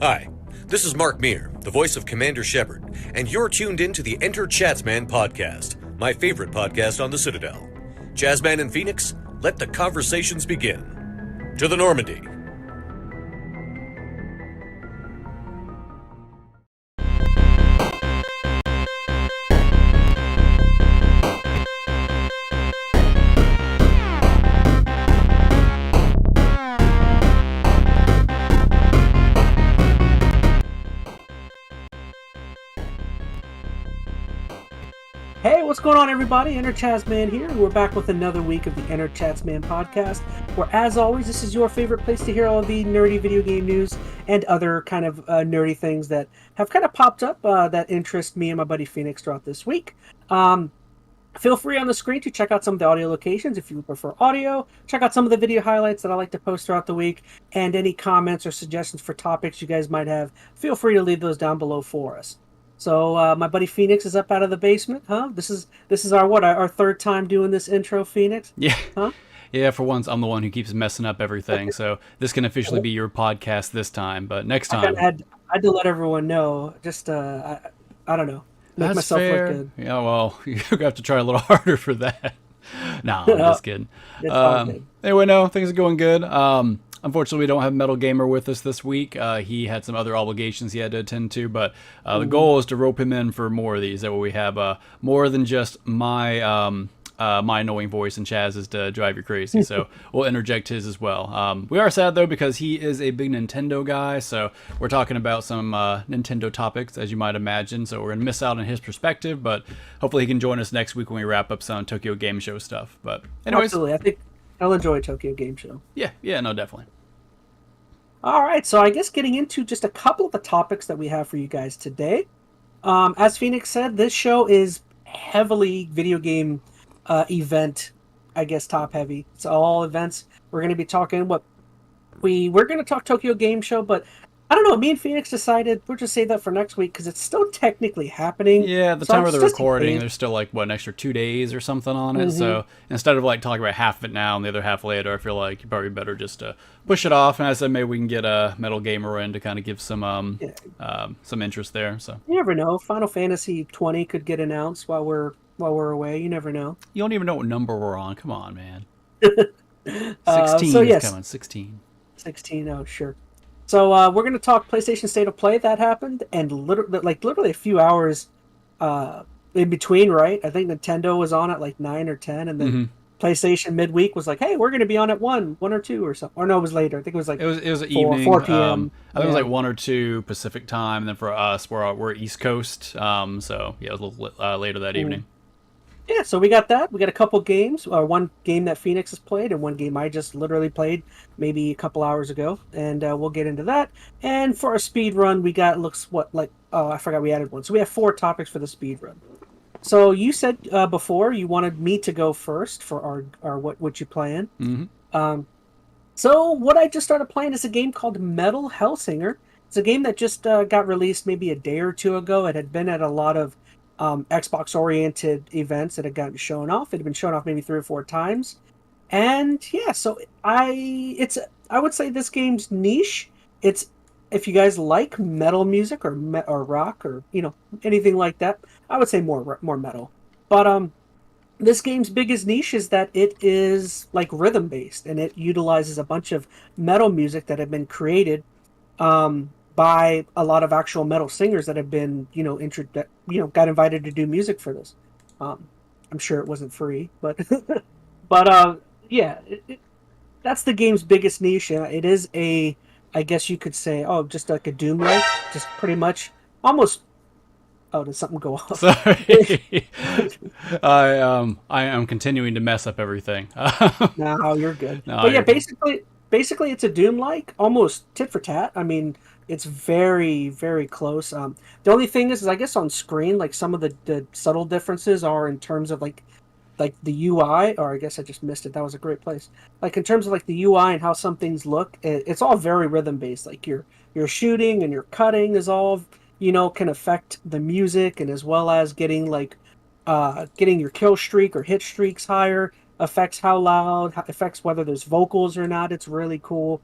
Hi, this is Mark Meir, the voice of Commander Shepard, and you're tuned in to the EnteR ChazmaN podcast, my favorite podcast on the Citadel. ChazmaN and Phoenix, let the conversations begin. To the Normandy. Hey, what's going on, everybody? EnteR ChazmaN here. We're back with another week of the EnteR ChazmaN podcast, where, as always, this is your favorite place to hear all the nerdy video game news and other kind of nerdy things that have kind of popped up that interest me and my buddy Phoenix throughout this week. Feel free on the screen to check out some of the audio locations if you prefer audio. Check out some of the video highlights that I like to post throughout the week, and any comments or suggestions for topics you guys might have. Feel free to leave those down below for us. So my buddy Phoenix is up out of the basement, huh? This is our third time doing this intro, Phoenix. Yeah. Huh? Yeah, for once, I'm the one who keeps messing up everything, so this can officially be your podcast this time, but next time... I had to let everyone know, just, I don't know, make That's myself fair. Look good. Yeah, well, you have to try a little harder for that. No, I'm just kidding. It's all good. Anyway, no, things are going good. Unfortunately, we don't have MetalGamer with us this week. He had some other obligations he had to attend to, but the goal is to rope him in for more of these. That way we have more than just my annoying voice and Chaz's to drive you crazy. So we'll interject his as well. We are sad, though, because he is a big Nintendo guy, so we're talking about some Nintendo topics, as you might imagine. So we're going to miss out on his perspective, but hopefully he can join us next week when we wrap up some Tokyo Game Show stuff. But anyways. Absolutely. I think I'll enjoy Tokyo Game Show. Yeah, no, definitely. All right, so I guess getting into just a couple of the topics that we have for you guys today. As Phoenix said, this show is heavily video game event, I guess, top heavy. It's all events. We're going to be talking we're going to talk Tokyo Game Show, but I don't know. Me and Phoenix decided we'll just save that for next week because it's still technically happening. Yeah, at the time of the recording, there's still like an extra 2 days or something on it. So instead of like talking about half of it now and the other half later, I feel like you probably better just push it off. And I said maybe we can get a MetalGamer in to kind of give some interest there. So you never know. Final Fantasy 20 could get announced while we're away. You never know. You don't even know what number we're on. Come on, man. 16 is coming. 16. 16. Oh, sure. So we're going to talk PlayStation State of Play. That happened, and literally a few hours in between, right? I think Nintendo was on at like 9 or 10, and then PlayStation midweek was like, "Hey, we're going to be on at 1 or 2 or something." Or no, it was later. I think it was like it was 4, evening. 4 p.m. I think it was like 1 or 2 Pacific time, and then for us, we're East Coast. So yeah, it was a little later that evening. Yeah, so we got that. We got a couple games. One game that Phoenix has played, and one game I just literally played maybe a couple hours ago, and we'll get into that. And for our speed run, we got I forgot we added one. So we have 4 topics for the speed run. So you said before you wanted me to go first for our what you playing. So what I just started playing is a game called Hellsinger. It's a game that just got released maybe a day or two ago. It had been at a lot of Xbox-oriented events that had gotten shown off. It had been shown off maybe 3 or 4 times, and yeah. So I would say this game's niche. It's if you guys like metal music or rock or anything like that. I would say more metal. But this game's biggest niche is that it is like rhythm based, and it utilizes a bunch of metal music that have been created by a lot of actual metal singers that have been, got invited to do music for this. I'm sure it wasn't free, but yeah, that's the game's biggest niche. It is I guess you could say, just like a Doom-like, just pretty much almost. Oh, did something go off? Sorry, I am continuing to mess up everything. No, you're good. No, but yeah, basically, it's a Doom-like, almost tit for tat. I mean, it's very, very close. The only thing is I guess on screen, like some of the subtle differences are in terms of like the UI, or I guess I just missed it. That was a great place. Like in terms of like the UI and how some things look, it's all very rhythm based. Like your shooting and your cutting is all can affect the music, and as well as getting your kill streak or hit streaks higher affects how loud, affects whether there's vocals or not. It's really cool.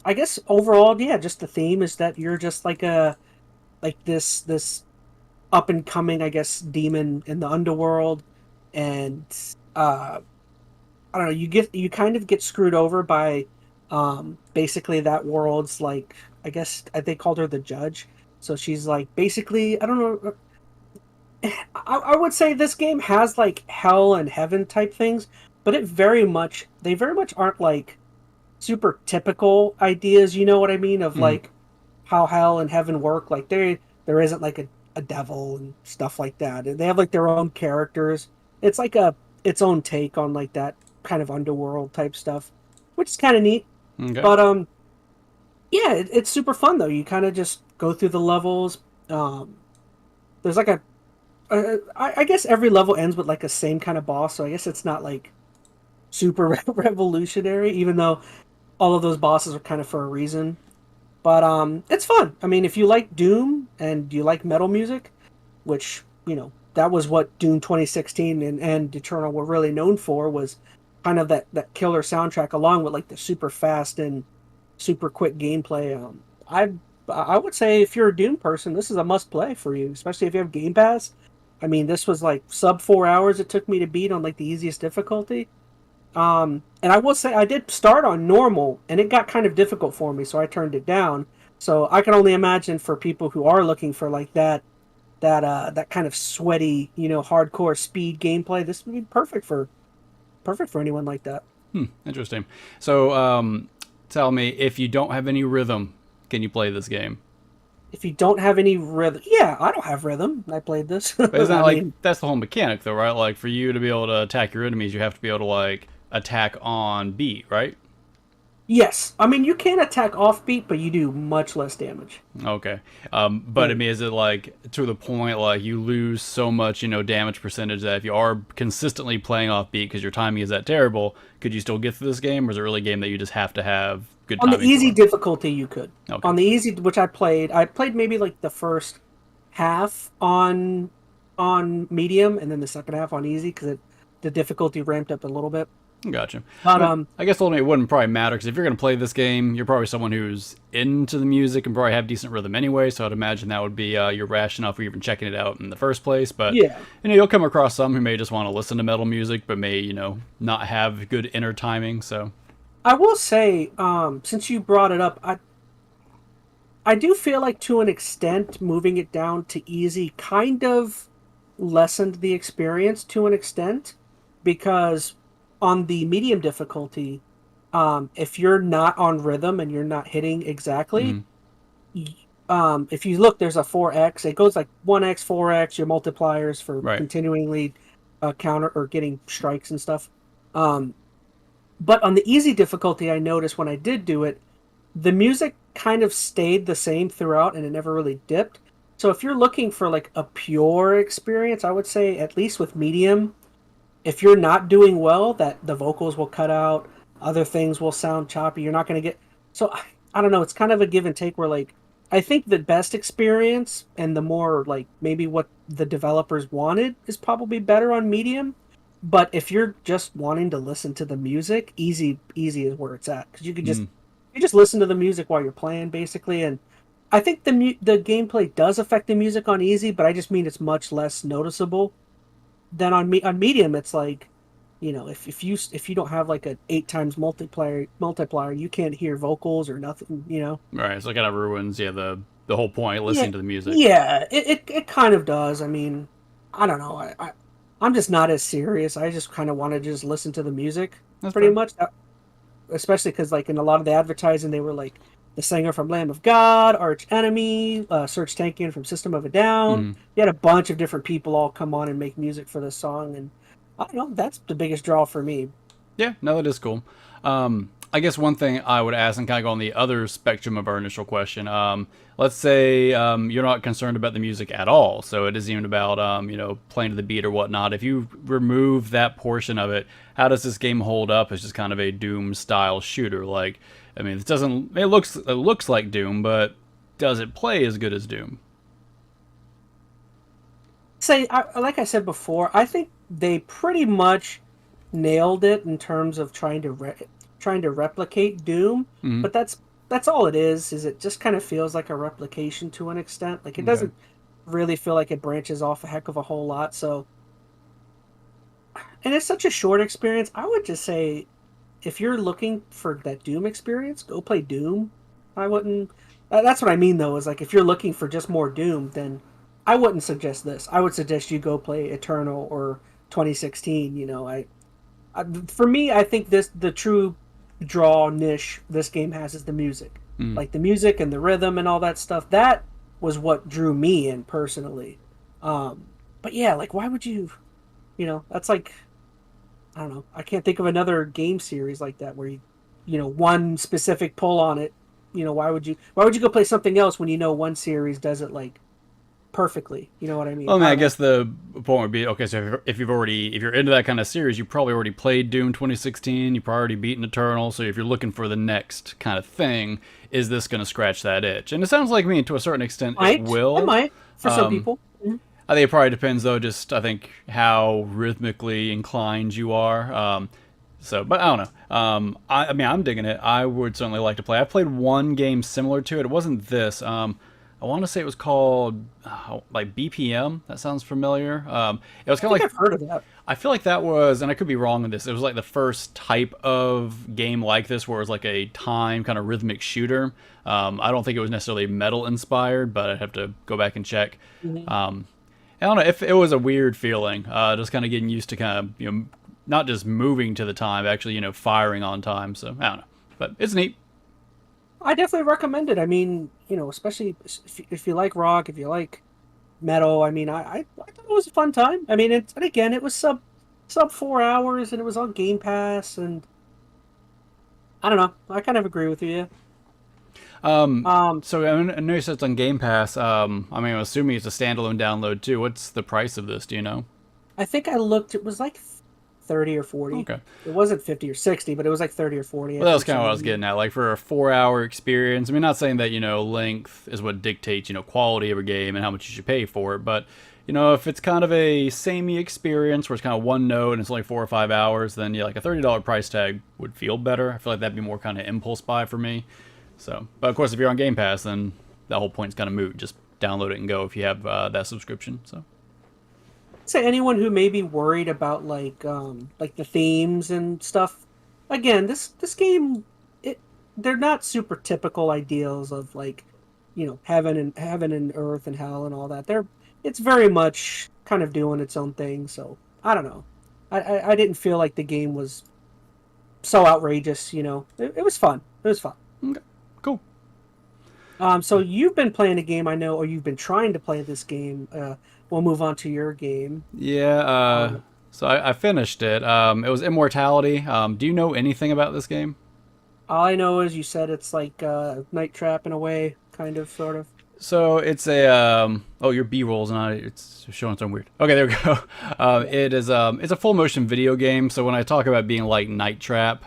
I guess overall, yeah, just the theme is that you're just like this up and coming, I guess, demon in the underworld, and I don't know, you kind of get screwed over by basically that world's like, I guess they called her the judge. So she's like basically, I don't know, I would say this game has like hell and heaven type things, but they very much aren't like super typical ideas, you know what I mean, of Mm. like how hell and heaven work. Like there isn't like a devil and stuff like that. And they have like their own characters. It's like its own take on like that kind of underworld type stuff, which is kind of neat. Okay. But yeah, it's super fun though. You kind of just go through the levels. Um, there's like I guess every level ends with like a same kind of boss, so I guess it's not like super revolutionary, even though all of those bosses are kind of for a reason. But it's fun. I mean, if you like Doom and you like metal music, which, you know, that was what Doom 2016 and Eternal were really known for, was kind of that killer soundtrack along with like the super fast and super quick gameplay. I would say if you're a Doom person, this is a must play for you, especially if you have Game Pass. I mean, this was like sub 4 hours it took me to beat on like the easiest difficulty. And I will say I did start on normal, and it got kind of difficult for me, so I turned it down. So I can only imagine for people who are looking for like that kind of sweaty, you know, hardcore speed gameplay, this would be perfect for anyone like that. Interesting. So, tell me, if you don't have any rhythm, can you play this game? If you don't have any rhythm, yeah, I don't have rhythm. I played this. But isn't that I like mean, that's the whole mechanic, though, right? Like for you to be able to attack your enemies, you have to be able to like attack on beat, right? yes. I mean, you can attack offbeat, but you do much less damage. Okay. But I mean, is it like to the point like you lose so much, damage percentage that if you are consistently playing off beat because your timing is that terrible, could you still get through this game, or is it really a game that you just have to have good On the timing easy for? difficulty, you could. Okay. On the easy, which I played maybe like the first half on medium, and then the second half on easy because the difficulty ramped up a little bit. Gotcha. But But I guess ultimately it wouldn't probably matter because if you're going to play this game, you're probably someone who's into the music and probably have decent rhythm anyway. So I'd imagine that would be your rationale for even checking it out in the first place. But yeah, you'll come across some who may just want to listen to metal music, but may not have good inner timing. So I will say, since you brought it up, I do feel like to an extent moving it down to easy kind of lessened the experience to an extent because on the medium difficulty, if you're not on rhythm and you're not hitting exactly, mm, if you look, there's a 4x. It goes like 1x, 4x, your multipliers for right. continually counter or getting strikes and stuff. Um, but on the easy difficulty, I noticed when I did do it, the music kind of stayed the same throughout and it never really dipped. So if you're looking for like a pure experience, I would say at least with medium, if you're not doing well, that the vocals will cut out, other things will sound choppy. You're not going to get. So I don't know. It's kind of a give and take. Where like I think the best experience and the more like maybe what the developers wanted is probably better on medium. But if you're just wanting to listen to the music, easy is where it's at because Mm, you just listen to the music while you're playing basically. And I think the gameplay does affect the music on easy, but I just mean it's much less noticeable than on medium. It's like, you know, if you don't have like an 8 times multiplier, you can't hear vocals or nothing, you know. right. So it kind of ruins, the whole point Yeah, listening to the music. yeah, it kind of does. I mean, I don't know. I'm just not as serious. I just kind of want to just listen to the music That's pretty fair. much, especially because like in a lot of the advertising, they were like the singer from Lamb of God, Arch Enemy, Serge Tankian from System of a Down. Mm. You had a bunch of different people all come on and make music for this song, and I don't know. That's the biggest draw for me. Yeah, no, that is cool. I guess one thing I would ask, and kind of go on the other spectrum of our initial question. Let's say you're not concerned about the music at all, so it isn't even about playing to the beat or whatnot. If you remove that portion of it, how does this game hold up as just kind of a Doom style shooter? Like, I mean, it doesn't. It looks like Doom, but does it play as good as Doom? Like I said before, I think they pretty much nailed it in terms of trying to replicate Doom. Mm. But that's that's all it is it just kind of feels like a replication to an extent. Like, it Okay. doesn't really feel like it branches off a heck of a whole lot. So, and it's such a short experience. I would just say, if you're looking for that Doom experience, go play Doom. I wouldn't. That's what I mean, though, is like, if you're looking for just more Doom, then I wouldn't suggest this. I would suggest you go play Eternal or 2016. For me, I think the true draw niche this game has is the music. Like, the music and the rhythm and all that stuff. That was what drew me in personally. But yeah, like, why would you? That's like, I don't know. I can't think of another game series like that where one specific pull on it. Why would you go play something else when one series does it like perfectly? You know what I mean? Well, I mean, I guess the point would be, okay, so if you're into that kind of series, you probably already played Doom 2016, you probably already beaten Eternal, so if you're looking for the next kind of thing, is this going to scratch that itch? And it sounds like, to a certain extent, it will. It might, for some people. Mm-hmm. I think it probably depends, though, I think how rhythmically inclined you are. But I don't know. I'm digging it. I would certainly like to play. I played one game similar to it. It wasn't this. I want to say it was called like BPM. That sounds familiar. It was kind of like, I've heard of that. I feel like that was, and I could be wrong with this, it was like the first type of game like this where it was like a time kind of rhythmic shooter. I don't think it was necessarily metal inspired, but I'd have to go back and check. Mm-hmm. I don't know if it was a weird feeling, just kind of getting used to kind of, not just moving to the time, actually, firing on time. So I don't know, but it's neat. I definitely recommend it. I mean, especially if you like rock, if you like metal. I mean, I thought it was a fun time. I mean, and again, it was sub 4 hours, and it was on Game Pass, and I don't know. I kind of agree with you. So I know you said it's on Game Pass. I'm assuming it's a standalone download too. What's the price of this? Do you know? I think I looked. It was like 30 or 40. Okay. It wasn't 50 or 60, but it was like 30 or 40. Well, that was kind of what I was getting at. Like, for a 4-hour experience, not saying that, length is what dictates, quality of a game and how much you should pay for it, but, if it's kind of a samey experience where it's kind of one note and it's only 4 or 5 hours, then, yeah, like a $30 price tag would feel better. I feel like that'd be more kind of impulse buy for me. So, but of course, if you're on Game Pass, then that whole point's kind of moot. Just download it and go if you have that subscription, so. Say anyone who may be worried about like the themes and stuff. Again, this game, they're not super typical ideals of like, heaven and earth and hell and all that. It's very much kind of doing its own thing. So I don't know. I didn't feel like the game was so outrageous. It was fun. It was fun. Okay, cool. So you've been playing a game, I know, or you've been trying to play this game. We'll move on to your game. Yeah, so I finished it. It was Immortality. Do you know anything about this game? All I know is you said it's like Night Trap in a way, kind of, sort of. So it's a your B-roll's not, it's showing something weird. Okay, there we go. It's a full motion video game. So when I talk about being like Night Trap,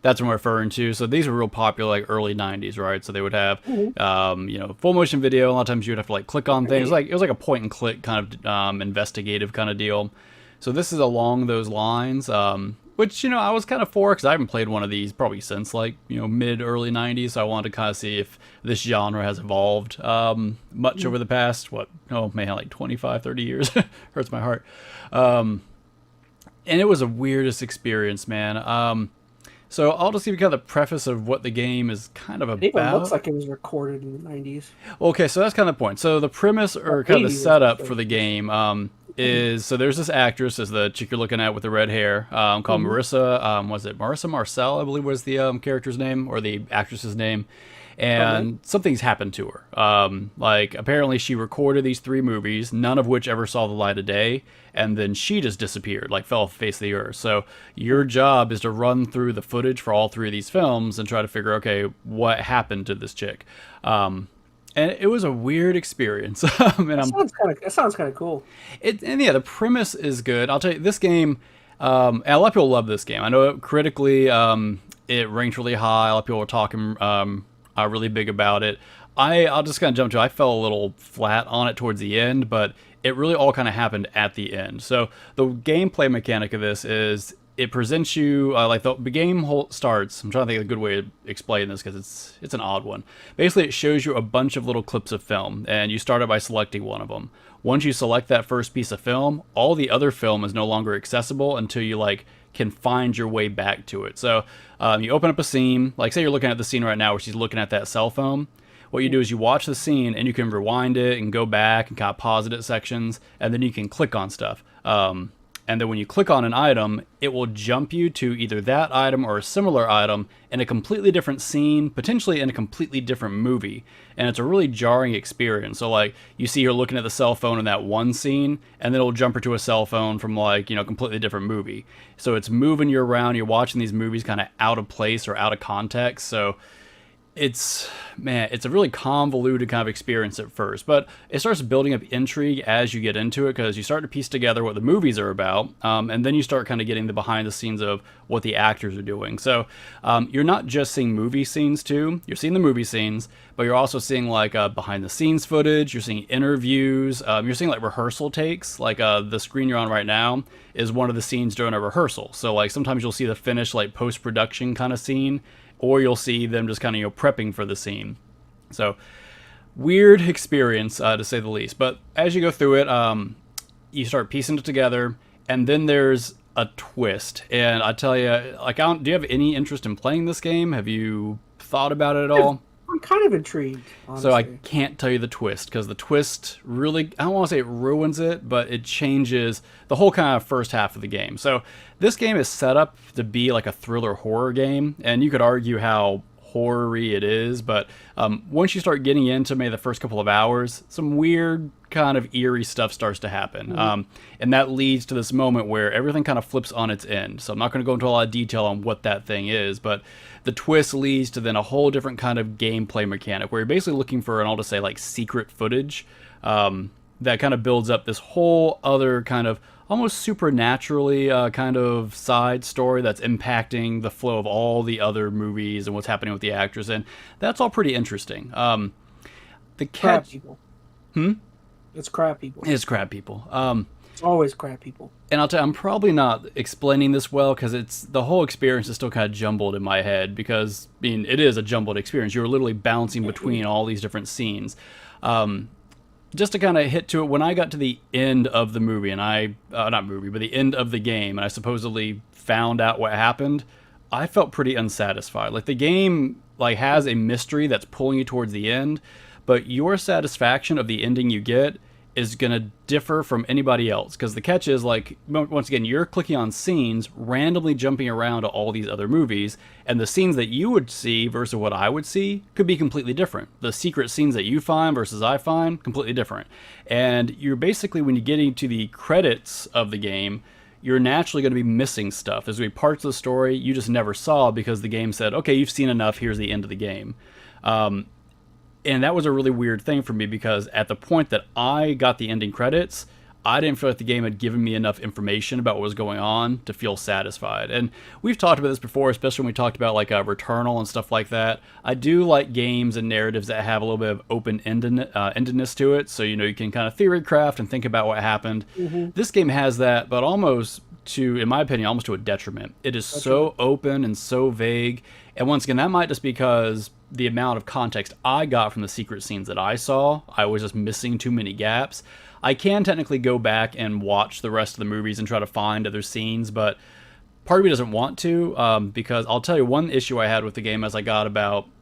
that's what I'm referring to. So these were real popular like early 90s, right? So they would have full motion video. A lot of times you would have to like click on things. It was like a point and click kind of investigative kind of deal. So this is along those lines, which I was kind of for, because I haven't played one of these probably since like mid early 90s. So I wanted to kind of see if this genre has evolved much over the past like 25, 30 years. Hurts my heart. And it was the weirdest experience, man. So I'll just give you kind of the preface of what the game is kind of about. It even looks like it was recorded in the 90s. Okay, so that's kind of the point. So the premise, or kind of the setup for the game, is, so there's this actress, as the chick you're looking at with the red hair, called Marissa, was it Marissa Marcel, I believe was the character's name, or the actress's name. And something's happened to her. Like, apparently she recorded these 3 movies, none of which ever saw the light of day, and then she just disappeared, like fell off the face of the earth. So your job is to run through the footage for all 3 of these films and try to figure, okay, what happened to this chick? And it was a weird experience. That sounds kind of cool. And yeah, the premise is good. I'll tell you, this game, and a lot of people love this game. I know critically, it ranked really high. A lot of people were talking really big about it. I'll just kind of jump to it. I fell a little flat on it towards the end, but it really all kind of happened at the end. So the gameplay mechanic of this is it presents you like the game starts. I'm trying to think of a good way to explain this because it's an odd one. Basically, it shows you a bunch of little clips of film, and you start it by selecting one of them. Once you select that first piece of film, all the other film is no longer accessible until you like can find your way back to it. So you open up a scene, like say you're looking at the scene right now where she's looking at that cell phone. What you do is you watch the scene and you can rewind it and go back and kind of pause it at sections, and then you can click on stuff. And then when you click on an item, it will jump you to either that item or a similar item in a completely different scene, potentially in a completely different movie. And it's a really jarring experience. So like you see her looking at the cell phone in that one scene, and then it'll jump her to a cell phone from like, you know, a completely different movie. So it's moving you around. You're watching these movies kind of out of place or out of context. So it's a really convoluted kind of experience at first, but it starts building up intrigue as you get into it because you start to piece together what the movies are about, and then you start kind of getting the behind the scenes of what the actors are doing. So you're not just seeing movie scenes too, you're seeing the movie scenes, but you're also seeing like behind the scenes footage, you're seeing interviews, you're seeing like rehearsal takes, like the screen you're on right now is one of the scenes during a rehearsal. So like sometimes you'll see the finished like post-production kind of scene, or you'll see them just kind of, you know, prepping for the scene. So weird experience to say the least. But as you go through it, you start piecing it together, and then there's a twist. And I tell you, like, do you have any interest in playing this game? Have you thought about it at all? I'm kind of intrigued, honestly. So I can't tell you the twist, because the twist really, I don't want to say it ruins it, but it changes the whole kind of first half of the game. So this game is set up to be like a thriller horror game, and you could argue how horror-y it is, but once you start getting into maybe the first couple of hours, some weird kind of eerie stuff starts to happen. And that leads to this moment where everything kind of flips on its end. So I'm not going to go into a lot of detail on what that thing is, but the twist leads to then a whole different kind of gameplay mechanic where you're basically looking for, and I'll just say like secret footage that kind of builds up this whole other kind of almost supernaturally kind of side story that's impacting the flow of all the other movies and what's happening with the actors, and that's all pretty interesting. The crab people. It's crab people. It's crab people. It's always crab people. And I'll tell you, I'm probably not explaining this well because the whole experience is still kind of jumbled in my head because, I mean, it is a jumbled experience. You're literally bouncing between all these different scenes. Just to kind of hit to it, when I got to the end of the movie, and the end of the game, and I supposedly found out what happened, I felt pretty unsatisfied. Like, the game has a mystery that's pulling you towards the end, but your satisfaction of the ending you get is going to differ from anybody else. Because the catch is, once again, you're clicking on scenes, randomly jumping around to all these other movies, and the scenes that you would see versus what I would see could be completely different. The secret scenes that you find versus I find, completely different. And you're basically, when you get into the credits of the game, you're naturally going to be missing stuff. There's going to be parts of the story you just never saw because the game said, okay, you've seen enough, here's the end of the game. And that was a really weird thing for me because at the point that I got the ending credits, I didn't feel like the game had given me enough information about what was going on to feel satisfied. And we've talked about this before, especially when we talked about Returnal and stuff like that. I do like games and narratives that have a little bit of open-endedness to it, so you can kind of theory craft and think about what happened. This game has that, but almost in my opinion, almost to a detriment. It is so open and so vague. And once again, that might just because the amount of context I got from the secret scenes that I saw, I was just missing too many gaps. I can technically go back and watch the rest of the movies and try to find other scenes, but part of me doesn't want to because I'll tell you one issue I had with the game as I got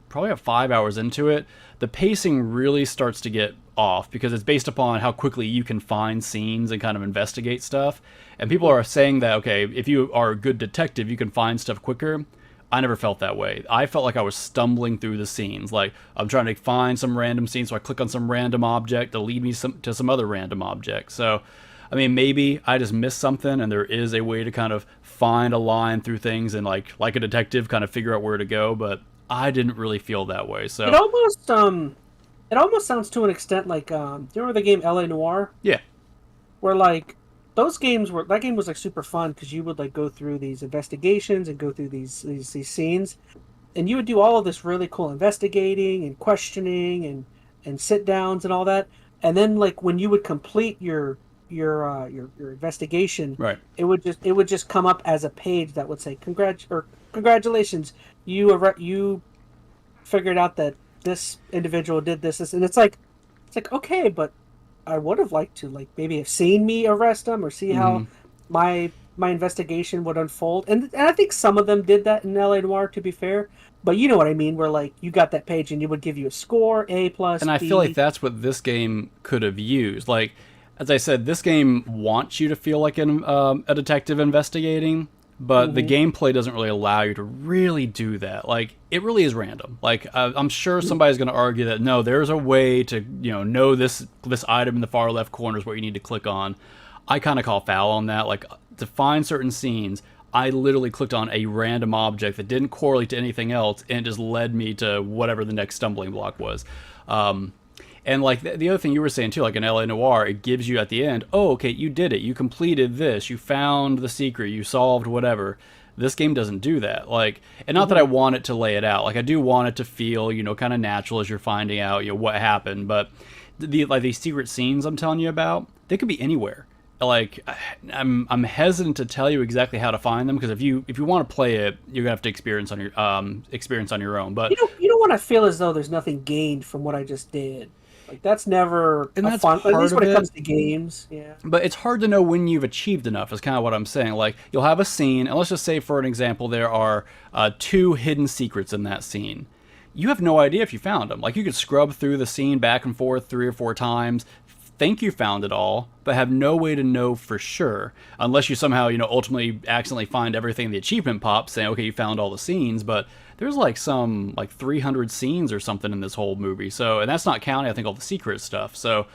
probably 5 hours into it, the pacing really starts to get off because it's based upon how quickly you can find scenes and kind of investigate stuff. And people are saying that, okay, if you are a good detective, you can find stuff quicker. I never felt that way. I felt like I was stumbling through the scenes. Like, I'm trying to find some random scene, so I click on some random object to lead me to some other random object. So, I mean, maybe I just missed something, and there is a way to kind of find a line through things and, like a detective, kind of figure out where to go, but I didn't really feel that way. So it almost sounds to an extent like, do you remember the game L.A. Noire? Yeah. Where, that game was super fun because you would go through these investigations and go through these scenes, and you would do all of this really cool investigating and questioning and sit downs and all that, and then when you would complete your your investigation, Right. it would just come up as a page that would say congratulations, you figured out that this individual did this, and it's like okay, but I would have liked to like maybe have seen me arrest them or see how my investigation would unfold, and I think some of them did that in LA Noire, to be fair. But you know what I mean, where like you got that page and it would give you a score, A plus. And I B. feel like that's what this game could have used. Like, as I said, this game wants you to feel like a detective investigating, but the gameplay doesn't really allow you to really do that. Like, it really is random. Like, I'm sure somebody's going to argue that no, there's a way to know this item in the far left corner is what you need to click on. I kind of call foul on that. Like, to find certain scenes, I literally clicked on a random object that didn't correlate to anything else, and it just led me to whatever the next stumbling block was. And like the other thing you were saying too, like in LA Noire, it gives you at the end, oh, okay, you did it, you completed this, you found the secret, you solved whatever. This game doesn't do that. Like, and not that I want it to lay it out. Like, I do want it to feel, kind of natural as you're finding out, what happened. But these secret scenes I'm telling you about, they could be anywhere. Like, I'm hesitant to tell you exactly how to find them, because if you want to play it, you're gonna have to experience on your own. But you don't want to feel as though there's nothing gained from what I just did. Like, that's never fun. At least when it comes to games, yeah. But it's hard to know when you've achieved enough. Is kind of what I'm saying. Like, you'll have a scene, and let's just say, for an example, there are 2 hidden secrets in that scene. You have no idea if you found them. Like, you could scrub through the scene back and forth 3 or 4 times, think you found it all, but have no way to know for sure, unless you somehow, ultimately accidentally find everything in the achievement pop saying, okay, you found all the scenes. But there's like 300 scenes or something in this whole movie. So, and that's not counting, I think, all the secret stuff. So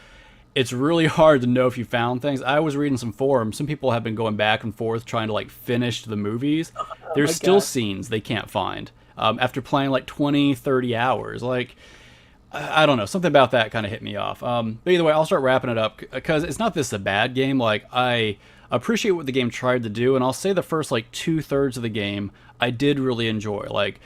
it's really hard to know if you found things. I was reading some forums. Some people have been going back and forth trying to like finish the movies. There's still scenes they can't find after playing like 20, 30 hours. Like, I don't know, something about that kind of hit me off. But either way, I'll start wrapping it up, because it's not this a bad game. Like, I appreciate what the game tried to do, and I'll say the first like 2/3 of the game I did really enjoy. Like,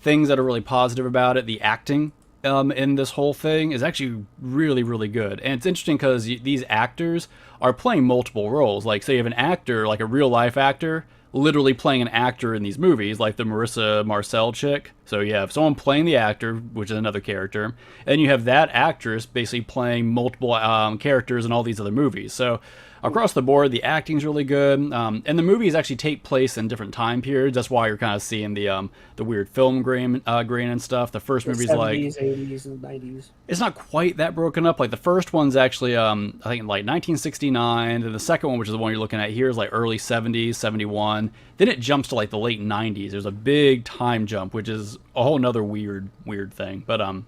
things that are really positive about it, the acting in this whole thing is actually really, really good. And it's interesting because these actors are playing multiple roles. Like, say you have an actor, like a real life actor, literally playing an actor in these movies, like the Marissa Marcel chick. So you have someone playing the actor, which is another character, and you have that actress basically playing multiple characters in all these other movies. So across the board, the acting's really good, and the movies actually take place in different time periods. That's why you're kind of seeing the weird film grain and stuff. The first movie's 70s, like 80s, and 90s. It's not quite that broken up. Like, the first one's actually I think like 1969, and the second one, which is the one you're looking at here, is like early 70s, 71. Then it jumps to like the late 90s. There's a big time jump, which is a whole nother weird thing. But I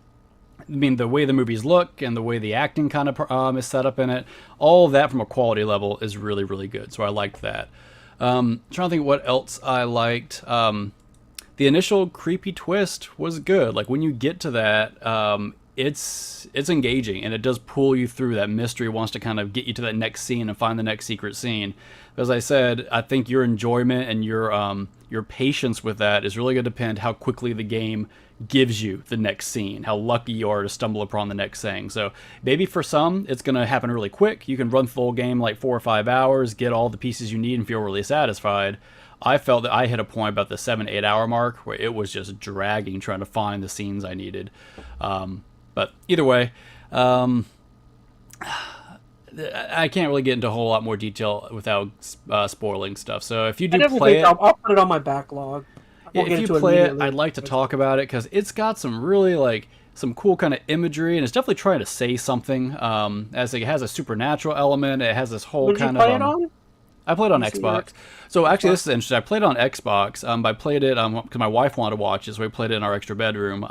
mean, the way the movies look and the way the acting kind of is set up in it, all of that from a quality level is really, really good. So I liked that. Trying to think what else I liked. The initial creepy twist was good. Like, when you get to that, it's engaging, and it does pull you through. That mystery wants to kind of get you to that next scene and find the next secret scene. As I said, I think your enjoyment and your patience with that is really going to depend how quickly the game gives you the next scene, how lucky you are to stumble upon the next thing. So maybe for some, it's going to happen really quick. You can run the full game like 4 or 5 hours, get all the pieces you need, and feel really satisfied. I felt that I hit a point about the 7-8 hour mark where it was just dragging trying to find the scenes I needed. But either way, I can't really get into a whole lot more detail without spoiling stuff. So if you do play it, I'll put it on my backlog. If you play it, I'd like to talk about it, because it's got some really like some cool kind of imagery, and it's definitely trying to say something. As it has a supernatural element, it has this whole kind of. It on? I played on Xbox. So actually, this is interesting. I played on Xbox. I played it because my wife wanted to watch it, so we played it in our extra bedroom.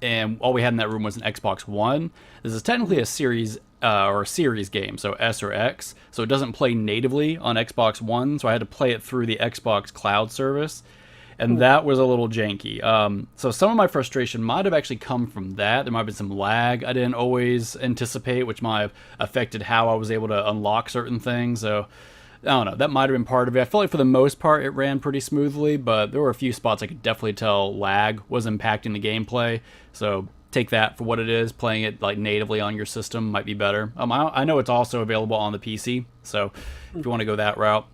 And all we had in that room was an Xbox One. This is technically a series or a series game, so S or X. So it doesn't play natively on Xbox One. So I had to play it through the Xbox Cloud service, and that was a little janky. So some of my frustration might have actually come from that. There might have been some lag I didn't always anticipate, which might have affected how I was able to unlock certain things. So I don't know, that might have been part of it. I felt like for the most part it ran pretty smoothly, but there were a few spots I could definitely tell lag was impacting the gameplay. So take that for what it is. Playing it like natively on your system might be better. I know it's also available on the PC, so if you want to go that route.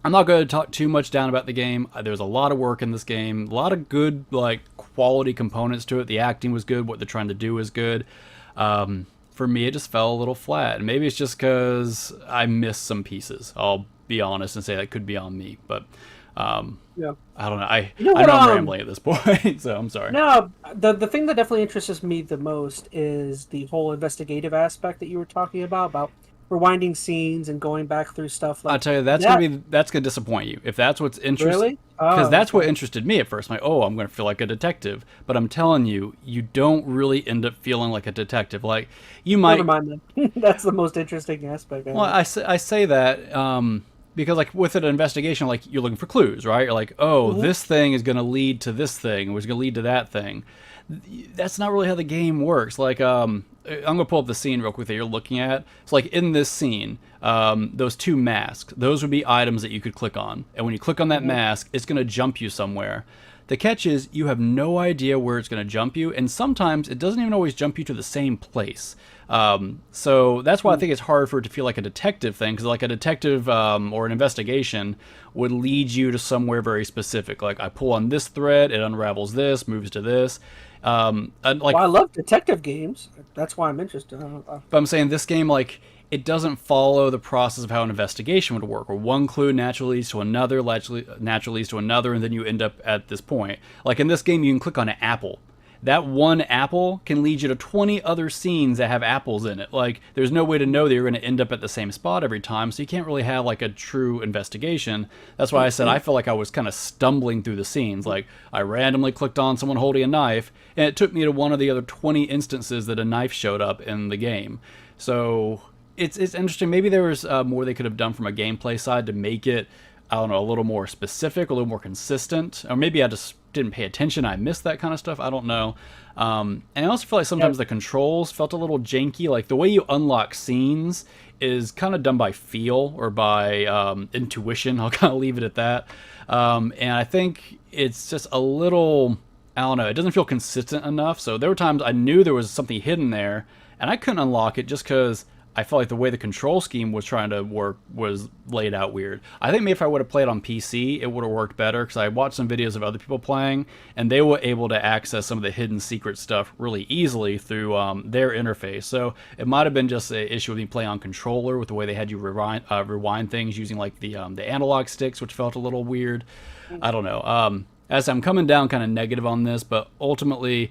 I'm not going to talk too much down about the game. There's a lot of work in this game, a lot of good like quality components to it. The acting was good, what they're trying to do is good. For me, it just fell a little flat. And maybe it's just because I missed some pieces. I'll be honest and say that could be on me, but yeah. I don't know. I know I'm rambling at this point, so I'm sorry. No, the thing that definitely interests me the most is the whole investigative aspect that you were talking about rewinding scenes and going back through stuff. Like I'll tell you, that's gonna disappoint you if that's what's interesting. Really? Because that's what interested me at first. I'm like, I'm gonna feel like a detective, but I'm telling you, you don't really end up feeling like a detective. Like you might. Never mind then. That's the most interesting aspect. Well, I say that. Because like with an investigation, like you're looking for clues, right? You're like, this thing is going to lead to this thing, or it's going to lead to that thing. That's not really how the game works. Like, I'm going to pull up the scene real quick that you're looking at. So like in this scene, those two masks, those would be items that you could click on. And when you click on that mask, it's going to jump you somewhere. The catch is you have no idea where it's going to jump you, and sometimes it doesn't even always jump you to the same place. So that's why I think it's hard for it to feel like a detective thing, because like a detective or an investigation would lead you to somewhere very specific. Like I pull on this thread, it unravels this, moves to this. And like, I love detective games. That's why I'm interested. But I'm saying this game, like, it doesn't follow the process of how an investigation would work, where one clue naturally leads to another, naturally leads to another, and then you end up at this point. Like in this game, you can click on an apple. That one apple can lead you to 20 other scenes that have apples in it. Like, there's no way to know that you're going to end up at the same spot every time, so you can't really have, like, a true investigation. That's why I said I felt like I was kind of stumbling through the scenes. Like, I randomly clicked on someone holding a knife, and it took me to one of the other 20 instances that a knife showed up in the game. So it's interesting. Maybe there was more they could have done from a gameplay side to make it, I don't know, a little more specific, a little more consistent. Or maybe I just didn't pay attention. I missed that kind of stuff. I don't know. And I also feel like sometimes the controls felt a little janky. Like the way you unlock scenes is kind of done by feel or by intuition. I'll kind of leave it at that. And I think it's just a little, I don't know, it doesn't feel consistent enough. So there were times I knew there was something hidden there, and I couldn't unlock it just because I felt like the way the control scheme was trying to work was laid out weird. I think maybe if I would have played on PC, it would have worked better, because I watched some videos of other people playing, and they were able to access some of the hidden secret stuff really easily through their interface. So it might have been just an issue with me playing on controller, with the way they had you rewind things using like the analog sticks, which felt a little weird. I don't know. As I'm coming down kind of negative on this, but ultimately,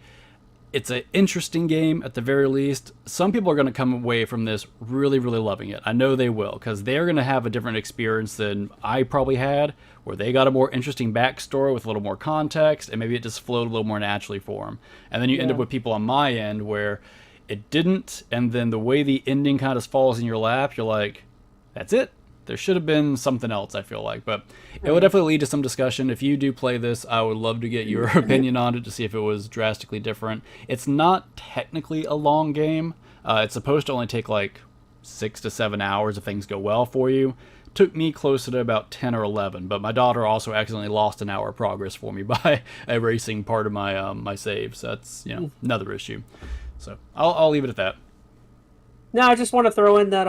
it's an interesting game at the very least. Some people are going to come away from this really, really loving it. I know they will, because they're going to have a different experience than I probably had, where they got a more interesting backstory with a little more context, and maybe it just flowed a little more naturally for them. And then you end up with people on my end where it didn't, and then the way the ending kind of falls in your lap, you're like, that's it? There should have been something else, I feel like. But it would definitely lead to some discussion. If you do play this, I would love to get your opinion on it to see if it was drastically different. It's not technically a long game. It's supposed to only take like 6 to 7 hours if things go well for you. Took me closer to about 10 or 11, but my daughter also accidentally lost an hour of progress for me by erasing part of my my saves. So that's, another issue. So I'll leave it at that. No, I just want to throw in that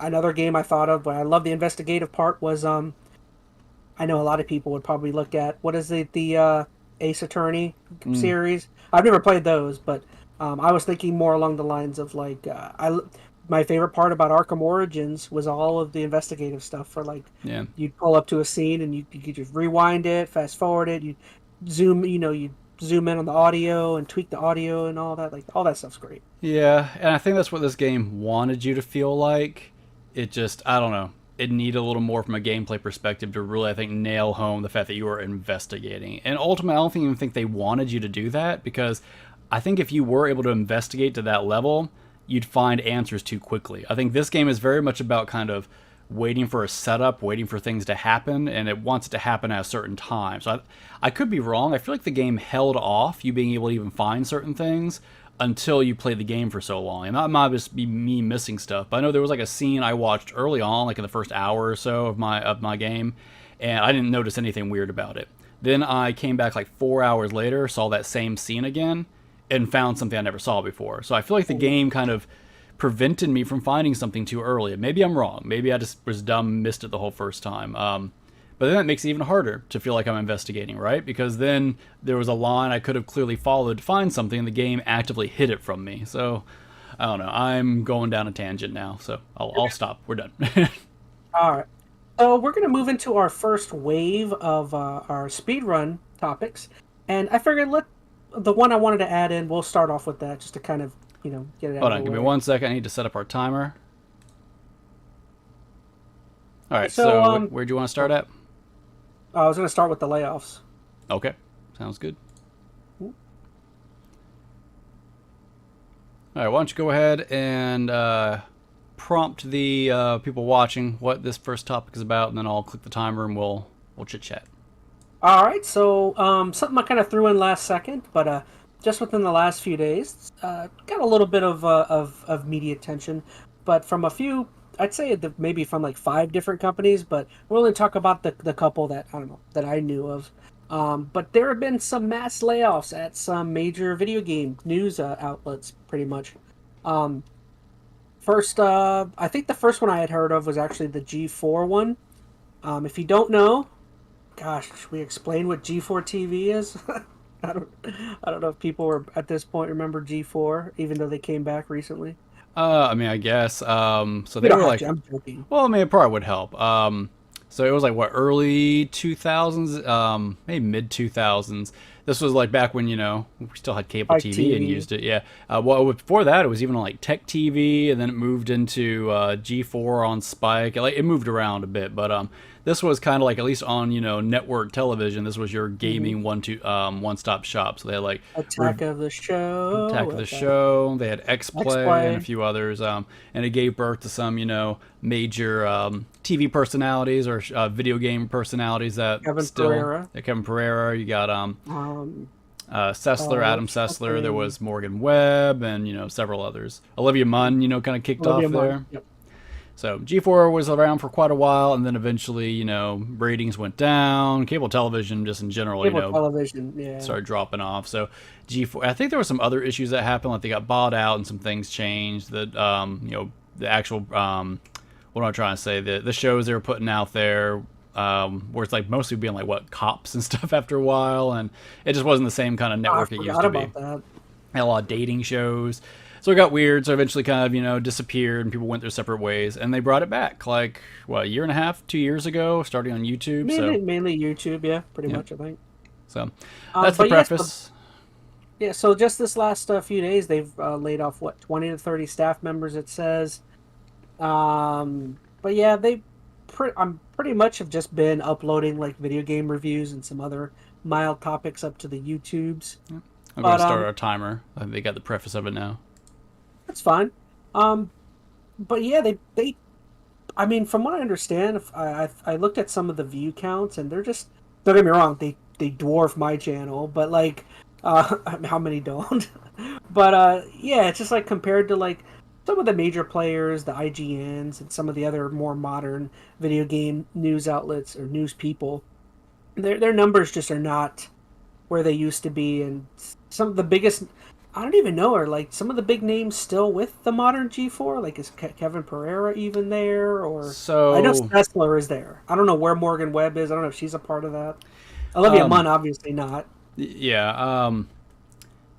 another game I thought of, but I love the investigative part, was I know a lot of people would probably look at, what is it, the Ace Attorney series. I've never played those, but I was thinking more along the lines of like my favorite part about Arkham Origins was all of the investigative stuff. For like, you'd pull up to a scene and you could just rewind it, fast forward it, you zoom in on the audio and tweak the audio and all that. Like, all that stuff's great. Yeah, and I think that's what this game wanted you to feel like. It just, I don't know, it needed a little more from a gameplay perspective to really, I think, nail home the fact that you were investigating. And ultimately, I don't even think they wanted you to do that, because I think if you were able to investigate to that level, you'd find answers too quickly. I think this game is very much about kind of waiting for a setup, waiting for things to happen, and it wants it to happen at a certain time. So I could be wrong. I feel like the game held off you being able to even find certain things until you play the game for so long. And that might just be me missing stuff. But I know there was like a scene I watched early on, like in the first hour or so of my game, and I didn't notice anything weird about it. Then I came back like 4 hours later, saw that same scene again, and found something I never saw before. So I feel like the game kind of prevented me from finding something too early. Maybe I'm wrong. Maybe I just was dumb, missed it the whole first time. But then that makes it even harder to feel like I'm investigating, right? Because then there was a line I could have clearly followed to find something, and the game actively hid it from me. So, I don't know. I'm going down a tangent now, so I'll stop. We're done. All right. So we're going to move into our first wave of our speedrun topics. And I figured the one I wanted to add in, we'll start off with that just to kind of, get it out Hold of on, the give me way. 1 second. I need to set up our timer. All right, so where'd you want to start at? I was going to start with the layoffs. Okay, sounds good. All right, why don't you go ahead and prompt the people watching what this first topic is about, and then I'll click the timer and we'll chit-chat. All right, so something I kind of threw in last second, but just within the last few days, got a little bit of media attention, but from a few, I'd say maybe from like 5 different companies, but we'll only talk about the couple that I don't know that I knew of. But there have been some mass layoffs at some major video game news outlets, pretty much. First, I think the first one I had heard of was actually the G4 one. If you don't know, gosh, should we explain what G4 TV is? I don't know if people were at this point remember G4, even though they came back recently. I mean, I guess. So We they don't were have like, to, I'm joking. well, I mean, it probably would help. So it was like what, early 2000s, maybe mid 2000s. This was like back when we still had cable Like TV and TV. used it. Yeah. Well, before that, it was even on like Tech TV, and then it moved into G4 on Spike. It moved around a bit, but this was kind of like, at least on network television, this was your gaming one-stop shop. So they had like Attack of the Show. Attack of the Show. They had X-Play and a few others, and it gave birth to some major TV personalities or video game personalities that Kevin still Pereira. Kevin Pereira. You got Sessler, Adam Sessler. something. There was Morgan Webb and several others. Olivia Munn, kind of kicked Olivia off Munn. there. Yep. So G4 was around for quite a while, and then eventually, ratings went down. Cable television, just in general, Cable television, yeah. started dropping off. So G4, I think there were some other issues that happened, like they got bought out and some things changed. That the actual what am I trying to say? The shows they were putting out there, where it's like mostly being like what, cops and stuff after a while, and it just wasn't the same kind of network it used to be. That. Had a lot of dating shows. So it got weird, so eventually kind of, disappeared, and people went their separate ways, and they brought it back, like, what, a year and a half, 2 years ago, starting on YouTube. Mainly YouTube, yeah, pretty much, I think. So that's the but preface. Yeah, so just this last few days, they've laid off, 20 to 30 staff members, it says. But yeah, I'm pretty much have just been uploading, like, video game reviews and some other mild topics up to the YouTubes. I'm going to start our timer. I think they got the preface of it now. That's fine. But yeah, they I mean, from what I understand, I looked at some of the view counts, and they're just, don't get me wrong, they dwarf my channel, but like, how many don't? But yeah, it's just like compared to like some of the major players, the IGNs, and some of the other more modern video game news outlets or news people, their numbers just are not where they used to be, and some of the biggest, I don't even know, are like some of the big names still with the modern G4? Like, is Kevin Pereira even there? Or So I know Sessler is there. I don't know where Morgan Webb is. I don't know if she's a part of that. Olivia Munn, obviously not. Yeah.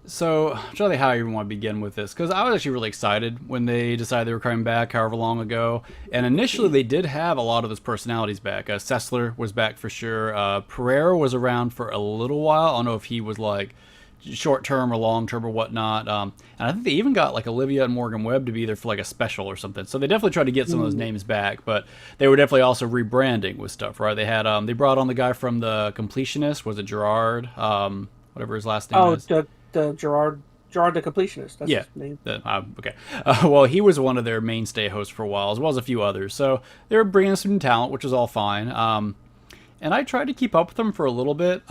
So I'm trying to think how I even want to begin with this, because I was actually really excited when they decided they were coming back however long ago. And initially they did have a lot of those personalities back. Sessler was back for sure. Pereira was around for a little while. I don't know if he was like short term or long term or whatnot. And I think they even got like Olivia and Morgan Webb to be there for like a special or something. So they definitely tried to get some of those names back, but they were definitely also rebranding with stuff, right? They had they brought on the guy from the Completionist. Was it Gerard? Whatever his last name is. The Gerard the Completionist. That's his name. Okay. Well, he was one of their mainstay hosts for a while, as well as a few others. So they were bringing some talent, which was all fine. And I tried to keep up with them for a little bit.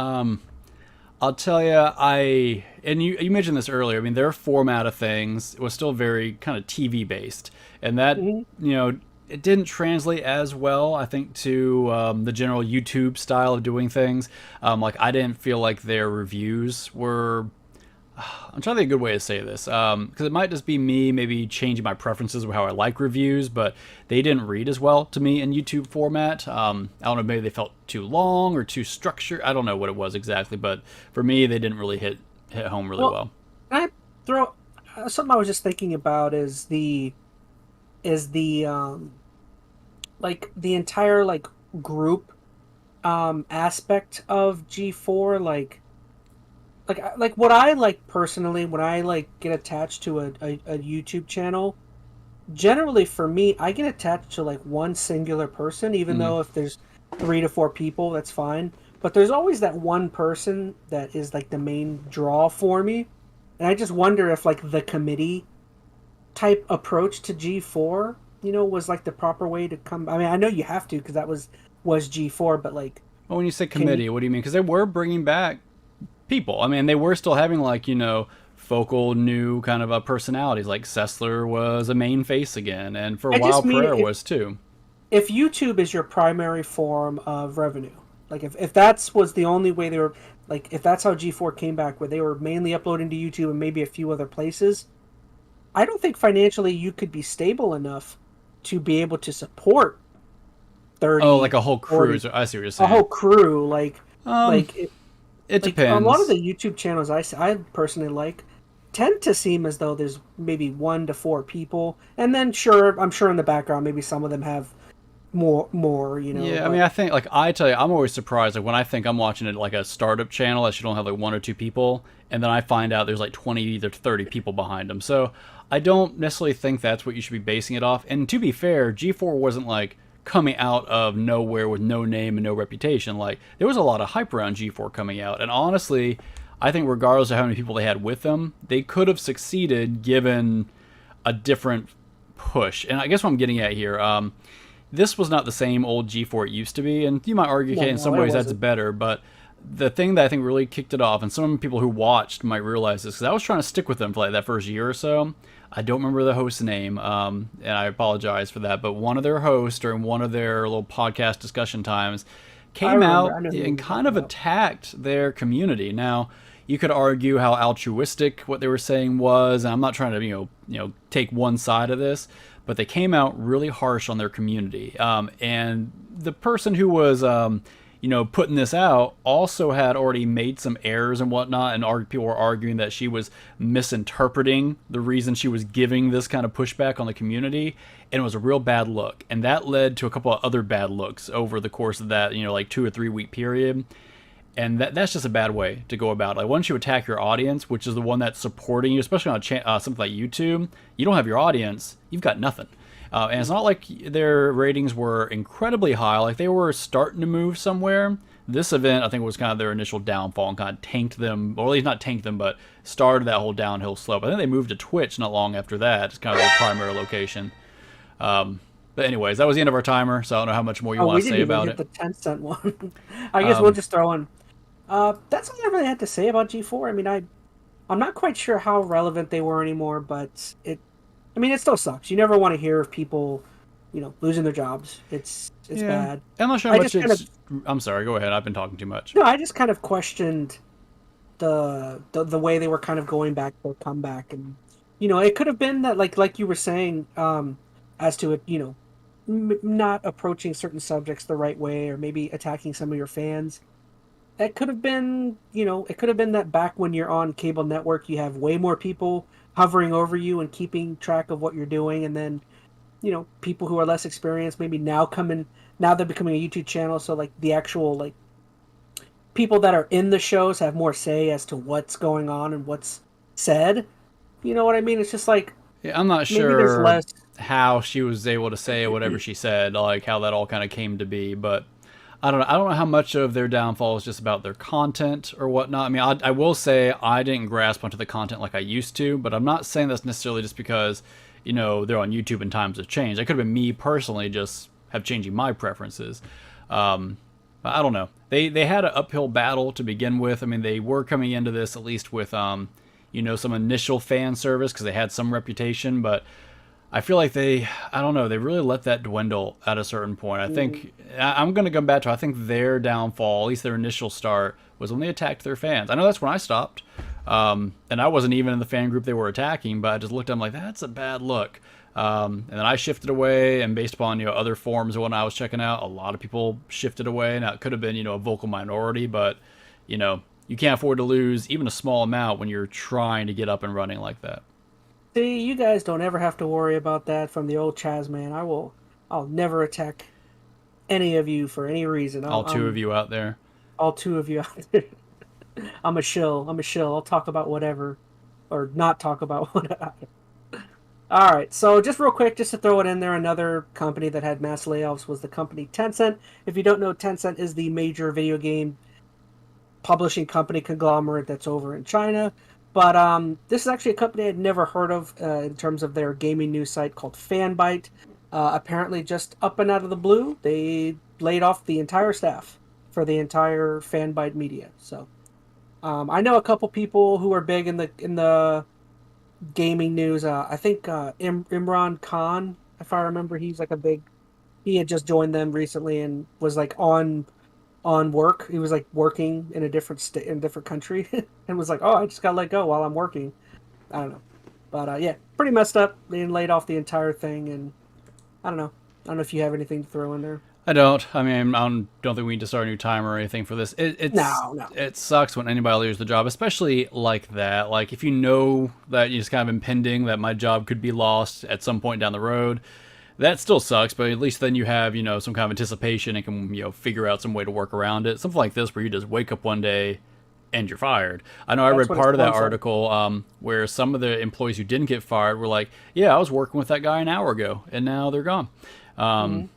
I'll tell you, you mentioned this earlier. I mean, their format of things was still very kind of TV based, and that it didn't translate as well, I think, to the general YouTube style of doing things. Like, I didn't feel like their reviews were, I'm trying to think of a good way to say this, because it might just be me maybe changing my preferences of how I like reviews, but they didn't read as well to me in YouTube format. I don't know, maybe they felt too long or too structured. I don't know what it was exactly, but for me, they didn't really hit home really well. Can I throw something I was just thinking about is the like the entire like group aspect of G4, like what I like personally when I like get attached to a YouTube channel. Generally, for me, I get attached to like one singular person, even though if there's 3 to 4 people, that's fine. But there's always that one person that is like the main draw for me, and I just wonder if like the committee type approach to G4, was like the proper way to come. I mean, I know you have to because that was G4, but like. Well, when you say committee, what do you mean? Because they were bringing back people. I mean, they were still having like focal new kind of personalities. Like Sessler was a main face again, and for a while Prayer was too. If YouTube is your primary form of revenue, like if that's was the only way they were, like if that's how G4 came back, where they were mainly uploading to YouTube and maybe a few other places, I don't think financially you could be stable enough to be able to support 30. Oh, like a whole crew. 40, I see what you're saying. A whole crew, it depends. A lot of the YouTube channels I personally like tend to seem as though there's maybe 1 to 4 people, and then I'm sure in the background maybe some of them have more. Yeah, I mean, I think I tell you, I'm always surprised when I think I'm watching it like a startup channel that should only have like 1 or 2 people, and then I find out there's like 20 to 30 people behind them. So I don't necessarily think that's what you should be basing it off. And to be fair, G4 wasn't like coming out of nowhere with no name and no reputation. Like, there was a lot of hype around G4 coming out, and honestly, I think regardless of how many people they had with them, they could have succeeded given a different push. And I guess what I'm getting at here, this was not the same old G4 it used to be, and you might argue, in some ways that's better, but the thing that I think really kicked it off, and some people who watched might realize this, because I was trying to stick with them for like that first year or so. I don't remember the host's name, and I apologize for that, but one of their hosts during one of their little podcast discussion times came out and kind of attacked their community. Now, you could argue how altruistic what they were saying was, and I'm not trying to take one side of this, but they came out really harsh on their community. And the person who was putting this out also had already made some errors and whatnot, and people were arguing that she was misinterpreting the reason she was giving this kind of pushback on the community, and it was a real bad look. And that led to a couple of other bad looks over the course of that 2 or 3 week period. And that's just a bad way to go about it. Like, once you attack your audience, which is the one that's supporting you, especially on something like YouTube, you don't have your audience, you've got nothing. And it's not like their ratings were incredibly high. Like, they were starting to move somewhere. This event, I think, was kind of their initial downfall and kind of tanked them, or at least not tanked them, but started that whole downhill slope. I think they moved to Twitch not long after that. It's kind of their primary location. But anyways, that was the end of our timer, so I don't know how much more you want to say about it. We didn't even get the 10-cent one. I guess we'll just throw in. That's all I really had to say about G4. I mean, I'm not quite sure how relevant they were anymore, but it still sucks. You never want to hear of people, losing their jobs. It's bad. I'm not sure how much I'm sorry, go ahead. I've been talking too much. No, I just kind of questioned the way they were kind of going back their comeback, and it could have been that like you were saying, as to it, not approaching certain subjects the right way, or maybe attacking some of your fans. That could have been, it could have been that back when you're on cable network, you have way more people hovering over you and keeping track of what you're doing, and then, people who are less experienced maybe now they're becoming a YouTube channel, so like the actual like people that are in the shows have more say as to what's going on and what's said. You know what I mean? It's just like, I'm not sure how she was able to say whatever she said, like how that all kind of came to be, but I don't know how much of their downfall is just about their content or whatnot. I mean, I will say I didn't grasp onto the content like I used to, but I'm not saying that's necessarily just because, they're on YouTube and times have changed. It could have been me personally just have changing my preferences. I don't know. They had an uphill battle to begin with. I mean, they were coming into this at least with, some initial fan service because they had some reputation, but I feel like they really let that dwindle at a certain point. I think, I'm going to come back to, I think their downfall, at least their initial start, was when they attacked their fans. I know that's when I stopped. And I wasn't even in the fan group they were attacking, but I just looked at them like, that's a bad look. And then I shifted away, and based upon other forums when I was checking out, a lot of people shifted away. Now it could have been a vocal minority, but you can't afford to lose even a small amount when you're trying to get up and running like that. See, you guys don't ever have to worry about that from the old ChazmaN. I'll never attack any of you for any reason. All two of you out there. All two of you out there. I'm a shill. I'll talk about whatever, or not talk about whatever. All right, so just real quick, just to throw it in there, another company that had mass layoffs was the company Tencent. If you don't know, Tencent is the major video game publishing company conglomerate that's over in China. But this is actually a company I'd never heard of in terms of their gaming news site called Fanbyte. Apparently, just up and out of the blue, they laid off the entire staff for the entire Fanbyte media. So I know a couple people who are big in the gaming news. I think Imran Khan, if I remember, he had just joined them recently and was like on work. He was like working in a different state, in a different country, and was like, "Oh, I just got let go while I'm working." I don't know, but yeah, pretty messed up. They laid off the entire thing, and I don't know if you have anything to throw in there. I don't. I mean, I don't think we need to start a new timer or anything for this. No. It sucks when anybody loses the job, especially like that. Like if you know that it's kind of impending that my job could be lost at some point down the road. That still sucks, but at least then you have, some kind of anticipation and can, figure out some way to work around it. Something like this where you just wake up one day and you're fired. I know I read part of that article where some of the employees who didn't get fired were like, yeah, I was working with that guy an hour ago and now they're gone. And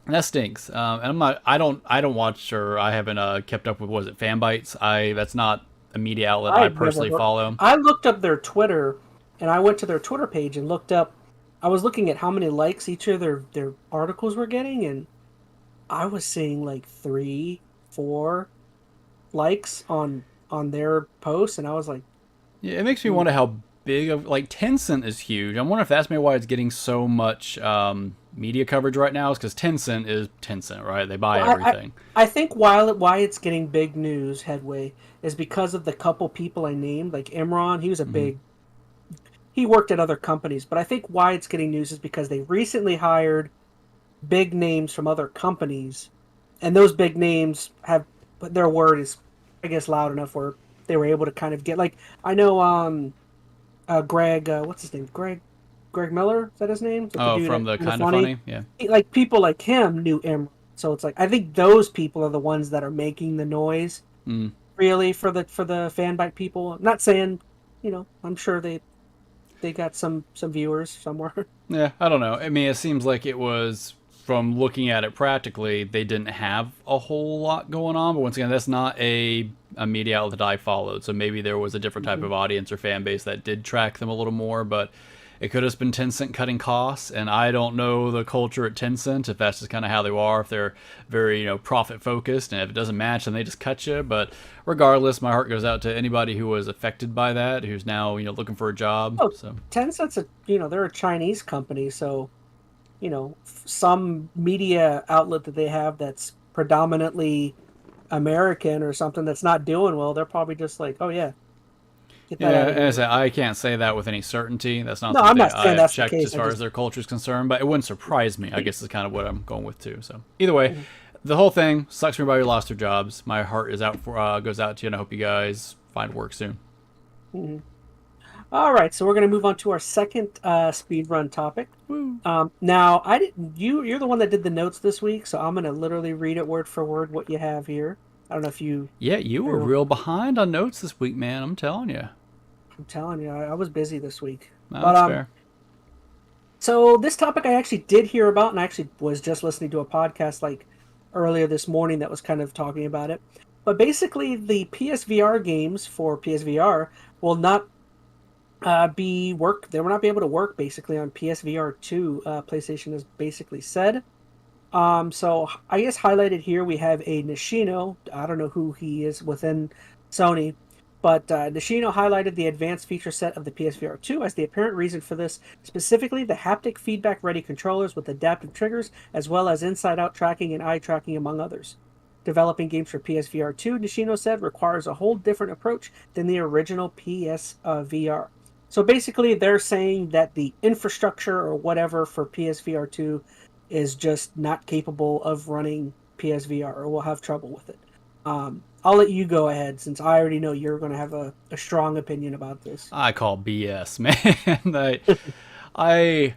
that stinks. And I don't watch, or I haven't kept up with, was it Fanbytes? That's not a media outlet I personally follow. I looked up their Twitter, and I went to their Twitter page and looked up. I was looking at how many likes each of their articles were getting, and I was seeing like 3-4 likes on their posts, and I was like, yeah, it makes me wonder how big of, like, Tencent is huge. I wonder if that's maybe why it's getting so much media coverage right now, is because Tencent is Tencent, right? They buy everything. I think why it's getting big news headway is because of the couple people I named, like Imran. He was a big. He worked at other companies, but I think why it's getting news is because they recently hired big names from other companies, and those big names have their word is, I guess, loud enough where they were able to kind of get, like, I know Greg, what's his name? Greg Miller, is that his name? From the Kind of Funny? Yeah. Like, people like him knew Imran, so it's like, I think those people are the ones that are making the noise, really, for the Fanbyte people. I'm not saying, I'm sure they got some viewers somewhere. Yeah, I don't know. I mean, it seems like it was, from looking at it practically, they didn't have a whole lot going on. But once again, that's not a media outlet that I followed. So maybe there was a different type of audience or fan base that did track them a little more. But it could have been Tencent cutting costs. And I don't know the culture at Tencent, if that's just kind of how they are, if they're very, profit focused. And if it doesn't match, then they just cut you. But regardless, my heart goes out to anybody who was affected by that, who's now, looking for a job. Oh, so Tencent's they're a Chinese company, so some media outlet that they have that's predominantly American or something that's not doing well, they're probably just like, oh yeah, get that out of here. As I can't say that with any certainty. That's not No, something I'm not saying I've that's the checked case. as far as their culture is concerned, but it wouldn't surprise me. I guess is kind of what I'm going with too. So either way, the whole thing sucks for everybody who lost their jobs. My heart is goes out to you, and I hope you guys find work soon. All right, so we're going to move on to our second speedrun topic. Now, you're the one that did the notes this week, so I'm going to literally read it word for word what you have here. I don't know if you... Yeah, you were real behind on notes this week, man. I'm telling you. I was busy this week. No, that's fair. So this topic I actually did hear about, and I actually was just listening to a podcast like earlier this morning that was kind of talking about it. But basically, the PSVR games for PSVR will not they will not be able to work basically on PSVR 2. PlayStation has basically said. So I guess highlighted here we have a Nishino. I don't know who he is within Sony, but Nishino highlighted the advanced feature set of the PSVR 2 as the apparent reason for this, specifically the haptic feedback ready controllers with adaptive triggers, as well as inside-out tracking and eye tracking, among others. developing games for PSVR 2, Nishino said, requires a whole different approach than the original PSVR. So basically, they're saying that the infrastructure or whatever for PSVR 2 is just not capable of running PSVR, or will have trouble with it. I'll let you go ahead, since I already know you're going to have a strong opinion about this. I call BS, man. I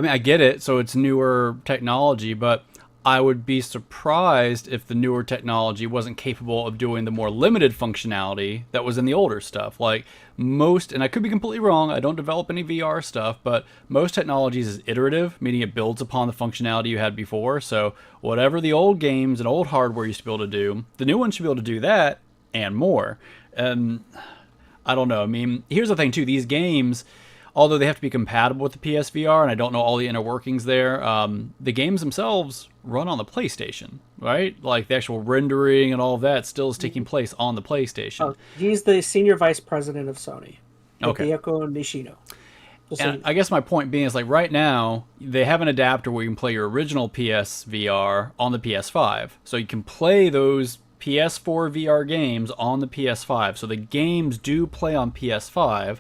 mean, I get it. So it's newer technology, but I would be surprised if the newer technology wasn't capable of doing the more limited functionality that was in the older stuff. Like most, and I could be completely wrong, I don't develop any VR stuff, but most technologies is iterative, meaning it builds upon the functionality you had before. So whatever the old games and old hardware used to be able to do, the new one should be able to do that and more. And I don't know. I mean, here's the thing too, these games, although they have to be compatible with the PSVR, and I don't know all the inner workings there, the games themselves run on the PlayStation, right? Like the actual rendering and all of that still is taking place on the PlayStation. He's the senior vice president of Sony. Okay. Hideko Nishino. And I guess my point being is, like, right now, they have an adapter where you can play your original PSVR on the PS5. So you can play those PS4 VR games on the PS5. So the games do play on PS5.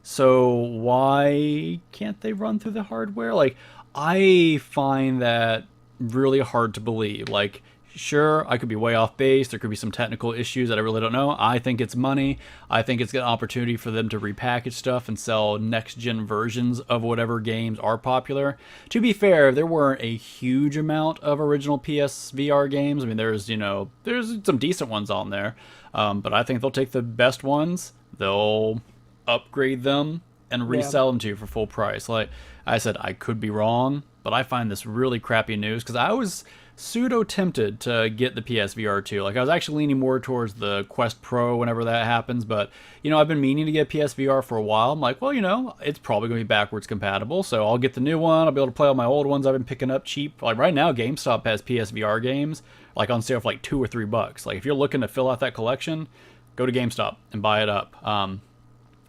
So why can't they run through the hardware? Like, I find that really hard to believe. Like, sure, I could be way off base. There could be some technical issues that I really don't know. I think it's money. I think it's an opportunity for them to repackage stuff and sell next-gen versions of whatever games are popular. To be fair, there weren't a huge amount of original PSVR games. I mean, there's some decent ones on there. But I think they'll take the best ones. They'll upgrade them and resell them to you for full price. Like I said, I could be wrong, but I find this really crappy news because I was pseudo tempted to get the PSVR 2. Like I was actually leaning more towards the Quest Pro whenever that happens, but I've been meaning to get PSVR for a while. I'm like, well, it's probably going to be backwards compatible, so I'll get the new one. I'll be able to play all my old ones I've been picking up cheap. Like right now, GameStop has PSVR games like on sale for like $2 or $3. Like if you're looking to fill out that collection, go to GameStop and buy it up.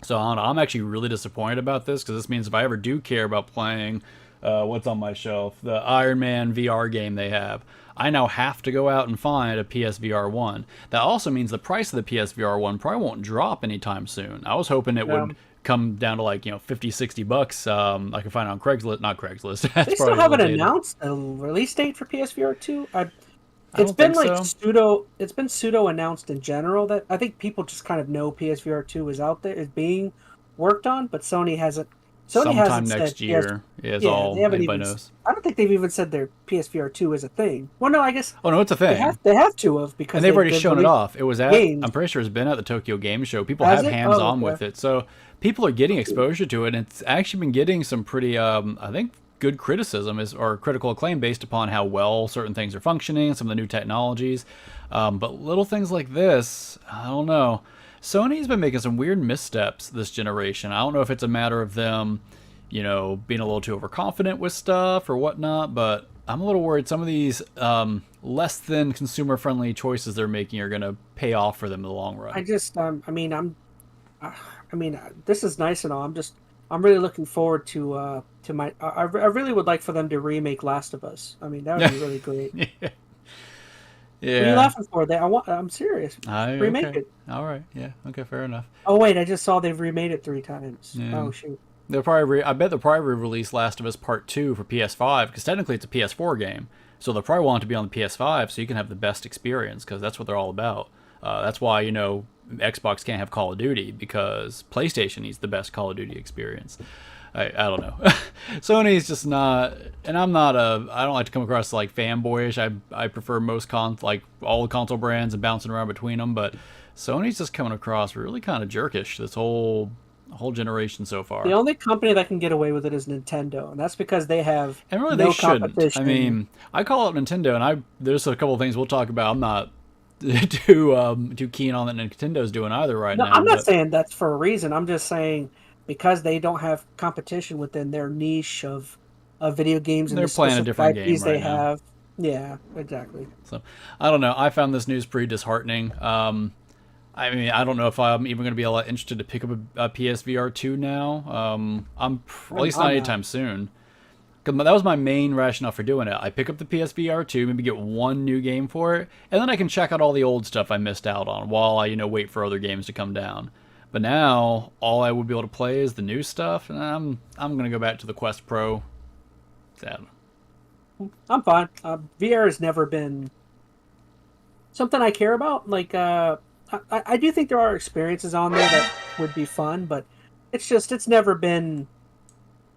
So I'm actually really disappointed about this because this means if I ever do care about playing what's on my shelf, the Iron Man VR game they have, I now have to go out and find a PSVR 1. That also means the price of the PSVR 1 probably won't drop anytime soon. I was hoping it would come down to like, $50, $60. I can find it on Craigslist, not Craigslist. They still haven't announced a release date for PSVR 2. It's been pseudo announced in general. That I think people just kind of know PSVR 2 is out there, is being worked on, but Sony hasn't. Sometime next year is all anybody knows. I don't think they've even said their PSVR 2 is a thing. Well, no, I guess. Oh no, it's a thing. They have to have, because and they've already shown it off. It was at. Games. I'm pretty sure it's been at the Tokyo Game Show. People have hands on with it, so people are getting exposure to it, and it's actually been getting some pretty, I think, good criticism or critical acclaim based upon how well certain things are functioning, some of the new technologies. But little things like this, I don't know. Sony's been making some weird missteps this generation. I don't know if it's a matter of them, being a little too overconfident with stuff or whatnot, but I'm a little worried some of these less than consumer-friendly choices they're making are going to pay off for them in the long run. This is nice and all. I'm really looking forward to my. I really would like for them to remake Last of Us. I mean, that would be really great. Yeah. What are you laughing for? I'm serious. Remake it. All right. Yeah. Okay. Fair enough. Oh wait, I just saw they've remade it 3 times. Yeah. Oh shoot. I bet they'll probably release Last of Us Part 2 for PS5 because technically it's a PS4 game, so they'll probably want it to be on the PS5 so you can have the best experience because that's what they're all about. That's why Xbox can't have Call of Duty because PlayStation needs the best Call of Duty experience. I don't know. Sony's just not, and I don't like to come across like fanboyish. I prefer most all the console brands and bouncing around between them, but Sony's just coming across really kind of jerkish this whole generation so far. The only company that can get away with it is Nintendo, and that's because they have they shouldn't. I mean, I call it Nintendo, and there's a couple of things we'll talk about. I'm not too keen on that Nintendo's doing either now. I'm not saying that's for a reason. I'm just saying because they don't have competition within their niche of video games and they're playing a different game they have. Yeah, exactly. So I don't know. I found this news pretty disheartening. I mean, I don't know if I'm even going to be interested to pick up a PSVR 2 now. At least not anytime soon. 'Cause that was my main rationale for doing it. I pick up the PSVR 2, maybe get one new game for it, and then I can check out all the old stuff I missed out on while I, wait for other games to come down. But now, all I would be able to play is the new stuff, and I'm gonna go back to the Quest Pro. Sad. I'm fine. VR has never been something I care about. Like, I do think there are experiences on there that would be fun, but it's never been.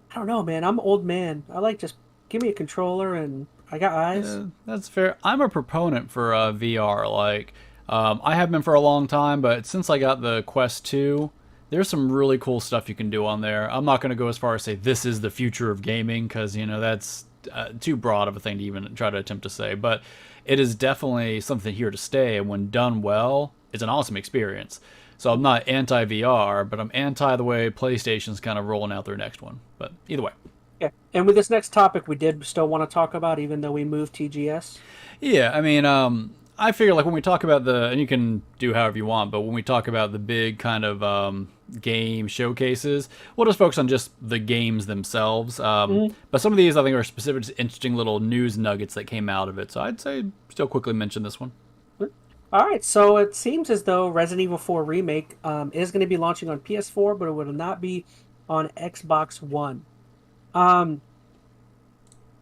I don't know, man. I'm an old man. I like just give me a controller and I got eyes. That's fair. I'm a proponent for VR. Like, I have been for a long time, but since I got the Quest 2, there's some really cool stuff you can do on there. I'm not going to go as far as say this is the future of gaming, because, that's too broad of a thing to even try to attempt to say. But it is definitely something here to stay, and when done well, it's an awesome experience. So I'm not anti-VR, but I'm anti the way PlayStation's kind of rolling out their next one. But either way. Yeah, and with this next topic, we did still want to talk about, even though we moved TGS. Yeah, I mean, I figure like when we talk about and you can do however you want, but when we talk about the big kind of game showcases, we'll just focus on just the games themselves. But some of these I think are specific to interesting little news nuggets that came out of it. So I'd say still quickly mention this one. All right, so it seems as though Resident Evil 4 Remake is going to be launching on PS4, but it will not be on Xbox One.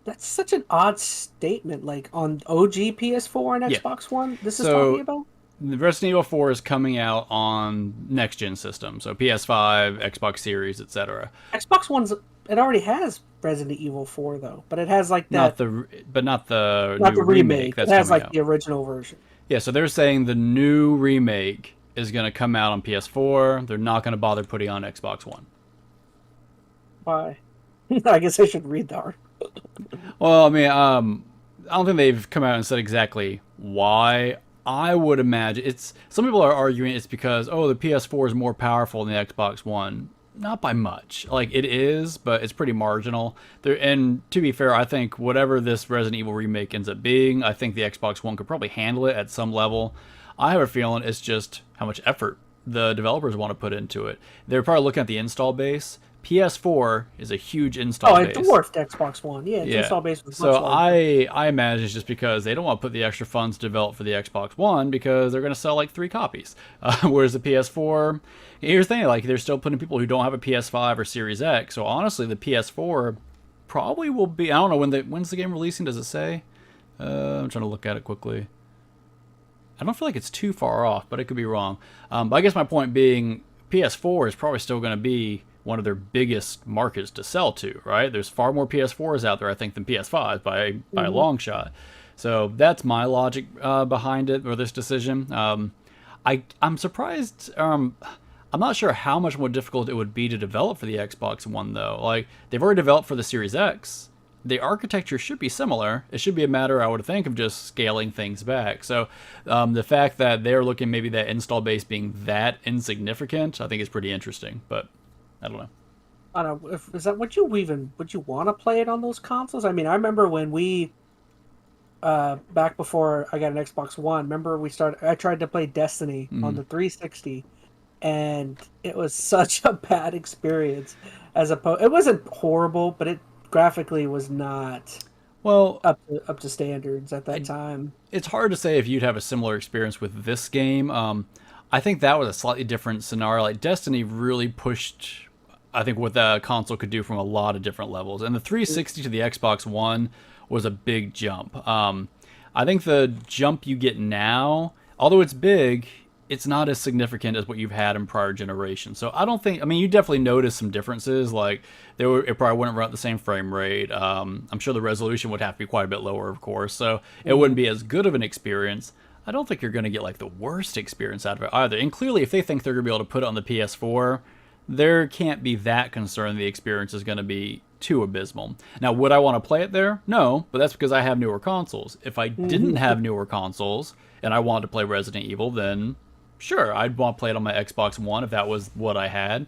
That's such an odd statement, like on OG PS4 and Xbox One. This is talking about. The Resident Evil 4 is coming out on next gen systems, so PS5, Xbox Series, etc. Xbox One's it already has Resident Evil 4 though, but it has like that. Not the new remake. That's it has like the original version. Yeah, so they're saying the new remake is going to come out on PS4. They're not going to bother putting on Xbox One. Why? I guess I should read the article. Well, I mean, I don't think they've come out and said exactly why. I would imagine some people are arguing it's because, the PS4 is more powerful than the Xbox One. Not by much. Like, it is, but it's pretty marginal. And to be fair, I think whatever this Resident Evil remake ends up being, I think the Xbox One could probably handle it at some level. I have a feeling it's just how much effort the developers want to put into it. They're probably looking at the install base. PS4 is a huge install base. Oh, it dwarfed Xbox One. Yeah, its install base was much so larger. I imagine it's just because they don't want to put the extra funds to develop for the Xbox One because they're going to sell like 3 copies. Whereas the PS4, here's the thing, like they're still putting people who don't have a PS5 or Series X. So honestly, the PS4 probably will be, I don't know, when's the game releasing, does it say? I'm trying to look at it quickly. I don't feel like it's too far off, but it could be wrong. But I guess my point being, PS4 is probably still going to be one of their biggest markets to sell to, right? There's far more PS4s out there, I think, than PS5s by a long shot. So that's my logic behind it, or this decision. I'm surprised. I'm not sure how much more difficult it would be to develop for the Xbox One, though. Like, they've already developed for the Series X. The architecture should be similar. It should be a matter, I would think, of just scaling things back. So the fact that they're looking maybe that install base being that insignificant, I think is pretty interesting. But I don't know. I don't know. Is that would you want to play it on those consoles? I mean, I remember when we back before I got an Xbox One. Remember I tried to play Destiny on the 360, and it was such a bad experience. It wasn't horrible, but it graphically was not up to standards at that time. It's hard to say if you'd have a similar experience with this game. I think that was a slightly different scenario. Like Destiny really pushed, I think, what the console could do from a lot of different levels. And the 360 to the Xbox One was a big jump. I think the jump you get now, although it's big, it's not as significant as what you've had in prior generations. So you definitely notice some differences. Like it probably wouldn't run at the same frame rate. I'm sure the resolution would have to be quite a bit lower, of course. So it wouldn't be as good of an experience. I don't think you're going to get like the worst experience out of it either. And clearly, if they think they're going to be able to put it on the PS4, there can't be that concern the experience is going to be too abysmal. Now, would I want to play it there? No, but that's because I have newer consoles. If I didn't have newer consoles and I wanted to play Resident Evil, then sure, I'd want to play it on my Xbox One if that was what I had.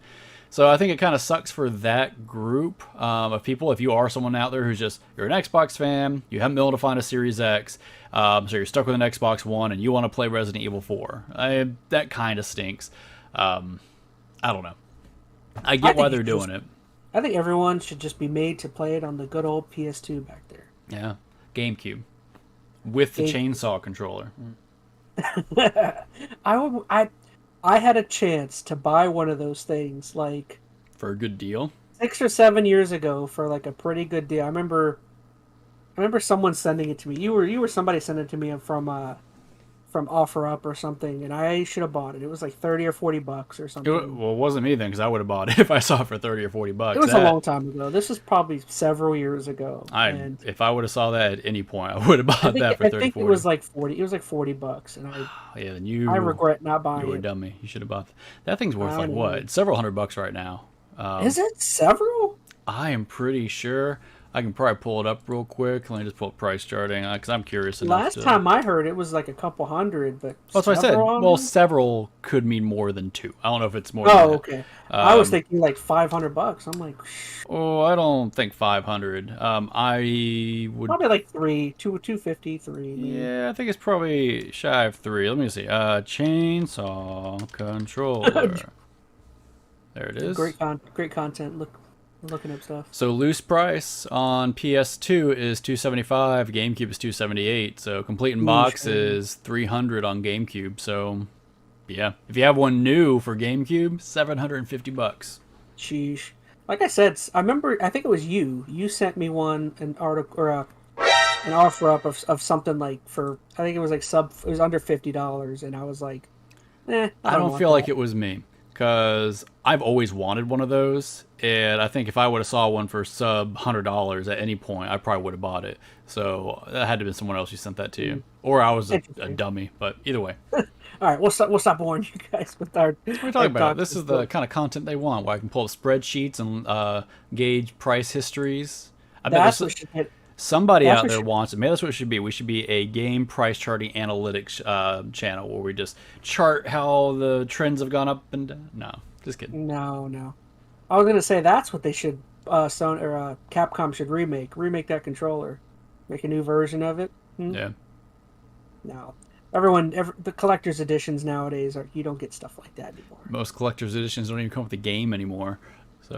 So I think it kind of sucks for that group of people. If you are someone out there who's you're an Xbox fan, you haven't been able to find a Series X, so you're stuck with an Xbox One and you want to play Resident Evil 4. That kind of stinks. I don't know. I get why they're doing it. I think everyone should just be made to play it on the good old PS2 back there. Yeah, GameCube with the Game- chainsaw controller. I had a chance to buy one of those things like For a good deal. 6 or 7 years ago for like a pretty good deal. I remember someone sending it to me. You were somebody sending it to me from OfferUp or something, and I should have bought it. It was like $30 or $40 or something. It wasn't me then, because I would have bought it if I saw it for 30 or 40 bucks. It was a long time ago. This was probably several years ago. And If I would have saw that at any point, I would have bought that for 30, I think 40. it was like 40. It was like $40, and Yeah, then I regret not buying you were a it. dummy. You should have bought that thing's worth I like know. what? It's several $100 right now. Is it several? I am pretty sure. I can probably pull it up real quick. Let me just pull up price charting because I'm curious enough. Last time I heard it was like a couple hundred, but That's what I said. several on Well, there? several could mean more than two. I don't know if it's more than Oh, that. okay. I was thinking like $500. I'm like, Oh, I don't think 500. I would. probably like 250, 3. maybe. Yeah, I think it's probably shy of 3. Let me see. Chainsaw controller. There it is. Great content. Looking up stuff. So loose price on PS2 is $275. GameCube is $278. So complete in box sure. is $300 on GameCube. So yeah, if you have one new for GameCube, $750. Sheesh. Like I said, I remember. I think it was you. You sent me an article or an offer up of something like for. I think it was like It was under $50, and I was like, I don't want feel like that. it was me because I've always wanted one of those, and I think if I would have saw one for sub $100 at any point, I probably would have bought it. So that had to have been someone else who sent that to you, or I was a Interesting. dummy. But either way, All right, we'll stop boring you guys with our. we're talking about this is the kind of content they want, where I can pull up spreadsheets and gauge price histories. I bet That's there's what should hit. somebody that's out what there should- wants it. Maybe that's what it should be. We should be a game price charting analytics channel where we just chart how the trends have gone up and down. No, just kidding. No. I was gonna say that's what they should. Sony or Capcom should remake that controller, make a new version of it. Yeah. No, the collector's editions nowadays you don't get stuff like that anymore. Most collector's editions don't even come with the game anymore. So,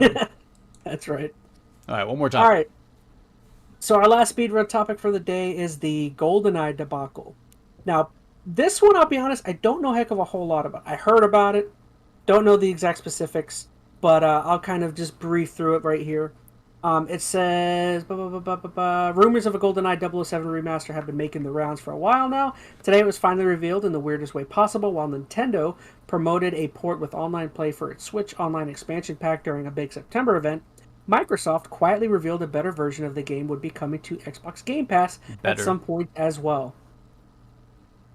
That's right. all right, one more time. All right. So our last speedrun topic for the day is the GoldenEye debacle. Now, this one, I'll be honest, I don't know a heck of a whole lot about. I heard about it, don't know the exact specifics, but I'll kind of just breeze through it right here. It says, rumors of a GoldenEye 007 remaster have been making the rounds for a while now. Today it was finally revealed in the weirdest way possible while Nintendo promoted a port with online play for its Switch Online expansion pack during a big September event. Microsoft quietly revealed a better version of the game would be coming to Xbox Game Pass at some point as well.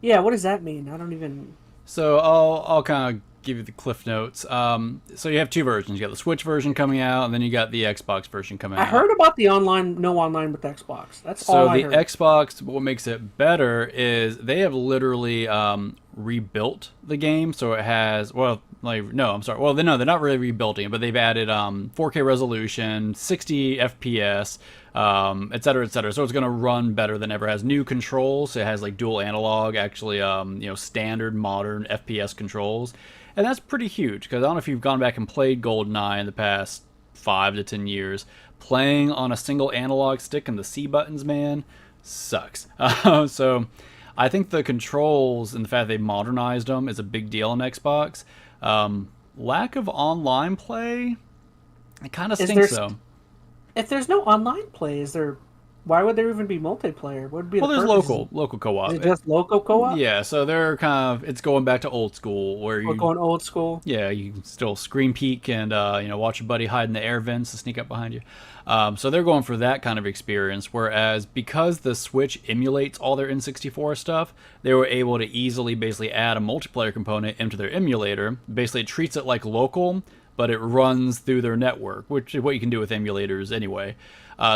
Yeah, what does that mean? I don't even... So I'll kind of give you the cliff notes. So you have two versions. You got the Switch version coming out, and then you got the Xbox version coming out. I heard about the no online with Xbox. That's all I So heard. the Xbox, what makes it better is they have literally rebuilt the game. So it has, well, like, no, I'm sorry. Well, they're not really rebuilding it, but they've added 4K resolution, 60 FPS, et cetera, et cetera. So it's going to run better than ever. It has new controls. It has like dual analog, actually, standard modern FPS controls. And that's pretty huge because I don't know if you've gone back and played GoldenEye in the past 5 to 10 years. Playing on a single analog stick and the C buttons, man, sucks. So I think the controls and the fact they modernized them is a big deal on Xbox. Lack of online play, it kind of stinks though. If there's no online play, why would there even be multiplayer? What would be Well, the there's purpose? local co-op. Is it just local co-op? Yeah, so they're kind of, it's going back to old school where We're going old school. Yeah, you can still screen peek and watch your buddy hide in the air vents to sneak up behind you. So they're going for that kind of experience. Whereas because the Switch emulates all their N64 stuff, they were able to easily basically add a multiplayer component into their emulator. Basically, it treats it like local, but it runs through their network, which is what you can do with emulators anyway.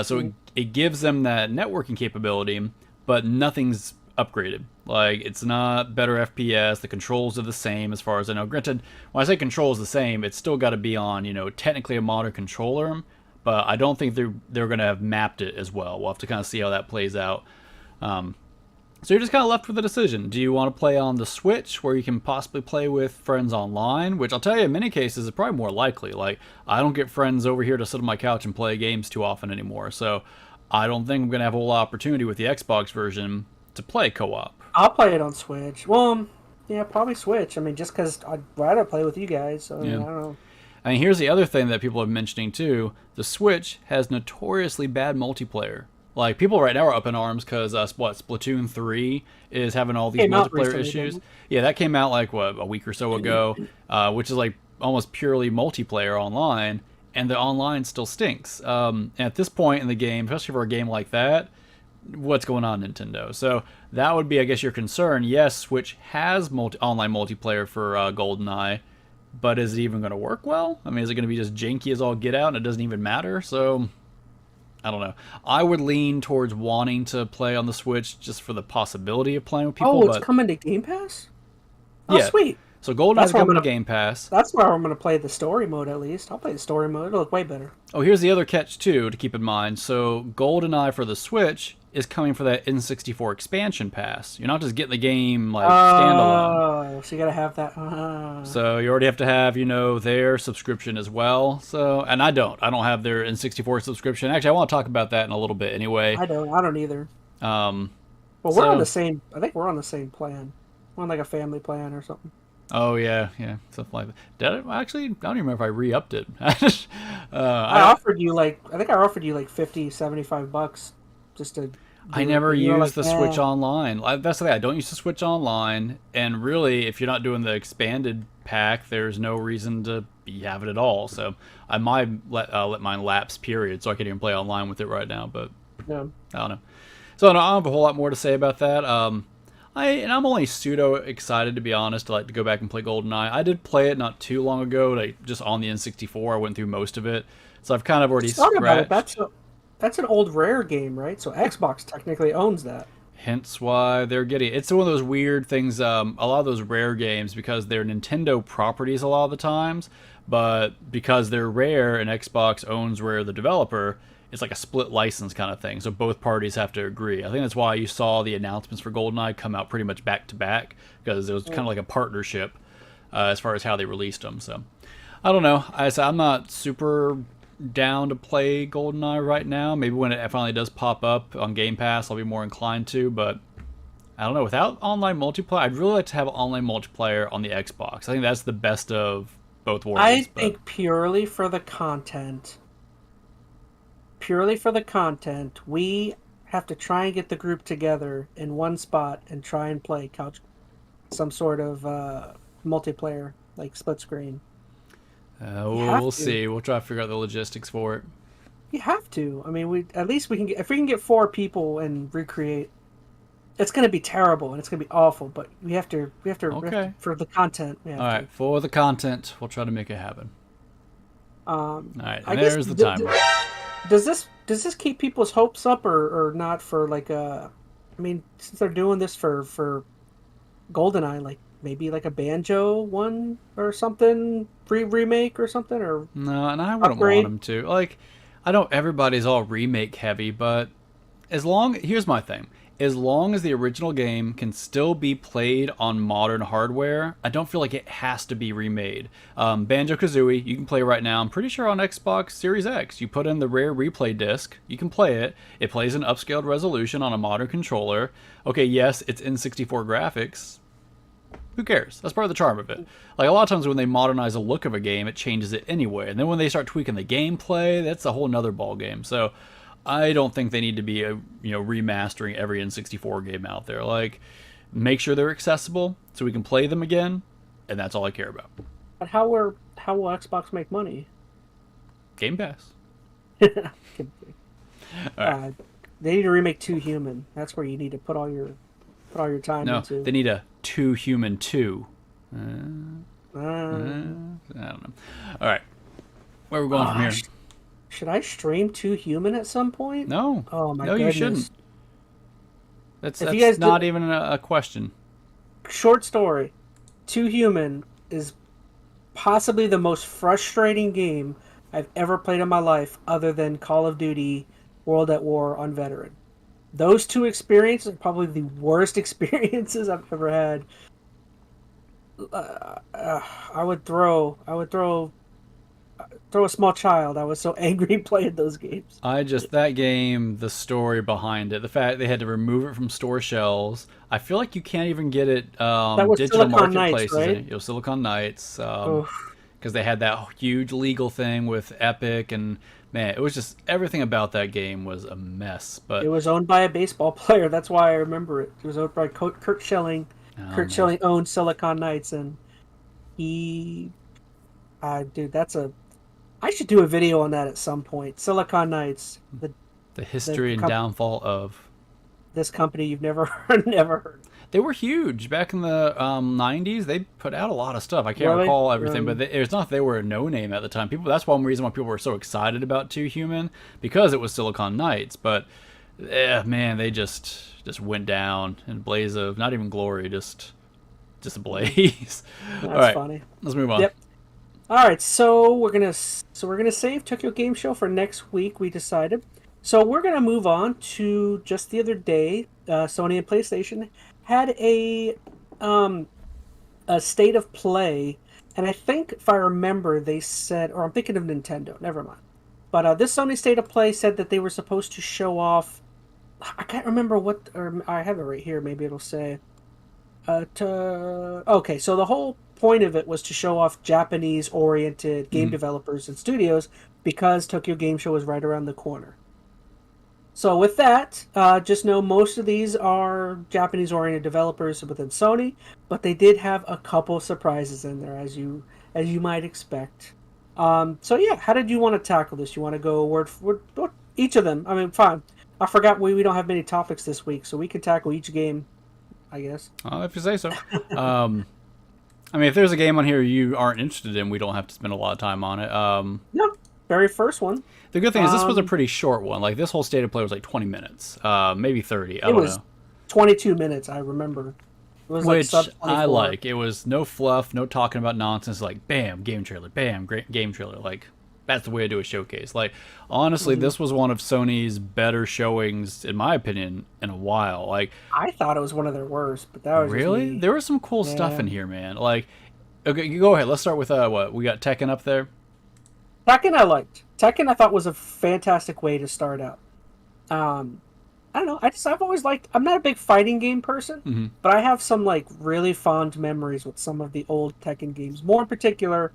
So it gives them that networking capability, but nothing's upgraded. Like, it's not better FPS. The controls are the same as far as I know. Granted, when I say controls the same, it's still got to be on, technically a modern controller, but I don't think they're going to have mapped it as well. We'll have to kind of see how that plays out. So you're just kind of left with the decision. Do you want to play on the Switch, where you can possibly play with friends online? Which I'll tell you, in many cases, is probably more likely. Like, I don't get friends over here to sit on my couch and play games too often anymore. So I don't think I'm going to have a whole lot of opportunity with the Xbox version to play co-op. I'll play it on Switch. Well, yeah, probably Switch. I mean, just because I'd rather play with you guys. So, Yeah. I don't know. I mean, here's the other thing that people are mentioning too. The Switch has notoriously bad multiplayer. Like, people right now are up in arms because, Splatoon 3 is having all these Came out multiplayer recently, issues. didn't Yeah, that came out, like, a week or so ago, which is, like, almost purely multiplayer online, and the online still stinks. And at this point in the game, especially for a game like that, what's going on, Nintendo? So that would be, I guess, your concern. Yes, Switch has online multiplayer for GoldenEye, but is it even going to work well? I mean, is it going to be just janky as all get out and it doesn't even matter? So I don't know. I would lean towards wanting to play on the Switch just for the possibility of playing with people. Oh, it's coming to Game Pass? Oh, Yeah. sweet. So GoldenEye's coming to Game Pass. That's where I'm going to play the story mode, at least. I'll play the story mode. It'll look way better. Oh, here's the other catch, too, to keep in mind. So GoldenEye for the Switch is coming for that N64 expansion pass. You're not just getting the game, like, standalone. Oh, so you got to have that. So you already have to have, their subscription as well. So, and I don't have their N64 subscription. Actually, I want to talk about that in a little bit anyway. I don't either. Well, we're so- on the same, I think we're on the same plan. We're on like a family plan or something. Oh yeah, stuff like that. Actually, I don't even remember if I re-upped it. I offered you like, I think I offered you like 50, 75 bucks just to. I never use the Switch Online. That's the thing. I don't use the Switch Online, and really, if you're not doing the expanded pack, there's no reason to have it at all. So I might let mine lapse. Period, so I can't even play online with it right now. But Yeah. I don't know. So I don't have a whole lot more to say about that. I'm only pseudo excited, to be honest, to go back and play GoldenEye. I did play it not too long ago, just on the N64. I went through most of it, so I've kind of already scratched. That's an old Rare game, right? So Xbox technically owns that. Hence why they're getting it's one of those weird things. A lot of those Rare games, because they're Nintendo properties a lot of the times, but because they're Rare and Xbox owns Rare, the developer, it's like a split license kind of thing. So both parties have to agree. I think that's why you saw the announcements for GoldenEye come out pretty much back to back, because it was kind of like a partnership as far as how they released them. So I don't know. I'm not super down to play GoldenEye right now. Maybe when it finally does pop up on Game Pass, I'll be more inclined to, but I don't know. Without online multiplayer, I'd really like to have online multiplayer on the Xbox. I think that's the best of both worlds. I think purely for the content, we have to try and get the group together in one spot and try and play some sort of multiplayer, like split screen. We'll see. We'll try to figure out the logistics for it. You have to. I mean, if we can get 4 people and recreate. It's going to be terrible and it's going to be awful, but we have to for the content. All right, for the content, we'll try to make it happen. All right, and there's the timer. Does this keep people's hopes up or not for like I mean, since they're doing this for GoldenEye, like maybe like a Banjo one or something, remake or something, or no, and I wouldn't want them to. Like, I know everybody's all remake heavy, but here's my thing. As long as the original game can still be played on modern hardware, I don't feel like it has to be remade. Banjo-Kazooie, you can play right now, I'm pretty sure on Xbox Series X. You put in the Rare Replay disc, you can play it. It plays in upscaled resolution on a modern controller. Okay, yes, it's N64 graphics. Who cares? That's part of the charm of it. Like, a lot of times when they modernize the look of a game, it changes it anyway. And then when they start tweaking the gameplay, that's a whole nother ball game. So I don't think they need to be remastering every N64 game out there. Like, make sure they're accessible so we can play them again, and that's all I care about. But how will Xbox make money? Game Pass. Right. They need to remake 2 Human. That's where you need to put all your time into. No, they need a 2 Human 2. I don't know. All right, where are we going from here? Should I stream 2 Human at some point? No. Oh my goodness. You shouldn't. That's not even a question. Short story. 2 Human is possibly the most frustrating game I've ever played in my life, other than Call of Duty World at War on Veteran. those two experiences are probably the worst experiences I've ever had. I would throw a small child. I was so angry playing those games. That game, the story behind it, the fact they had to remove it from store shelves. I feel like you can't even get it That was digital Silicon Knights, marketplaces. right? It was Silicon Knights, Oh, because they had that huge legal thing with Epic, and man, it was just everything about that game was a mess. But it was owned by a baseball player. That's why I remember it. It was owned by Kurt Schilling. Kurt Schilling owned Silicon Knights, and he, dude, I should do a video on that at some point. Silicon Knights, the history and downfall of this company you've never heard. They were huge back in the 90s. They put out a lot of stuff. I can't recall everything, but it's not they were a no-name at the time. That's one reason why people were so excited about Two Human, because it was Silicon Knights. But man, they just went down in a blaze of not even glory, just a blaze. That's all right, funny. Let's move on. Yep. All right, so we're gonna save Tokyo Game Show for next week. We decided. So we're gonna move on to just the other day. Sony and PlayStation had a state of play, and I think if I remember, they said, or I'm thinking of Nintendo. Never mind. But this Sony state of play said that they were supposed to show off. I can't remember what, or I have it right here. Maybe it'll say. Okay, so the whole point of it was to show off Japanese-oriented game developers and studios, because Tokyo Game Show is right around the corner. So with that, just know most of these are Japanese-oriented developers within Sony, but they did have a couple surprises in there, as you might expect. So yeah, how did you want to tackle this? You want to go word for word? Each of them. I mean, fine. I forgot we don't have many topics this week, so we can tackle each game, I guess. If you say so. I mean, if there's a game on here you aren't interested in, we don't have to spend a lot of time on it. No, very first one. The good thing is this was a pretty short one. Like, this whole state of play was like 20 minutes, maybe 30. I don't know. 22 minutes, I remember. It was Which like I like. It was no fluff, no talking about nonsense. Like, bam, game trailer, bam, great game trailer. Like, that's the way to do a showcase. Like, honestly, this was one of Sony's better showings, in my opinion, in a while. Like, I thought it was one of their worst, but that was really just me. There was some cool stuff in here, man. Like, okay, you go ahead. Let's start with what we got. Tekken up there. Tekken I liked. Tekken I thought was a fantastic way to start out. I don't know. I've always liked. I'm not a big fighting game person, but I have some like really fond memories with some of the old Tekken games. More in particular,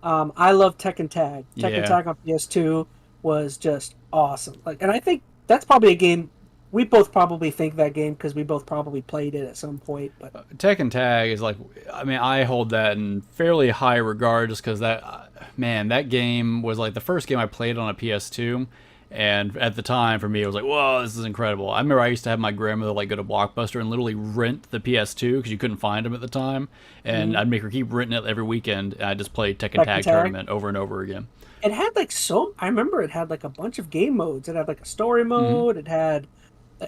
I love Tekken Tag. Tekken Tag on PS2 was just awesome. Like, and I think that's probably a game we both probably think that game because we both probably played it at some point. But Tekken Tag is like, I mean, I hold that in fairly high regard just because that game was like the first game I played on a PS2. And at the time, for me, it was like, whoa, this is incredible. I remember I used to have my grandmother like go to Blockbuster and literally rent the PS2 because you couldn't find them at the time. And I'd make her keep renting it every weekend. And I just played Tekken Tag Tournament over and over again. It had like I remember it had like a bunch of game modes. It had like a story mode. It had,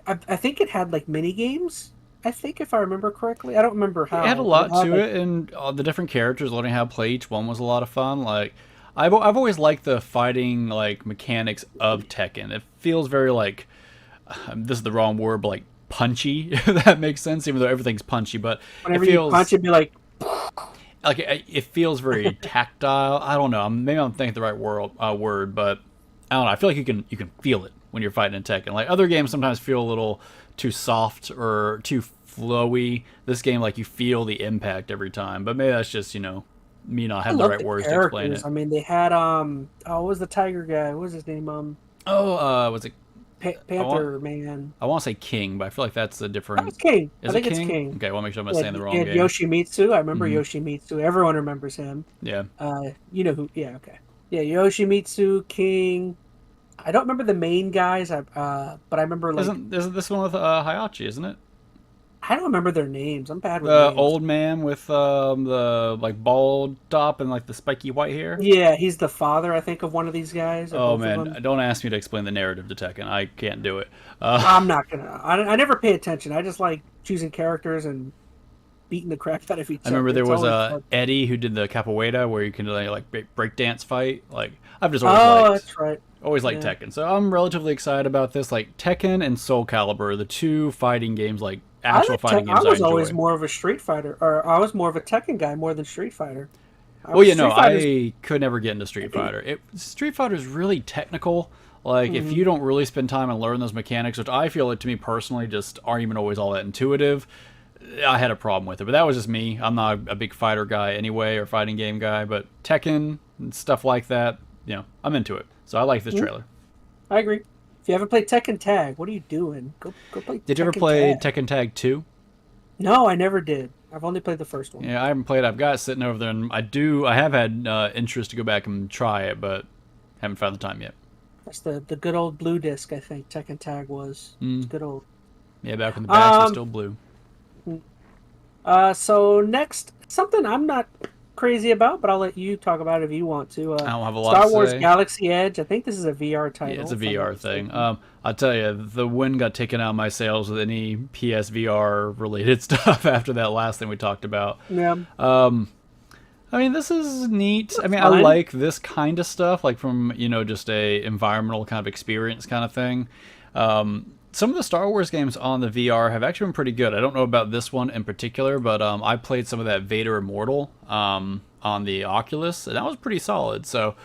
I think it had like mini games. I think if I remember correctly, I don't remember how. It had a lot to it, and the different characters, learning how to play each one was a lot of fun. Like, I've always liked the fighting like mechanics of Tekken. It feels very like this is the wrong word, but like punchy. If that makes sense. Even though everything's punchy, but whenever it feels you punch, it'd be like it feels very tactile. I don't know. Maybe I'm thinking the right word, but I don't know. I feel like you can feel it when you're fighting in Tekken. Like other games sometimes feel a little too soft or too flowy. This game, like, you feel the impact every time. But maybe that's just me not having the right words to explain it. I mean, they had what was the tiger guy? What was his name? Was it Panther Man? I want to say King, but I feel like that's a different. That was King. Is I think it it's King? King. Okay, I want to make sure I'm not saying the wrong game. Yoshimitsu. I remember Yoshimitsu. Everyone remembers him. Yeah. You know who? Yeah. Okay. Yeah, Yoshimitsu, King. I don't remember the main guys. But I remember like. Isn't this one with Hayachi? Isn't it? I don't remember their names. I'm bad with the names. old man with the like bald top and like the spiky white hair. Yeah, he's the father, I think, of one of these guys. Oh man, don't ask me to explain the narrative to Tekken. I can't do it. I'm not gonna. I never pay attention. I just like choosing characters and beating the crap out of each I other. remember there It's was always fun. Eddie who did the capoeira where you can like break dance fight. Like I've just always Oh, liked that's right. always liked Yeah. Tekken, so I'm relatively excited about this. Like Tekken and Soul Calibur, the two fighting games, like I actual like fighting I games I was always enjoy. more of a Street Fighter, or I was more of a Tekken guy more than Street Fighter. Well, you know, Street Fighter's I could never get into Street Fighter. Street Fighter is really technical. Like, if Mhm. you don't really spend time and learn those mechanics, which I feel like to me personally just aren't even always all that intuitive, I had a problem with it. But that was just me. I'm not a big fighter guy anyway, or fighting game guy. But Tekken and stuff like that, you know, I'm into it. So I like this trailer. I agree. If you haven't played Tekken Tag, what are you doing? Go play. Did you ever Tekken play Tag. Tekken Tag 2? No, I never did. I've only played the first one. Yeah, I haven't played it. I've got it sitting over there, and I have had interest to go back and try it, but haven't found the time yet. That's the good old blue disc. I think Tekken Tag was. It's good old. Yeah, back when the backs were Um, still blue. So next, something I'm not crazy about, but I'll let you talk about it if you want to. I don't have a lot Star to Wars say. Galaxy Edge. I think this is a VR title. Yeah, it's a if I'm not VR thing. mistaken. I'll tell you, the wind got taken out of my sails with any PSVR related stuff after that last thing we talked about. Yeah. I mean, this is neat. I mean, fine. I like this kind of stuff, like from, you know, just a environmental kind of experience kind of thing. Some of the Star Wars games on the VR have actually been pretty good. I don't know about this one in particular, but I played some of that Vader Immortal on the Oculus, and that was pretty solid. So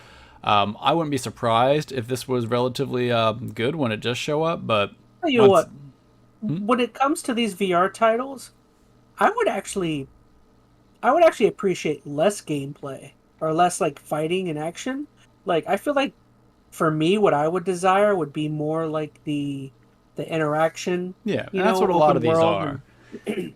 I wouldn't be surprised if this was relatively good when it does show up. But Tell you once- what, when it comes to these VR titles, I would actually appreciate less gameplay or less like fighting and action. Like I feel like for me, what I would desire would be more like the interaction. Yeah, you and that's know, what a lot open of these world are. and-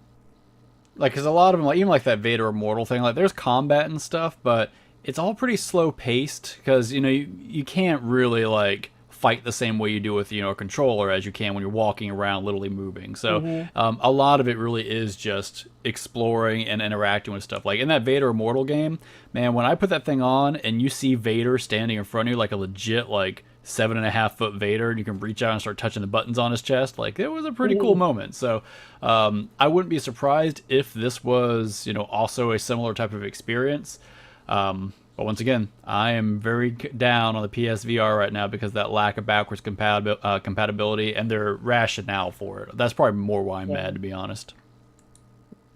Like, because a lot of them, like even like that Vader Immortal thing, like there's combat and stuff, but it's all pretty slow paced because you know you can't really like fight the same way you do with, you know, a controller as you can when you're walking around, literally moving. So a lot of it really is just exploring and interacting with stuff. Like in that Vader Immortal game, man, when I put that thing on and you see Vader standing in front of you like a legit like 7.5-foot Vader, and you can reach out and start touching the buttons on his chest, like it was a pretty cool moment. So I wouldn't be surprised if this was, you know, also a similar type of experience. But once again, I am very down on the PSVR right now because of that lack of backwards compatibility and their rationale for it. That's probably more why I'm mad, to be honest.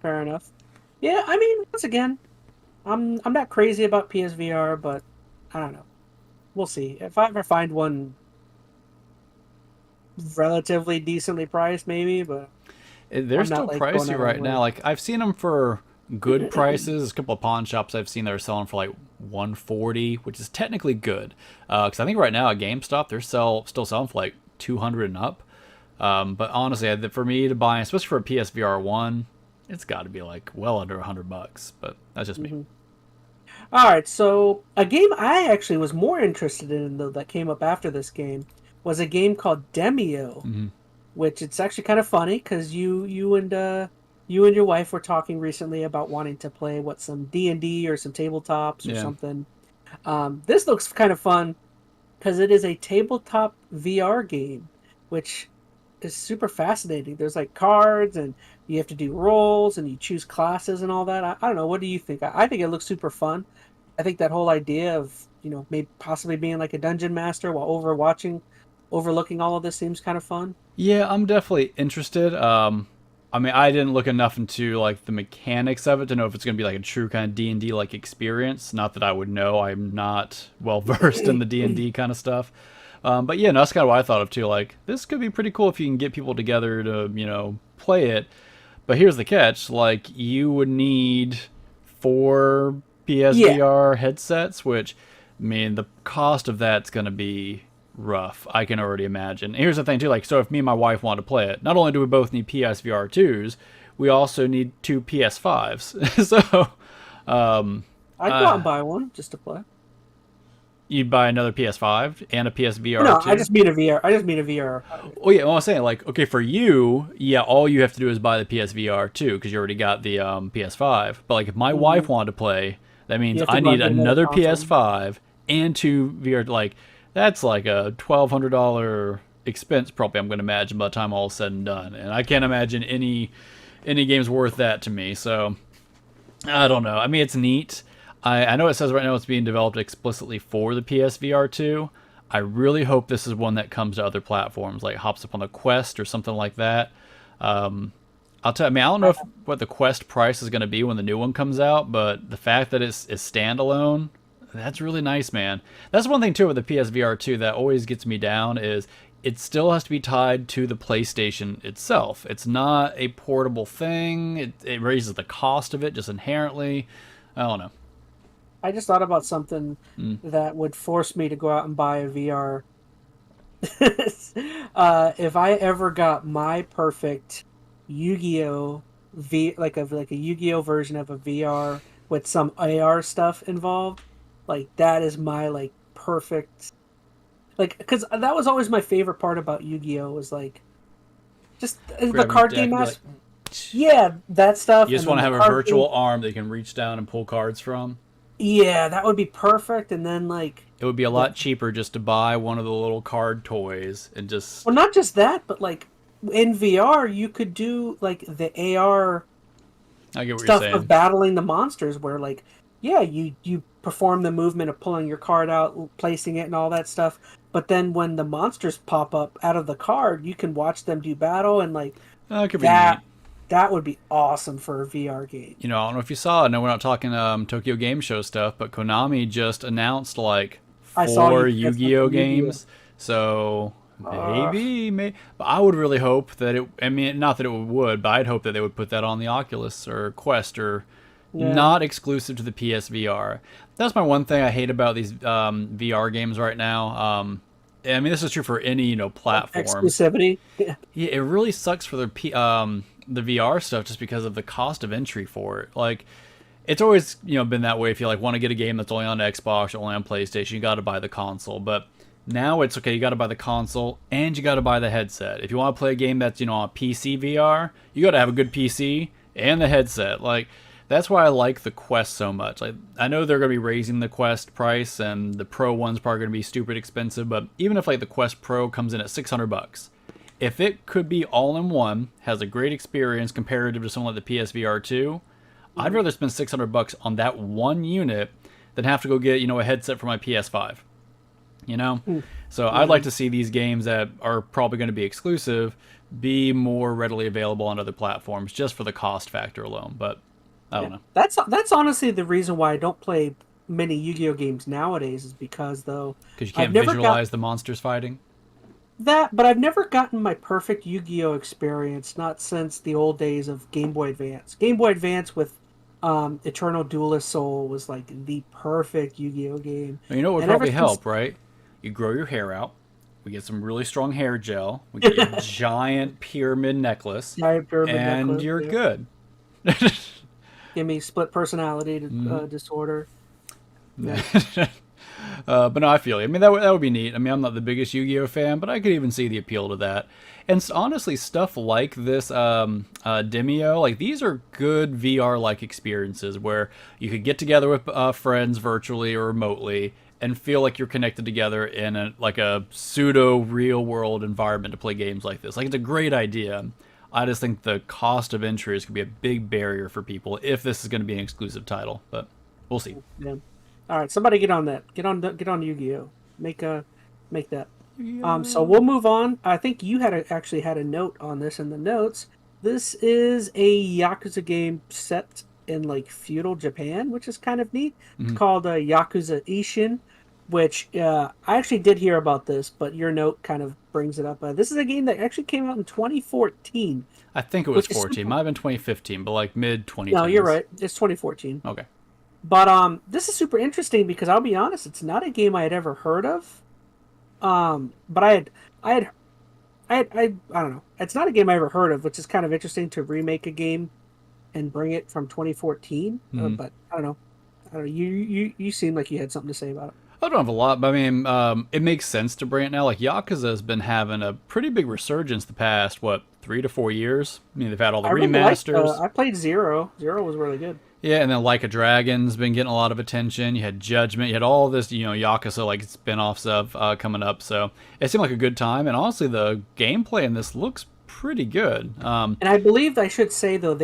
Fair enough. Yeah, I mean, once again, I'm not crazy about PSVR, but I don't know. We'll see. If I ever find one relatively decently priced, maybe, but They're I'm not, still like, going pricey out right of my now. way. Like I've seen them for good prices. There's a couple of pawn shops I've seen that are selling for like $140, which is technically good. Because I think right now at GameStop they're still selling for like $200 and up. But honestly, for me to buy, especially for a PSVR 1, it's got to be like well under $100. But that's just me. All right, so a game I actually was more interested in, though, that came up after this game was a game called Demio, which it's actually kind of funny because you and your wife were talking recently about wanting to play some D&D or some tabletops or something. This looks kind of fun because it is a tabletop VR game, which is super fascinating. There's like cards and you have to do rolls and you choose classes and all that. I don't know. What do you think? I think it looks super fun. I think that whole idea of, you know, maybe possibly being like a dungeon master while overlooking all of this seems kind of fun. Yeah, I'm definitely interested. I mean, I didn't look enough into like the mechanics of it to know if it's going to be like a true kind of D&D like experience. Not that I would know. I'm not well versed in the D&D kind of stuff. But yeah, no, that's kind of what I thought of too. Like, this could be pretty cool if you can get people together to, you know, play it. But here's the catch. Like, you would need 4 PSVR headsets, which, I mean, the cost of that's going to be rough. I can already imagine. And here's the thing too. Like, so if me and my wife want to play it, not only do we both need PSVR 2s, we also need 2 PS5s. So, I'd go out and buy one just to play. you'd buy another PS5 and a PSVR No, 2? I just mean a VR. Oh yeah, well, I'm saying like, okay, for you, yeah, all you have to do is buy the PSVR 2 because you already got the PS5. But like, if my wife wanted to play, that means You have to I need buy another another console. PS5 and 2 VR. Like, that's like a $1,200 expense, probably. I'm going to imagine by the time all is said and done, and I can't imagine any any game's worth that to me. So I don't know. I mean, it's neat. I know it says right now it's being developed explicitly for the PSVR 2. I really hope this is one that comes to other platforms, like hops up on the Quest or something like that. I'll tell you, I mean, I don't know what the Quest price is going to be when the new one comes out, but the fact that it's standalone, that's really nice, man. That's one thing, too, with the PSVR 2 that always gets me down is it still has to be tied to the PlayStation itself. It's not a portable thing. It raises the cost of it just inherently. I don't know. I just thought about something that would force me to go out and buy a VR. If I ever got my perfect Yu-Gi-Oh! Like a Yu-Gi-Oh! Version of a VR with some AR stuff involved, like that is my like perfect. Like, because that was always my favorite part about Yu-Gi-Oh! Was like just the card game aspect. Yeah, that stuff. You just want to have a virtual arm that you can reach down and pull cards from. Yeah, that would be perfect. And then like it would be a lot cheaper just to buy one of the little card toys and just. Well, not just that, but like in VR, you could do like the AR I get what stuff you're saying. of battling the monsters, where like you perform the movement of pulling your card out, placing it, and all that stuff. But then when the monsters pop up out of the card, you can watch them do battle, and like That could be neat. That would be awesome for a VR game. You know, I don't know if you saw. I know we're not talking Tokyo Game Show stuff, but Konami just announced like 4 Yu-Gi-Oh games. So maybe. But I would really hope that it. I mean, not that it would, but I'd hope that they would put that on the Oculus or Quest or not exclusive to the PSVR. That's my one thing I hate about these VR games right now. I mean, this is true for any platform. Exclusivity. Yeah, it really sucks for the VR stuff just because of the cost of entry for it. Like, it's always been that way. If you want to get a game that's only on Xbox or only on PlayStation, you got to buy the console. But now it's okay. You got to buy the console and you got to buy the headset. If you want to play a game that's on PC VR, you got to have a good PC and the headset. Like, that's why I like the Quest so much. Like, I know they're going to be raising the Quest price, and the Pro one's probably going to be stupid expensive. But even if the Quest Pro comes in at $600. If it could be all-in-one, has a great experience comparative to something like the PSVR 2, I'd rather spend $600 on that one unit than have to go get, a headset for my PS5. So I'd like to see these games that are probably going to be exclusive be more readily available on other platforms just for the cost factor alone. But I don't know. That's honestly the reason why I don't play many Yu-Gi-Oh games nowadays, is because you can't visualize the monsters fighting. But I've never gotten my perfect Yu-Gi-Oh experience, not since the old days of Game Boy Advance. Game Boy Advance with Eternal Duelist Soul was like the perfect Yu-Gi-Oh game. Well, what would probably help, right? You grow your hair out. We get some really strong hair gel. We get a giant pyramid necklace. And you're good. Give me split personality disorder. Yeah. But no, I feel you. I mean, that would be neat. I mean, I'm not the biggest Yu-Gi-Oh fan, but I could even see the appeal to that. And honestly, stuff like this Demio, like these are good VR-like experiences where you could get together with friends virtually or remotely and feel like you're connected together in a pseudo real-world environment to play games like this. Like, it's a great idea. I just think the cost of entry is going to be a big barrier for people if this is going to be an exclusive title, but we'll see. Yeah. All right, somebody get on that. Get on Yu-Gi-Oh. Make that. So we'll move on. I think you actually had a note on this in the notes. This is a Yakuza game set in feudal Japan, which is kind of neat. It's called Yakuza Ishin, which I actually did hear about this, but your note kind of brings it up. This is a game that actually came out in 2014. I think it was 14. Might have been 2015, but mid-2010s. No, you're right. It's 2014. Okay. But this is super interesting because I'll be honest, it's not a game I had ever heard of. But I don't know. It's not a game I ever heard of, which is kind of interesting to remake a game and bring it from 2014. But I don't know. You seem like you had something to say about it. I don't have a lot, but I mean, it makes sense to bring it now. Yakuza has been having a pretty big resurgence the past, 3 to 4 years? I mean, they've had all the remasters. I played Zero. Zero was really good. Yeah, and then Like a Dragon's been getting a lot of attention. You had Judgment. You had all this, Yakuza spin-offs of coming up. So it seemed like a good time. And honestly, the gameplay in this looks pretty good. And I believe I should say though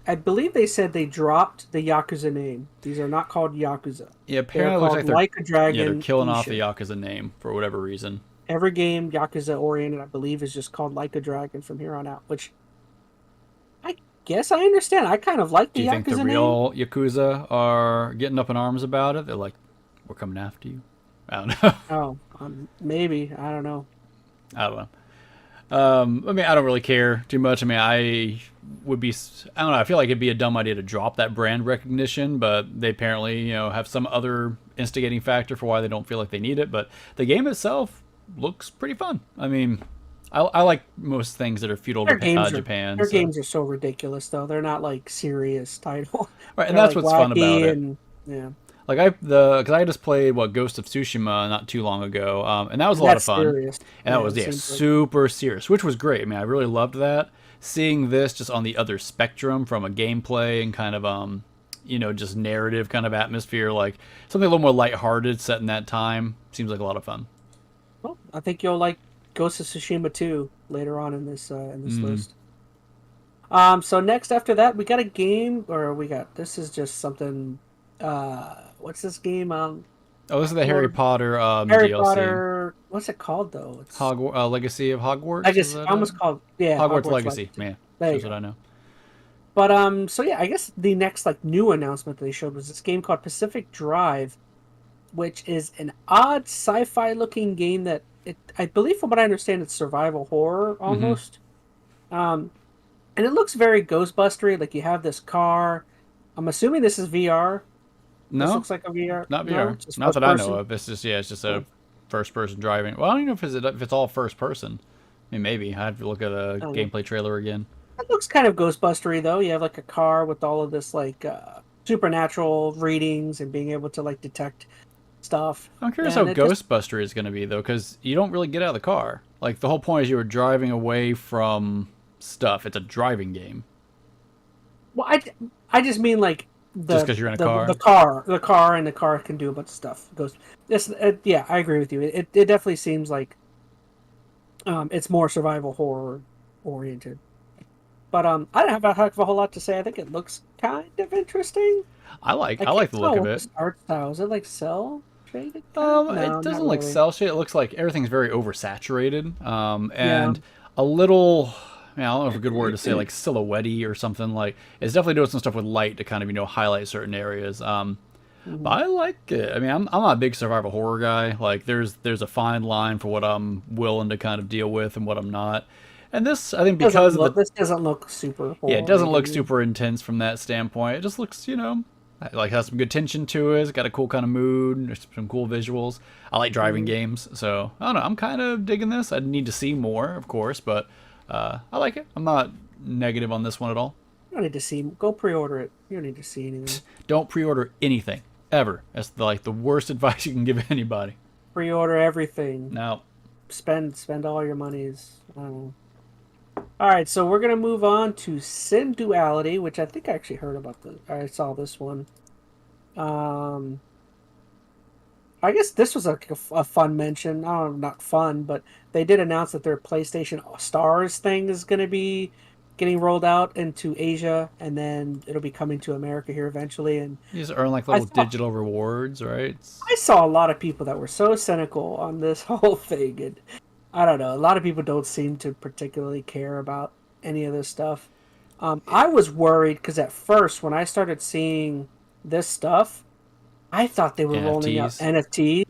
I believe they said they dropped the Yakuza name. These are not called Yakuza. Yeah, apparently it looks like Like a Dragon. they're killing off Isha. the Yakuza name for whatever reason. Every game Yakuza oriented, I believe, is just called Like a Dragon from here on out, which I guess I understand. I kind of like the Yakuza name. Do you think the real Yakuza are getting up in arms about it? They're like, we're coming after you? I don't know. Maybe. I don't know. I don't know. I mean, I don't really care too much. I mean, I don't know. I feel like it'd be a dumb idea to drop that brand recognition, but they apparently, have some other instigating factor for why they don't feel like they need it. But the game itself looks pretty fun. I mean, I like most things that are feudal Japan. Their games are so ridiculous, though. They're not like serious title. Right, and that's what's fun about it. Yeah. Like because I just played Ghost of Tsushima not too long ago, and that was a lot of fun. Serious. And that was super serious, which was great. I mean, I really loved that. Seeing this just on the other spectrum from a gameplay and kind of just narrative kind of atmosphere, like something a little more lighthearted set in that time, seems like a lot of fun. Well, I think you'll like Ghost of Tsushima 2 later on in this list. So next after that, we got a game, this is just something. What's this game? This is the Harry Potter Harry DLC. Potter. What's it called though? It's Legacy of Hogwarts. Legacy. Almost called Hogwarts Legacy. Man, that's what I know. But so yeah, I guess the next new announcement that they showed was this game called Pacific Drive, which is an odd sci-fi looking game that I believe, from what I understand, it's survival horror almost. And it looks very Ghostbustery. Like you have this car. I'm assuming this is VR. No, this looks like a VR. Not VR. No, not that I know of. It's just a first-person driving. Well, I don't know if it's all first-person. I mean, maybe I have to look at a gameplay trailer again. It looks kind of Ghostbustery though. You have a car with all of this supernatural readings and being able to detect stuff. I'm curious how Ghostbustery is going to be though, because you don't really get out of the car. Like the whole point is you were driving away from stuff. It's a driving game. Well, I just mean just because you're in a car? The car can do a bunch of stuff. Yeah, I agree with you. It definitely seems like it's more survival horror oriented. But I don't have a heck of a whole lot to say. I think it looks kind of interesting. I like the look of it. Art style. Is it cell shaded? No, it doesn't look cell shaded. It looks like everything's very oversaturated. And a little, I don't know if a good word to say silhouette-y or something. It's definitely doing some stuff with light to kind of highlight certain areas. But I like it. I mean, I'm not a big survival horror guy. There's a fine line for what I'm willing to kind of deal with and what I'm not. And this, I think, this doesn't look super horror. Yeah, it doesn't look super intense from that standpoint. It just looks, has some good tension to it. It's got a cool kind of mood. There's some cool visuals. I like driving games, so I don't know. I'm kind of digging this. I need to see more, of course, but I like it. I'm not negative on this one at all. You don't need to see. Go pre-order it. You don't need to see anything. Don't pre-order anything ever. That's the worst advice you can give anybody. Pre-order everything. No. Spend all your monies. I don't know. All right, so we're gonna move on to Sin Duality, which I think I actually heard about. I saw this one. I guess this was a fun mention. Not fun, but they did announce that their PlayStation Stars thing is going to be getting rolled out into Asia, and then it'll be coming to America here eventually. And you just earn little digital rewards, right? I saw a lot of people that were so cynical on this whole thing, and I don't know. A lot of people don't seem to particularly care about any of this stuff. I was worried because at first, when I started seeing this stuff, I thought they were rolling out NFTs,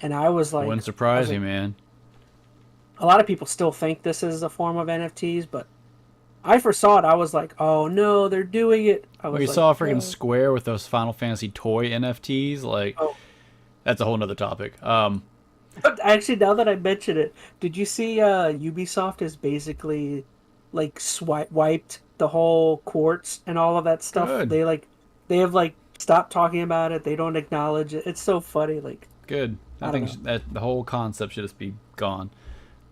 and I was like... Wouldn't surprise you, man. A lot of people still think this is a form of NFTs, but I first saw it, I was like, oh no, they're doing it. You saw a freaking Square with those Final Fantasy toy NFTs? That's a whole nother topic. But actually, now that I mention it, did you see Ubisoft has basically wiped the whole Quartz and all of that stuff? Good. They have stopped talking about it. They don't acknowledge it. It's so funny. Good. I think that the whole concept should just be gone.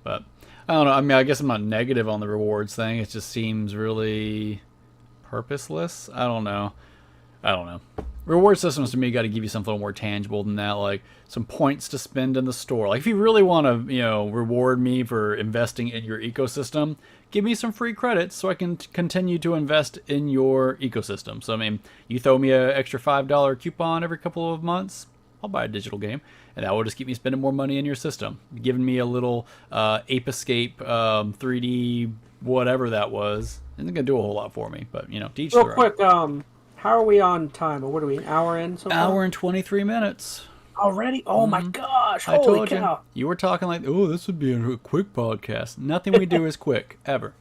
But I don't know. I mean, I guess I'm not negative on the rewards thing. It just seems really purposeless. I don't know. reward systems to me got to give you something a little more tangible than that, like some points to spend in the store. Like if you really want to, reward me for investing in your ecosystem, give me some free credits so I can continue to invest in your ecosystem. So I mean, you throw me an extra $5 coupon every couple of months, I'll buy a digital game, and that will just keep me spending more money in your system. Giving me a little Ape Escape 3D whatever that was isn't gonna do a whole lot for me, but to each Real their own. quick, how are we on time? Or what are we, an hour in so far? Hour and 23 minutes. Already? Oh my gosh! I Holy told cow! you were talking like, oh, this would be a quick podcast. Nothing we do is quick ever.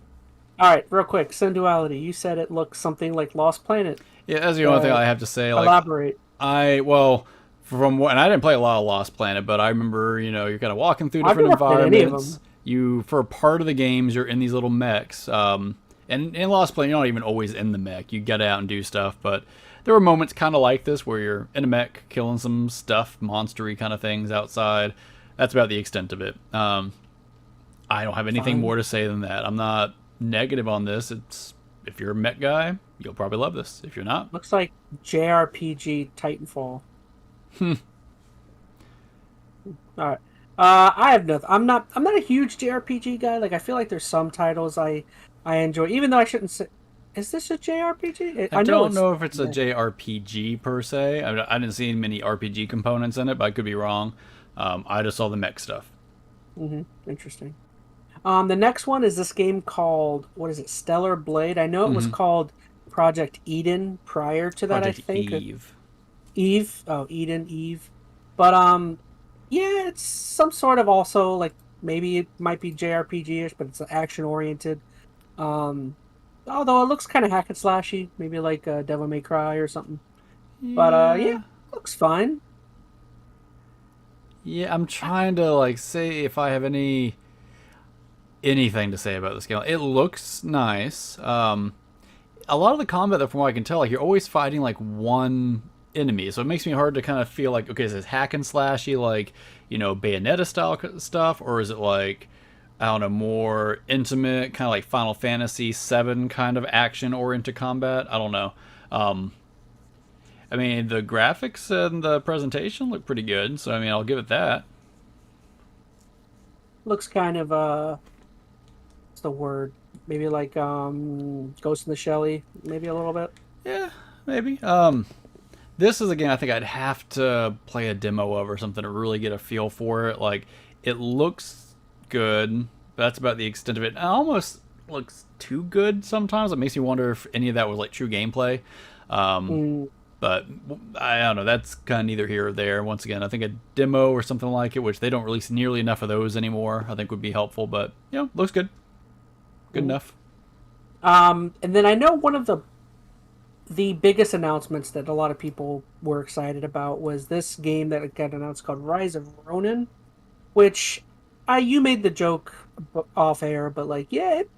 All right, real quick. Synduality. You said it looks something like Lost Planet. Yeah, that's the only thing I have to say. Like, elaborate. From what, and I didn't play a lot of Lost Planet, but I remember, you're kind of walking through different environments. For part of the games, you're in these little mechs. And in Lost Planet, you're not even always in the mech. You get out and do stuff, but there were moments kind of like this where you're in a mech killing some stuff, monstery kind of things outside. That's about the extent of it. I don't have anything more to say than that. I'm not negative on this. If you're a mech guy, you'll probably love this. If you're not, looks like JRPG Titanfall. All right. I have nothing. I'm not a huge JRPG guy. Like I feel like there's some titles I enjoy, even though I shouldn't say. Is this a JRPG? I don't know if it's a JRPG per se. I didn't see many RPG components in it, but I could be wrong. I just saw the mech stuff. Interesting. The next one is this game called, what is it, Stellar Blade? I know it was called Project Eden prior to that, Project I think. Eve. Oh, Eden, Eve. But, yeah, it's some sort of also, like, maybe it might be JRPG-ish, but it's action-oriented. Although it looks kind of hack and slashy, maybe like Devil May Cry or something. Yeah. But, yeah, looks fine. Yeah, I'm trying to, say if I have anything to say about this game. It looks nice. A lot of the combat, though, from what I can tell, you're always fighting, one enemy. So it makes me hard to kind of feel like, okay, is this hack and slashy, Bayonetta style stuff? Or is it, I don't know, more intimate, kind of like Final Fantasy VII kind of action-oriented combat? I don't know. I mean, the graphics and the presentation look pretty good, so, I'll give it that. Looks kind of, what's the word? Maybe like Ghost in the Shell-y, maybe a little bit? Yeah, maybe. This is a game I think I'd have to play a demo of or something to really get a feel for it. It looks good, but that's about the extent of it. It almost looks too good sometimes. It makes me wonder if any of that was true gameplay. But I don't know. That's kind of neither here or there. Once again, I think a demo or something like it, which they don't release nearly enough of those anymore, I think would be helpful. But looks good. Good enough. And then I know one of the biggest announcements that a lot of people were excited about was this game that got announced called Rise of Ronin, which you made the joke off air, but it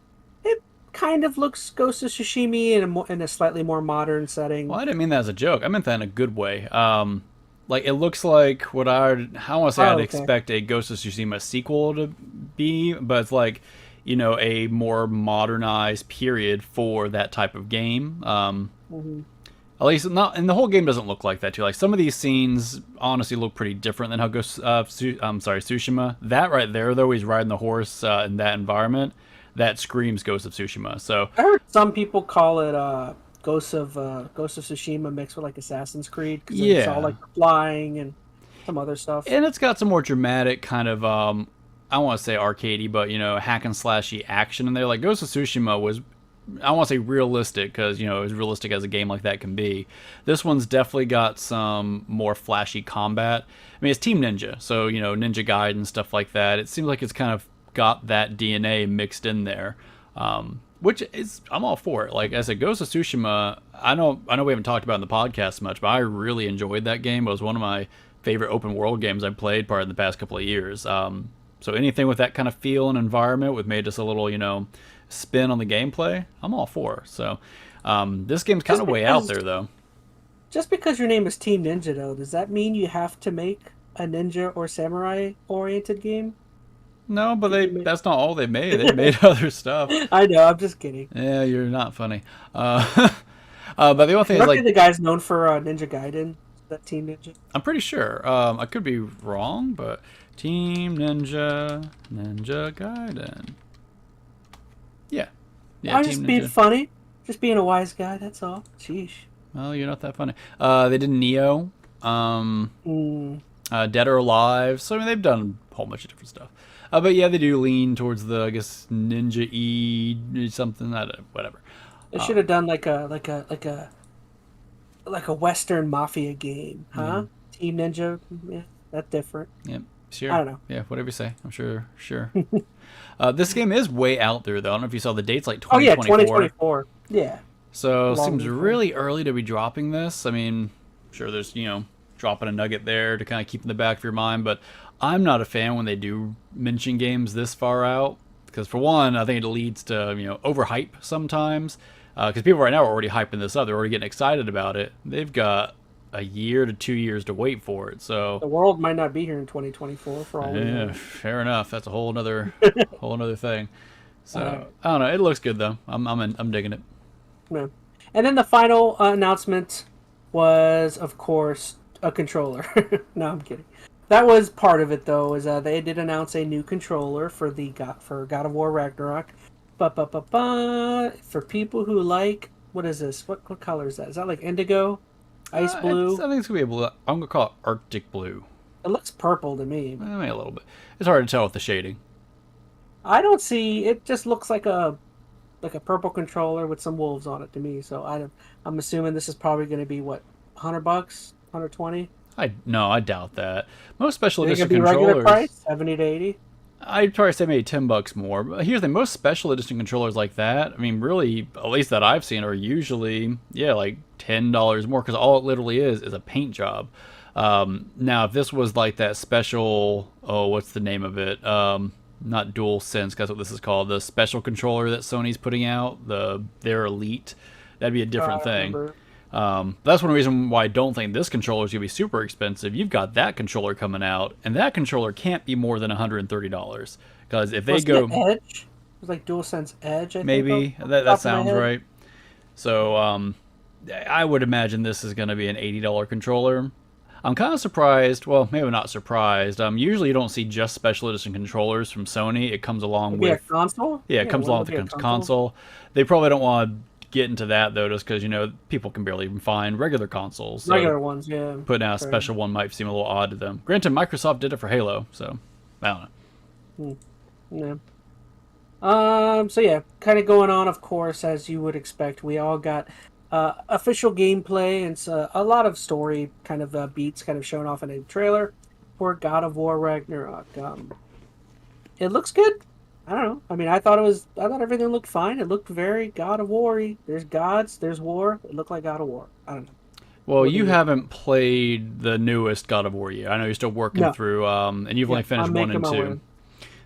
kind of looks Ghost of Tsushima in a slightly more modern setting. Well, I didn't mean that as a joke. I meant that in a good way. It looks like what I want to say I'd expect a Ghost of Tsushima sequel to be, but it's a more modernized period for that type of game. At least not, and the whole game doesn't look like that too. Some of these scenes honestly look pretty different than how Tsushima. That right there though, he's riding the horse in that environment. That screams Ghost of Tsushima. So I heard some people call it Ghost of Tsushima mixed with Assassin's Creed. Yeah, it's all flying and some other stuff. And it's got some more dramatic kind of I don't want to say arcadey, but hack and slashy action in there. Ghost of Tsushima was, I don't want to say realistic because as realistic as a game like that can be. This one's definitely got some more flashy combat. I mean, it's Team Ninja, so Ninja Gaiden and stuff like that. It seems like it's kind of got that DNA mixed in there, which is, I'm all for it. Like I said, Ghost of Tsushima, I know we haven't talked about it in the podcast much, but I really enjoyed that game. It was one of my favorite open world games I've played part of the past couple of years. So anything with that kind of feel and environment with maybe just a little, spin on the gameplay, I'm all for. So this game's kind of way out there, though. Just because your name is Team Ninja, though, does that mean you have to make a ninja or samurai-oriented game? No, but that's not all they made. They made other stuff. I know, I'm just kidding. Yeah, you're not funny. But the only thing is, Roughly like, the guy's known for Ninja Gaiden, that Team Ninja. I'm pretty sure. I could be wrong, but Team Ninja Gaiden. Yeah, I'm Team just being Ninja. funny, just being a wise guy. That's all. Sheesh. Well, you're not that funny. They did Neo, Dead or Alive. So I mean, they've done a whole bunch of different stuff. But yeah, they do lean towards the, I guess, Ninja E something. I don't know, whatever. They should have done like a Western mafia game, huh? Team Ninja, yeah, that's different. Yep. Sure. I don't know. Yeah, whatever you say. I'm sure. This game is way out there, though. I don't know if you saw the date's like Oh yeah, 2024. 2024. Yeah. So it Long seems before. really early to be dropping this. I mean, sure, there's, dropping a nugget there to kind of keep in the back of your mind, but I'm not a fan when they do mention games this far out. Because for one, I think it leads to, overhype sometimes. Because people right now are already hyping this up. They're already getting excited about it. They've got a year to 2 years to wait for it. So The world might not be here in 2024 for all we yeah, know. fair enough. That's a whole nother thing. So Alright. I don't know. It looks good though. I'm digging it. Yeah. And then the final announcement was, of course, a controller. No, I'm kidding. That was part of it, though, is they did announce a new controller for God of War Ragnarok. For people who like, what is this? What color is that? Is that like indigo, ice blue? I think it's gonna be able to. I'm gonna call it Arctic blue. It looks purple to me. Maybe a little bit. It's hard to tell with the shading. I don't see. It just looks like a purple controller with some wolves on it to me. So I'm assuming this is probably going to be what, $100, 120. I doubt that. Most special Is it edition going to be regular controllers. price, 70 to 80? I'd probably say maybe $10 more. But here's the thing, most special edition controllers like that, I mean, really, at least that I've seen, are usually like $10 more because all it literally is a paint job. Now, if this was like that special, what's the name of it? Not DualSense, that's what this is called. The special controller that Sony's putting out, their Elite, that'd be a different thing. Remember. That's one reason why I don't think this controller is going to be super expensive. You've got that controller coming out, and that controller can't be more than $130. Because if they Was go... it Edge? It was like DualSense Edge, I think. Maybe. off the top That of my sounds head. right. So, I would imagine this is going to be an $80 controller. I'm kind of surprised. Well, maybe not surprised. Usually you don't see just special edition controllers from Sony. It comes along Maybe with... a console? Yeah, it comes what along would with be the a console. They probably don't want to get into that, though, just because, people can barely even find regular consoles. So Regular ones, yeah. putting out a Fair special one might seem a little odd to them. Granted, Microsoft did it for Halo, so I don't know. Yeah. So yeah, kind of going on, of course, as you would expect. We all got official gameplay and a lot of story kind of beats kind of shown off in a trailer for God of War Ragnarok. It looks good. I don't know. I mean, I thought everything looked fine. It looked very God of War-y. There's gods, there's war. It looked like God of War. I don't know. Well, What do you you- haven't played the newest God of War yet. I know you're still working No. through, and you've Yeah, only finished I'm 1 making and my 2. way.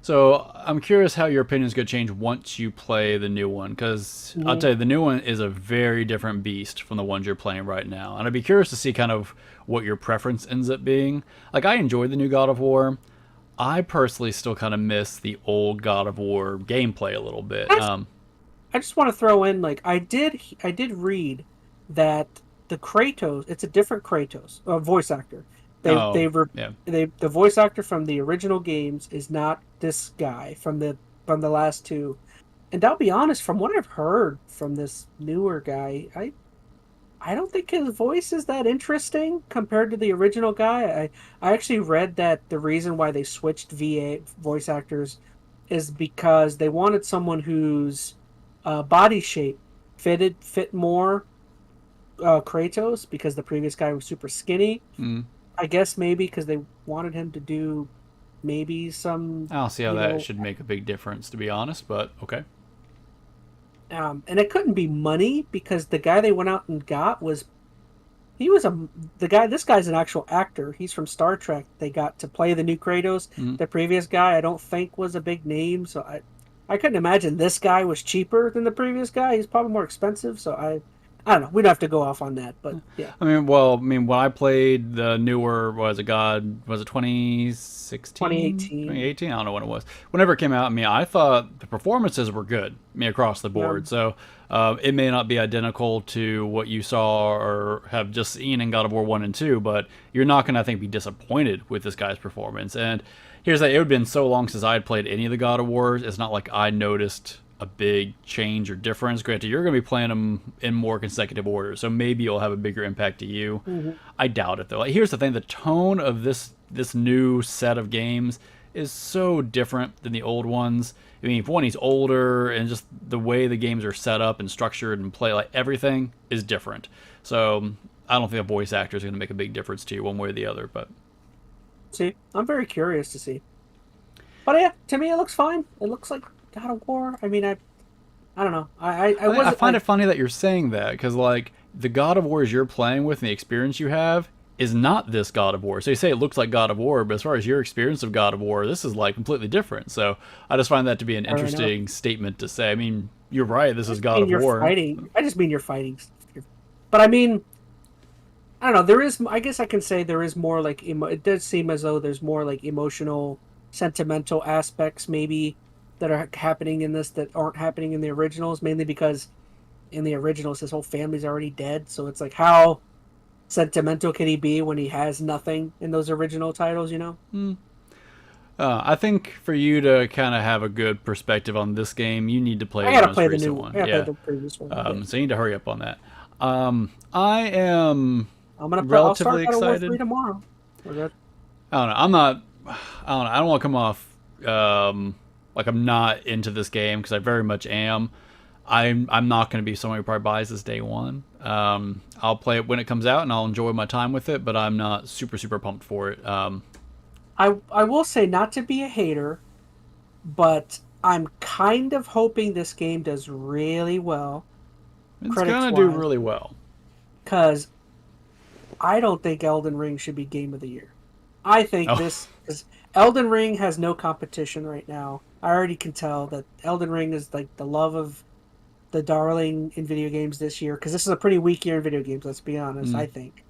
So I'm curious how your opinion's going to change once you play the new one, because I'll tell you, the new one is a very different beast from the ones you're playing right now. And I'd be curious to see kind of what your preference ends up being. Like, I enjoyed the new God of War. I personally still kind of miss the old God of War gameplay a little bit. I just want to throw in, like, I did read that the Kratos, it's a different Kratos, voice actor. The voice actor from the original games is not this guy from the last two. And I'll be honest, from what I've heard from this newer guy, I don't think his voice is that interesting compared to the original guy. I actually read that the reason why they switched voice actors is because they wanted someone whose body shape fit more Kratos, because the previous guy was super skinny. I guess maybe because they wanted him to do maybe some... I don't see how that should make a big difference, to be honest, but okay. And it couldn't be money, because the guy they went out and got was... This guy's an actual actor. He's from Star Trek. They got to play the new Kratos. The previous guy, I don't think, was a big name, so I couldn't imagine this guy was cheaper than the previous guy. He's probably more expensive, so I don't know. We don't have to go off on that, but yeah. I mean, when I played the newer, was it 2016? 2018. 2018? I don't know when it was. Whenever it came out, I mean, I thought the performances were good, I mean, across the board. So it may not be identical to what you saw or have just seen in God of War 1 and 2, but you're not going to, I think, be disappointed with this guy's performance. And here's that, it would have been so long since I had played any of the God of Wars, it's not like I noticed a big change or difference. Granted, you're going to be playing them in more consecutive order, so maybe it'll have a bigger impact to you. I doubt it, though. Like, here's the thing. The tone of this new set of games is so different than the old ones. I mean, for one, he's older, and just the way the games are set up and structured and play, like, everything is different. So I don't think a voice actor is going to make a big difference to you one way or the other. But see, I'm very curious to see. But yeah, to me, it looks fine. It looks like God of War. I mean, I don't know. I find it funny that you're saying that, because like the God of Wars you're playing with and the experience you have is not this God of War. So you say it looks like God of War, but as far as your experience of God of War, this is like completely different. So I just find that to be an interesting statement to say. I mean, you're right. This is God of War. Fighting. I just mean you're fighting. But I mean, I don't know. There is. I guess I can say there is more like. It does seem as though there's more like emotional, sentimental aspects maybe that are happening in this that aren't happening in the originals, mainly because in the originals his whole family's already dead, so it's like, how sentimental can he be when he has nothing in those original titles, you know? I think for you to kind of have a good perspective on this game, you need to play the most recent one. Yeah. The previous one. So you need to hurry up on that. I am relatively I'll start excited. War 3 tomorrow. I don't know. I don't know. I don't want to come off like I'm not into this game, because I very much am. I'm not going to be someone who probably buys this day one. I'll play it when it comes out, and I'll enjoy my time with it, but I'm not super pumped for it. I will say, not to be a hater, but I'm kind of hoping this game does really well. It's going to do really well. Because I don't think Elden Ring should be Game of the Year. I think this is... Elden Ring has no competition right now. I already can tell that Elden Ring is like the love of the darling in video games this year, because this is a pretty weak year in video games, let's be honest, I think.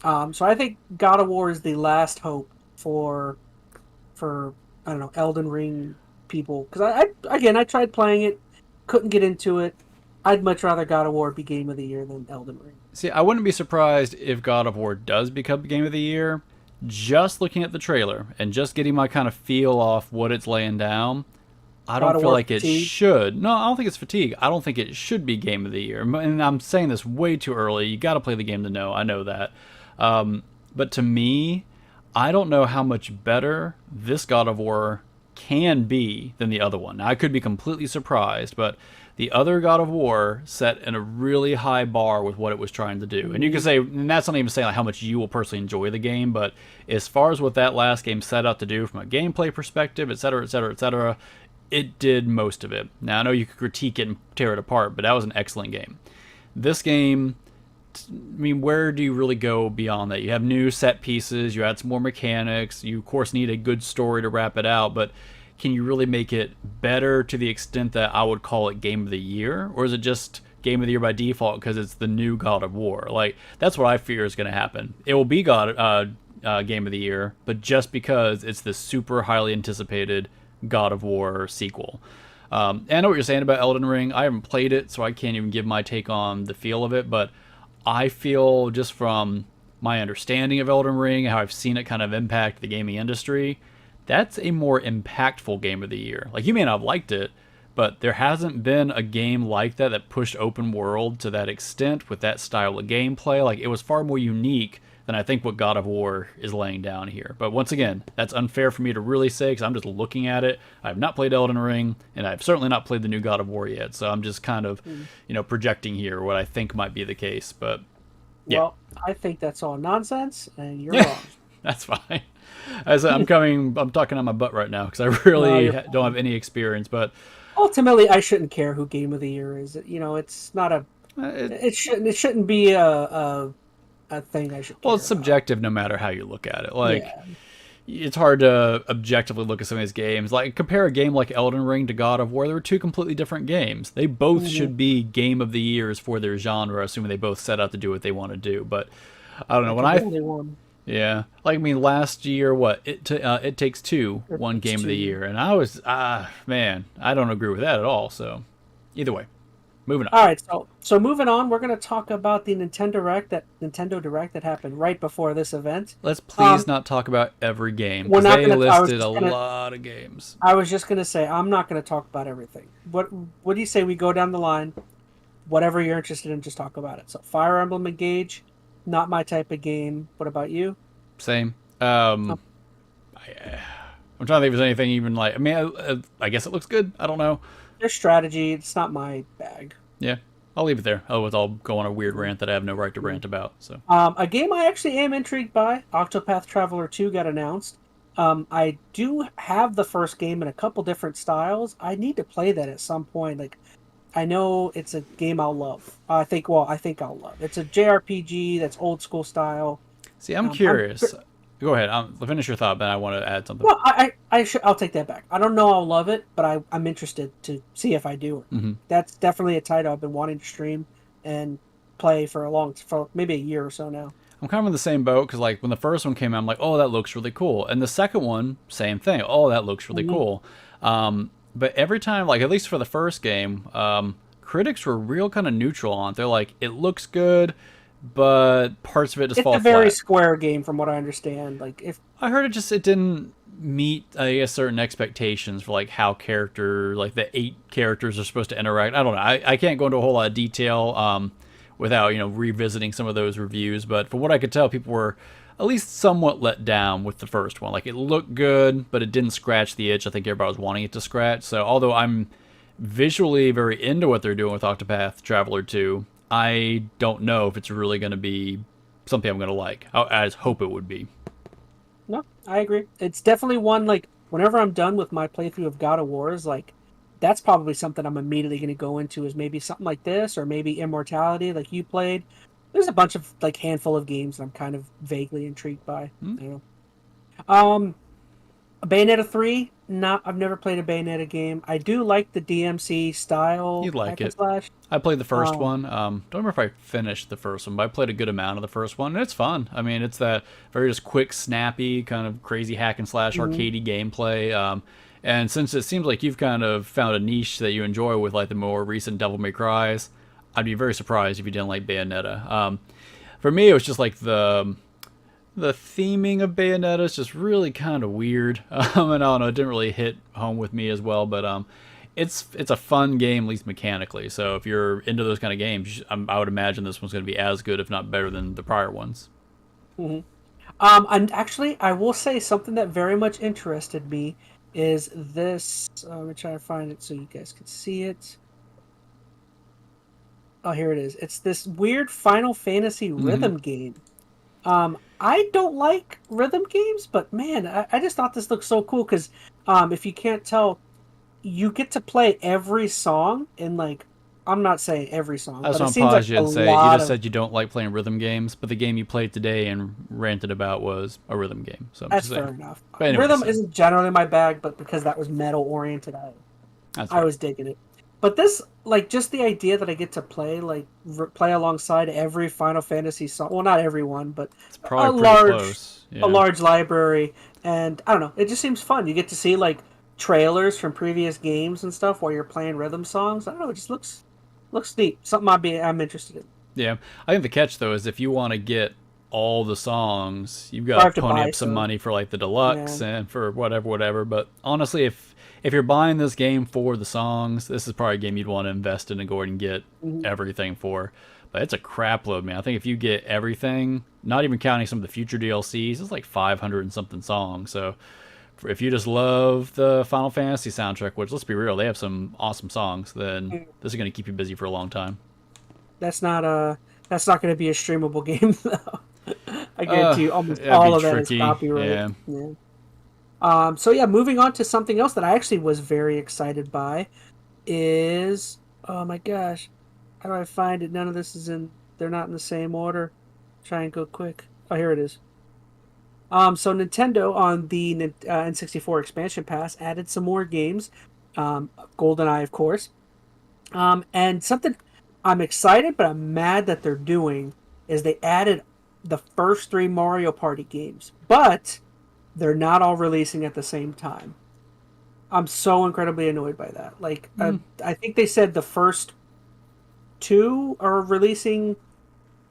So I think God of War is the last hope for I don't know, Elden Ring people. Because I tried playing it, couldn't get into it. I'd much rather God of War be Game of the Year than Elden Ring. See, I wouldn't be surprised if God of War does become Game of the Year. Just looking at the trailer and just getting my kind of feel off what it's laying down, I don't feel like it should. No, I don't think it's fatigue. I don't think it should be Game of the Year. And I'm saying this way too early. You got to play the game to know. I know that. But to me, I don't know how much better this God of War can be than the other one. Now, I could be completely surprised, but the other God of War set in a really high bar with what it was trying to do. And you can say, and that's not even saying like how much you will personally enjoy the game, but as far as what that last game set out to do from a gameplay perspective, etc., it did most of it. Now, I know you could critique it and tear it apart, but that was an excellent game. This game, I mean, where do you really go beyond that? You have new set pieces, you add some more mechanics, you, of course, need a good story to wrap it out, but can you really make it better to the extent that I would call it Game of the Year? Or is it just Game of the Year by default because it's the new God of War? Like, that's what I fear is going to happen. It will be Game of the Year, but just because it's this super highly anticipated God of War sequel. And I know what you're saying about Elden Ring. I haven't played it, so I can't even give my take on the feel of it, but I feel just from my understanding of Elden Ring, how I've seen it kind of impact the gaming industry, that's a more impactful Game of the Year. Like, you may not have liked it, but there hasn't been a game like that pushed open world to that extent with that style of gameplay. Like, it was far more unique than I think what God of War is laying down here. But once again, that's unfair for me to really say, because I'm just looking at it. I've not played Elden Ring, and I've certainly not played the new God of War yet. So I'm just kind of, projecting here what I think might be the case. But yeah. Well, I think that's all nonsense, and you're wrong. That's fine. As I'm talking on my butt right now because I really don't have any experience. But ultimately, I shouldn't care who Game of the Year is. It's not a. It shouldn't be a thing I should. Well, it's subjective no matter how you look at it. Like, it's hard to objectively look at some of these games. Like, compare a game like Elden Ring to God of War. They were two completely different games. They both should be game of the years for their genre, assuming they both set out to do what they want to do. But I don't know. When I yeah, like, I mean, last year, what It Takes Two won Game of the Year, and I was man, I don't agree with that at all. So, either way, moving on. All right, so moving on, we're going to talk about the Nintendo Direct that happened right before this event. Let's please not talk about every game, We're because not they gonna, listed a lot of games. I was just going to say I'm not going to talk about everything. What do you say we go down the line? Whatever you're interested in, just talk about it. So Fire Emblem Engage, not my type of game. What about you? Same. I'm trying to think if there's anything even like. I mean, I guess it looks good. I don't know. There's strategy. It's not my bag. Yeah, I'll leave it there. Otherwise, I'll go on a weird rant that I have no right to rant about. So, a game I actually am intrigued by, Octopath Traveler 2 got announced. I do have the first game in a couple different styles. I need to play that at some point. Like, I know it's a game I'll love. I think I'll love. It's a JRPG that's old school style. See, I'm curious. Go ahead. Finish your thought, but I want to add something. Well, I'll take that back. I don't know I'll love it, but I'm interested to see if I do. That's definitely a title I've been wanting to stream and play for maybe a year or so now. I'm kind of in the same boat because, like, when the first one came out, I'm like, oh, that looks really cool. And the second one, same thing. Oh, that looks really cool. But every time, like, at least for the first game, critics were real kind of neutral on it. They're like, it looks good, but parts of it just fall flat. It's a very Square game, from what I understand. Like, if I heard it didn't meet, I guess, certain expectations for, like, how like the 8 characters are supposed to interact. I don't know. I can't go into a whole lot of detail without, revisiting some of those reviews. But from what I could tell, people were at least somewhat let down with the first one. Like, it looked good, but it didn't scratch the itch I think everybody was wanting it to scratch. So although I'm visually very into what they're doing with Octopath Traveler 2, I don't know if it's really going to be something I'm going to like. I just hope it would be. No, I agree. It's definitely one, like, whenever I'm done with my playthrough of God of Wars, like, that's probably something I'm immediately going to go into, is maybe something like this, or maybe Immortality, like you played. There's a bunch of, like, handful of games that I'm kind of vaguely intrigued by. Bayonetta 3, I've never played a Bayonetta game. I do like the DMC style. You'd like it. I played the first one. Don't remember if I finished the first one, but I played a good amount of the first one, and it's fun. I mean, it's that very just quick, snappy, kind of crazy hack and slash arcadey gameplay. And since it seems like you've kind of found a niche that you enjoy with, like, the more recent Devil May Cries, I'd be very surprised if you didn't like Bayonetta. For me, it was just like the theming of Bayonetta is just really kind of weird. And I don't know, it didn't really hit home with me as well. But it's a fun game, at least mechanically. So if you're into those kind of games, I would imagine this one's going to be as good, if not better, than the prior ones. And actually, I will say something that very much interested me is this. Let me try to find it so you guys can see it. Oh, here it is. It's this weird Final Fantasy rhythm game. I don't like rhythm games, but man, I just thought this looked so cool because if you can't tell, you get to play every song in, like, I'm not saying every song. I just want to pause you and say, you just said you don't like playing rhythm games, but the game you played today and ranted about was a rhythm game. So that's fair enough. Anyway, rhythm isn't generally my bag, but because that was metal oriented, I was digging it. But this, like, just the idea that I get to play alongside every Final Fantasy song. Well, not every one, but it's probably close. Yeah. A large library. And I don't know, it just seems fun. You get to see, like, trailers from previous games and stuff while you're playing rhythm songs. I don't know, it just looks neat. Something I'm interested in. Yeah. I think the catch, though, is if you want to get all the songs, you've got to pony up some money for, like, the deluxe and for whatever. But honestly, if you're buying this game for the songs, this is probably a game you'd want to invest in and go ahead and get everything for. But it's a crap load, man. I think if you get everything, not even counting some of the future DLCs, it's like 500 and something songs. So if you just love the Final Fantasy soundtrack, which, let's be real, they have some awesome songs, then this is going to keep you busy for a long time. That's not going to be a streamable game, though. I guarantee you almost all of that is copyrighted. Yeah. So yeah, moving on to something else that I actually was very excited by is, oh my gosh, how do I find it? None of this is they're not in the same order. Try and go quick. Oh, here it is. So Nintendo on the N64 expansion pass added some more games. GoldenEye, of course. And something I'm excited, but I'm mad that they're doing is they added the first 3 Mario Party games, but they're not all releasing at the same time. I'm so incredibly annoyed by that. Like, I think they said the first 2 are releasing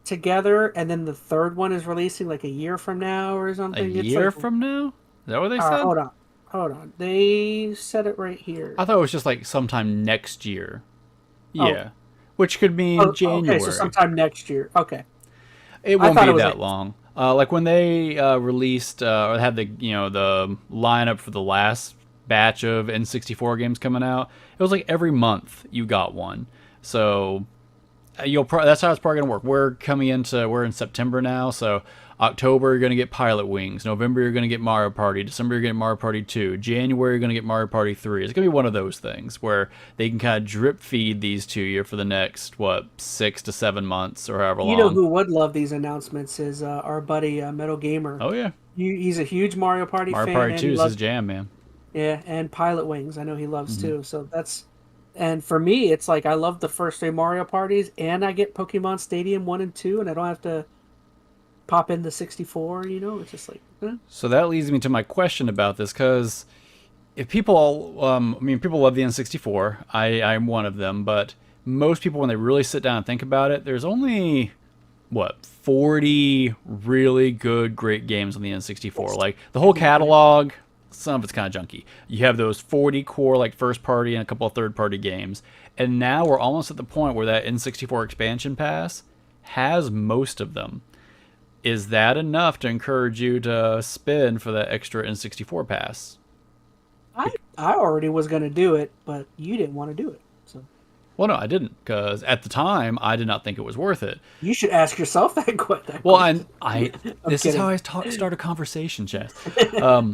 together, and then the third one is releasing like a year from now or A something. It's year like, from now? Is that what they said? hold on. They said it right here. I thought it was just like sometime next year. Oh. Yeah. Which could mean January. Okay, so sometime next year. Okay. It won't be it was that long. Like when they released or had the the lineup for the last batch of N64 games coming out, it was like every month you got one. So that's how it's probably gonna work. We're in September now, so October you're gonna get Pilot Wings. November you're gonna get Mario Party. December you're gonna get Mario Party 2. January you're gonna get Mario Party 3. It's gonna be one of those things where they can kind of drip feed these to you for the next 6 to 7 months or however long. You know who would love these announcements is our buddy MetalGamer. Oh yeah, he's a huge Mario Party fan. Mario Party 2 is his jam, man. Yeah, and Pilot Wings I know he loves too. So and for me it's like I love the first 3 Mario Parties, and I get Pokemon Stadium 1 and 2, and I don't have to pop in the 64, it's just like So that leads me to my question about this, because if people people love the N64. I'm one of them, but most people, when they really sit down and think about it, there's only 40 really great games on the N64. Like the whole catalog, some of it's kind of junky. You have those 40 core like first party and a couple of third party games, and now we're almost at the point where that N64 expansion pass has most of them. Is that enough to encourage you to spend for that extra N64 pass? I already was going to do it, but you didn't want to do it. So. Well, no, I didn't, because at the time I did not think it was worth it. You should ask yourself that question. Well, this is how I start a conversation, Chaz.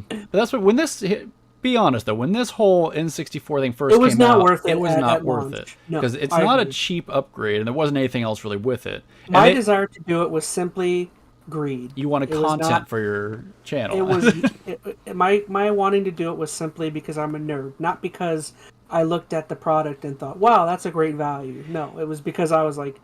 But that's when this hit. Be honest though, when this whole N64 thing first came out, it was not worth it, because it's not a cheap upgrade, and there wasn't anything else really with it. My desire to do it was simply greed. You wanted content for your channel. It was my wanting to do it was simply because I'm a nerd, not because I looked at the product and thought, wow, that's a great value. No, it was because I was like,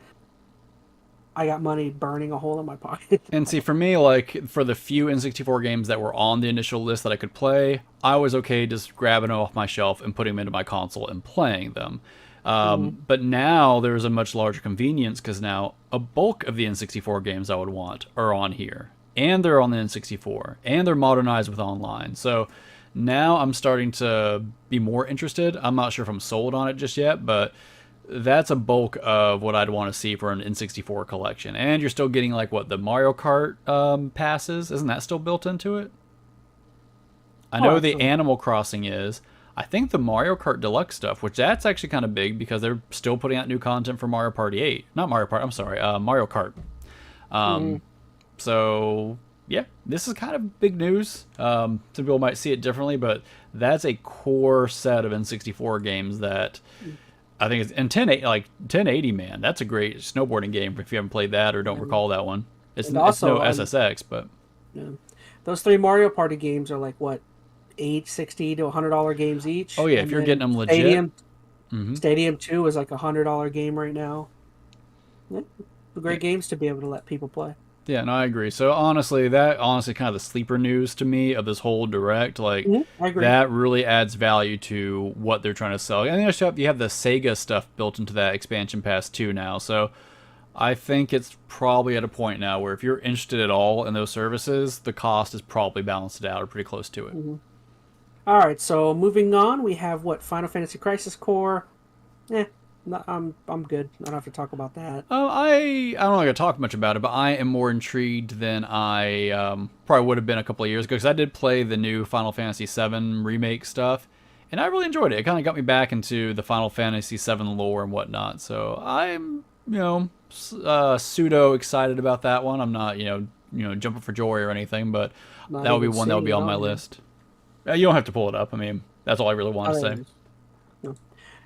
I got money burning a hole in my pocket. And see, for me, like, for the few N64 games that were on the initial list that I could play, I was okay just grabbing them off my shelf and putting them into my console and playing them. But now there's a much larger convenience, because now a bulk of the N64 games I would want are on here. And they're on the N64. And they're modernized with online. So now I'm starting to be more interested. I'm not sure if I'm sold on it just yet, but that's a bulk of what I'd want to see for an N64 collection. And you're still getting, like, the Mario Kart passes? Isn't that still built into it? I know the Animal Crossing is. I think the Mario Kart Deluxe stuff, which that's actually kind of big, because they're still putting out new content for Mario Party 8. Not Mario Party, I'm sorry, Mario Kart. So, yeah, this is kind of big news. Some people might see it differently, but that's a core set of N64 games that I think it's, and 1080, man, that's a great snowboarding game if you haven't played that or don't recall that one. It's no SSX, but those 3 Mario Party games are like what, $60 to $100 games each. Oh yeah, if you're getting them legit. Stadium 2 is like $100 game right now. Yeah, great games to be able to let people play. Yeah, no, I agree. So honestly, kind of the sleeper news to me of this whole direct, like I agree. That really adds value to what they're trying to sell. And then you have the Sega stuff built into that expansion pass too now. So I think it's probably at a point now where if you're interested at all in those services, the cost is probably balanced out or pretty close to it. All right, so moving on, we have Final Fantasy Crisis Core. I'm good. I don't have to talk about that. I don't like to talk much about it, but I am more intrigued than I probably would have been a couple of years ago, because I did play the new Final Fantasy VII remake stuff, and I really enjoyed it. It kind of got me back into the Final Fantasy VII lore and whatnot. So I'm pseudo excited about that one. I'm not jumping for joy or anything, but that would be one that would be on my list. You don't have to pull it up. I mean, that's all I really want to say. No.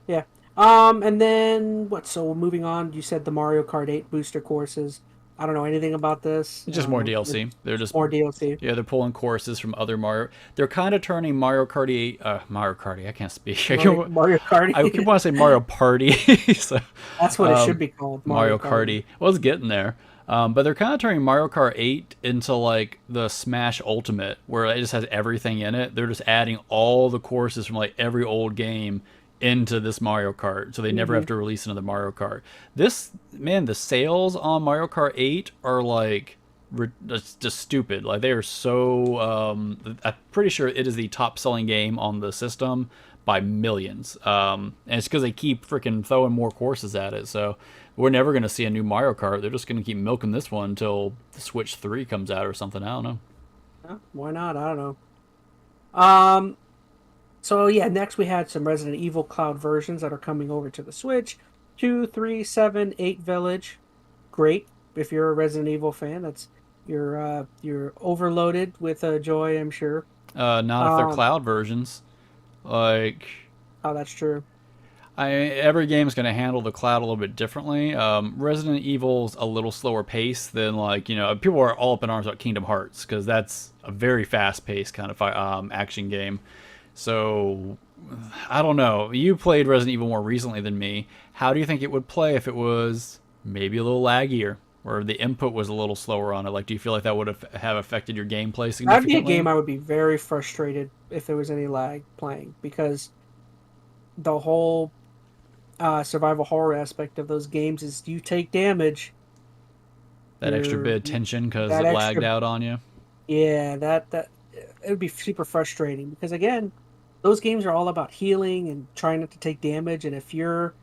Yeah. And then so moving on, you said the Mario Kart 8 booster courses. I don't know anything about this. Just more DLC. They're just more DLC. Yeah, they're pulling courses from other Mario. They're kind of turning Mario Kart 8. Mario Kart. I can't speak. Mario Kart. I keep want to say Mario Party. So, that's what it should be called. Mario Karty. Well, it's getting there. But they're kind of turning Mario Kart 8 into like the Smash Ultimate, where it just has everything in it. They're just adding all the courses from like every old game into this Mario Kart, so they never have to release another Mario Kart. This, man, the sales on Mario Kart 8 are like just stupid. Like, they are so I'm pretty sure it is the top selling game on the system by millions, and it's because they keep freaking throwing more courses at it. So we're never going to see a new Mario Kart. They're just going to keep milking this one until the Switch 3 comes out or something. I don't know. Yeah, why not? I don't know. So yeah, next we had some Resident Evil Cloud versions that are coming over to the Switch. 2, 3, 7, 8 Village. Great. If you're a Resident Evil fan, that's you're overloaded with joy, I'm sure. Not if they're cloud versions. Like, oh, that's true. Every game's going to handle the cloud a little bit differently. Resident Evil's a little slower pace than, like, you know, people are all up in arms about Kingdom Hearts, because that's a very fast-paced kind of action game. So, I don't know. You played Resident Evil more recently than me. How do you think it would play if it was maybe a little laggier, or the input was a little slower on it? Like, do you feel like that would have affected your gameplay significantly? That'd be a game I would be very frustrated if there was any lag playing, because the whole survival horror aspect of those games is you take damage. That extra bit of tension because it lagged out on you. Yeah, that it would be super frustrating, because again, those games are all about healing and trying not to take damage, and if you're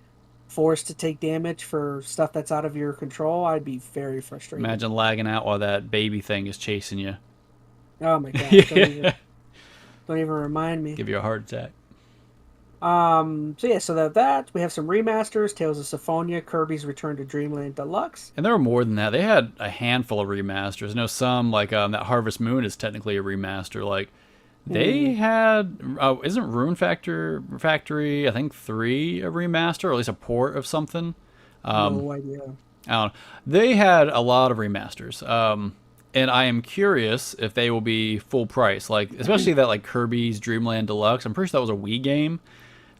forced to take damage for stuff that's out of your control, I'd be very frustrated. Imagine lagging out while that baby thing is chasing you. Oh my god! Yeah. Don't even remind me. Give you a heart attack. So yeah, so that we have some remasters: Tales of Symphonia, Kirby's Return to Dreamland Deluxe. And there were more than that. They had a handful of remasters. I know some, like that Harvest Moon is technically a remaster. Like, they had, isn't Rune Factory, I think 3 a remaster, or at least a port of something? No idea. I don't know. They had a lot of remasters. And I am curious if they will be full price. Like, especially that, like, Kirby's Dreamland Deluxe. I'm pretty sure that was a Wii game.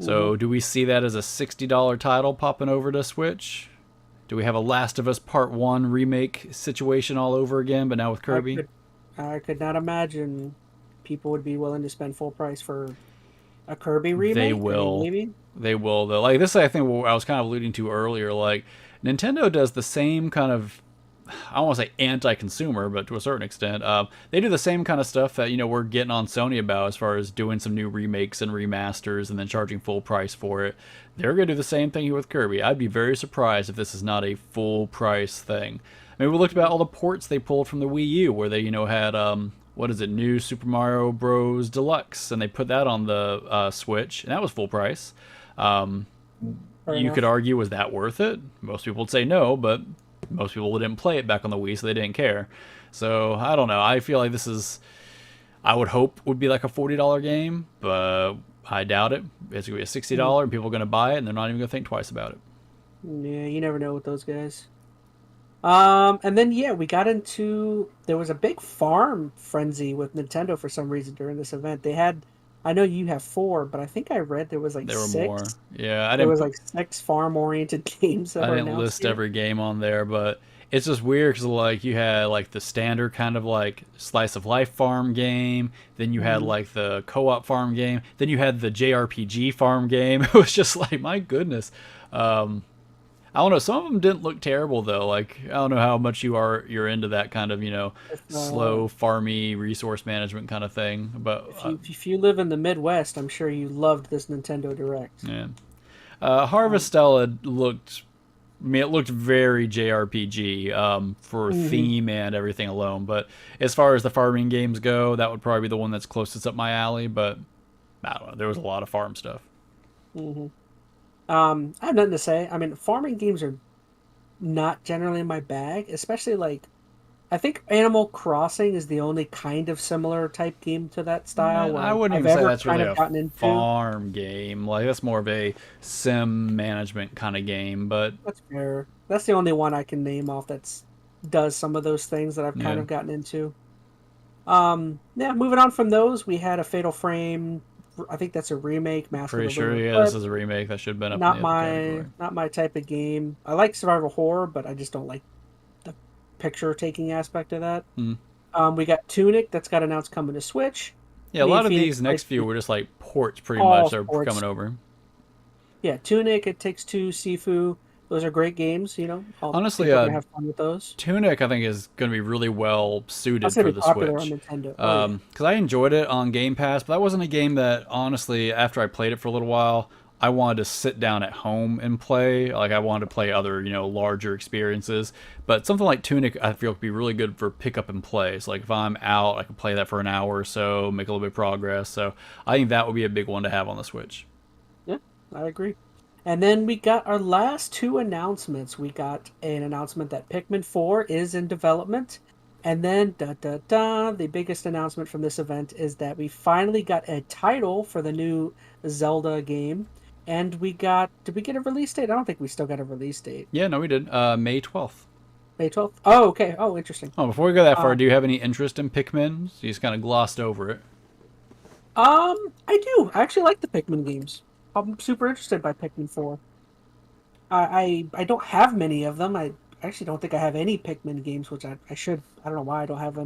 So do we see that as a $60 title popping over to Switch? Do we have a Last of Us Part 1 remake situation all over again, but now with Kirby? I could not imagine people would be willing to spend full price for a Kirby remake. They will. Maybe? They will, though. Like, this, I think, what I was kind of alluding to earlier. Like, Nintendo does the same kind of, I don't want to say anti-consumer, but to a certain extent, they do the same kind of stuff that, you know, we're getting on Sony about, as far as doing some new remakes and remasters and then charging full price for it. They're going to do the same thing here with Kirby. I'd be very surprised if this is not a full price thing. I mean, we looked about all the ports they pulled from the Wii U, where they, you know, had, what is it, New Super Mario Bros. Deluxe, and they put that on the Switch, and that was full price. You could argue, was that worth it? Most people would say no, but most people didn't play it back on the Wii, so they didn't care. So, I don't know. I feel like this is, I would hope would be like a $40 game, but I doubt it. It's going to be a $60, and people are going to buy it, and they're not even going to think twice about it. Yeah, you never know with those guys. And then, yeah, we got into, there was a big farm frenzy with Nintendo for some reason during this event. They had, I know you have 4, but I think I read there was like 6. There were more. Yeah, I didn't. There was like 6 farm-oriented games that I were didn't announced list here. every game on there, but it's just weird because, like, you had like the standard kind of like slice of life farm game, then you had like the co-op farm game, then you had the JRPG farm game. It was just like, my goodness. I don't know. Some of them didn't look terrible though. Like, I don't know how much you're into that kind of, you know, slow farmy resource management kind of thing. But if you live in the Midwest, I'm sure you loved this Nintendo Direct. Yeah. Harvestella looked, I mean, it looked very JRPG for theme and everything alone. But as far as the farming games go, that would probably be the one that's closest up my alley. But I don't know. There was a lot of farm stuff. I have nothing to say. I mean, farming games are not generally my bag, especially like, I think Animal Crossing is the only kind of similar type game to that style. I wouldn't even say that's really a farm game. Like, that's more of a sim management kind of game. But that's fair. That's the only one I can name off that's does some of those things that I've kind of gotten into. Moving on from those, we had a Fatal Frame. I think that's a remake. Pretty sure, this is a remake. That should have been up in the other category. Not my type of game. I like survival horror, but I just don't like the picture-taking aspect of that. We got Tunic. That's got announced coming to Switch. Yeah, a lot of these next few were just like ports, pretty much. They're coming over. Yeah, Tunic, It Takes Two, Sifu. Those are great games, you know. Honestly, have fun with those. Tunic, I think, is going to be really well suited for the Switch. On Nintendo. Because I enjoyed it on Game Pass, but that wasn't a game that, honestly, after I played it for a little while, I wanted to sit down at home and play. Like, I wanted to play other, larger experiences. But something like Tunic, I feel, could be really good for pick up and play. So, like, if I'm out, I can play that for an hour or so, make a little bit of progress. So, I think that would be a big one to have on the Switch. Yeah, I agree. And then we got our last two announcements. We got an announcement that Pikmin 4 is in development. And then, the biggest announcement from this event is that we finally got a title for the new Zelda game. And did we get a release date? I don't think we still got a release date. Yeah, no, we did. May 12th. May 12th? Oh, okay. Oh, interesting. Oh, before we go that far, do you have any interest in Pikmin? So you just kind of glossed over it. I do. I actually like the Pikmin games. I'm super interested by Pikmin 4. I don't have many of them. I actually don't think I have any Pikmin games, which I should. I don't know why I don't have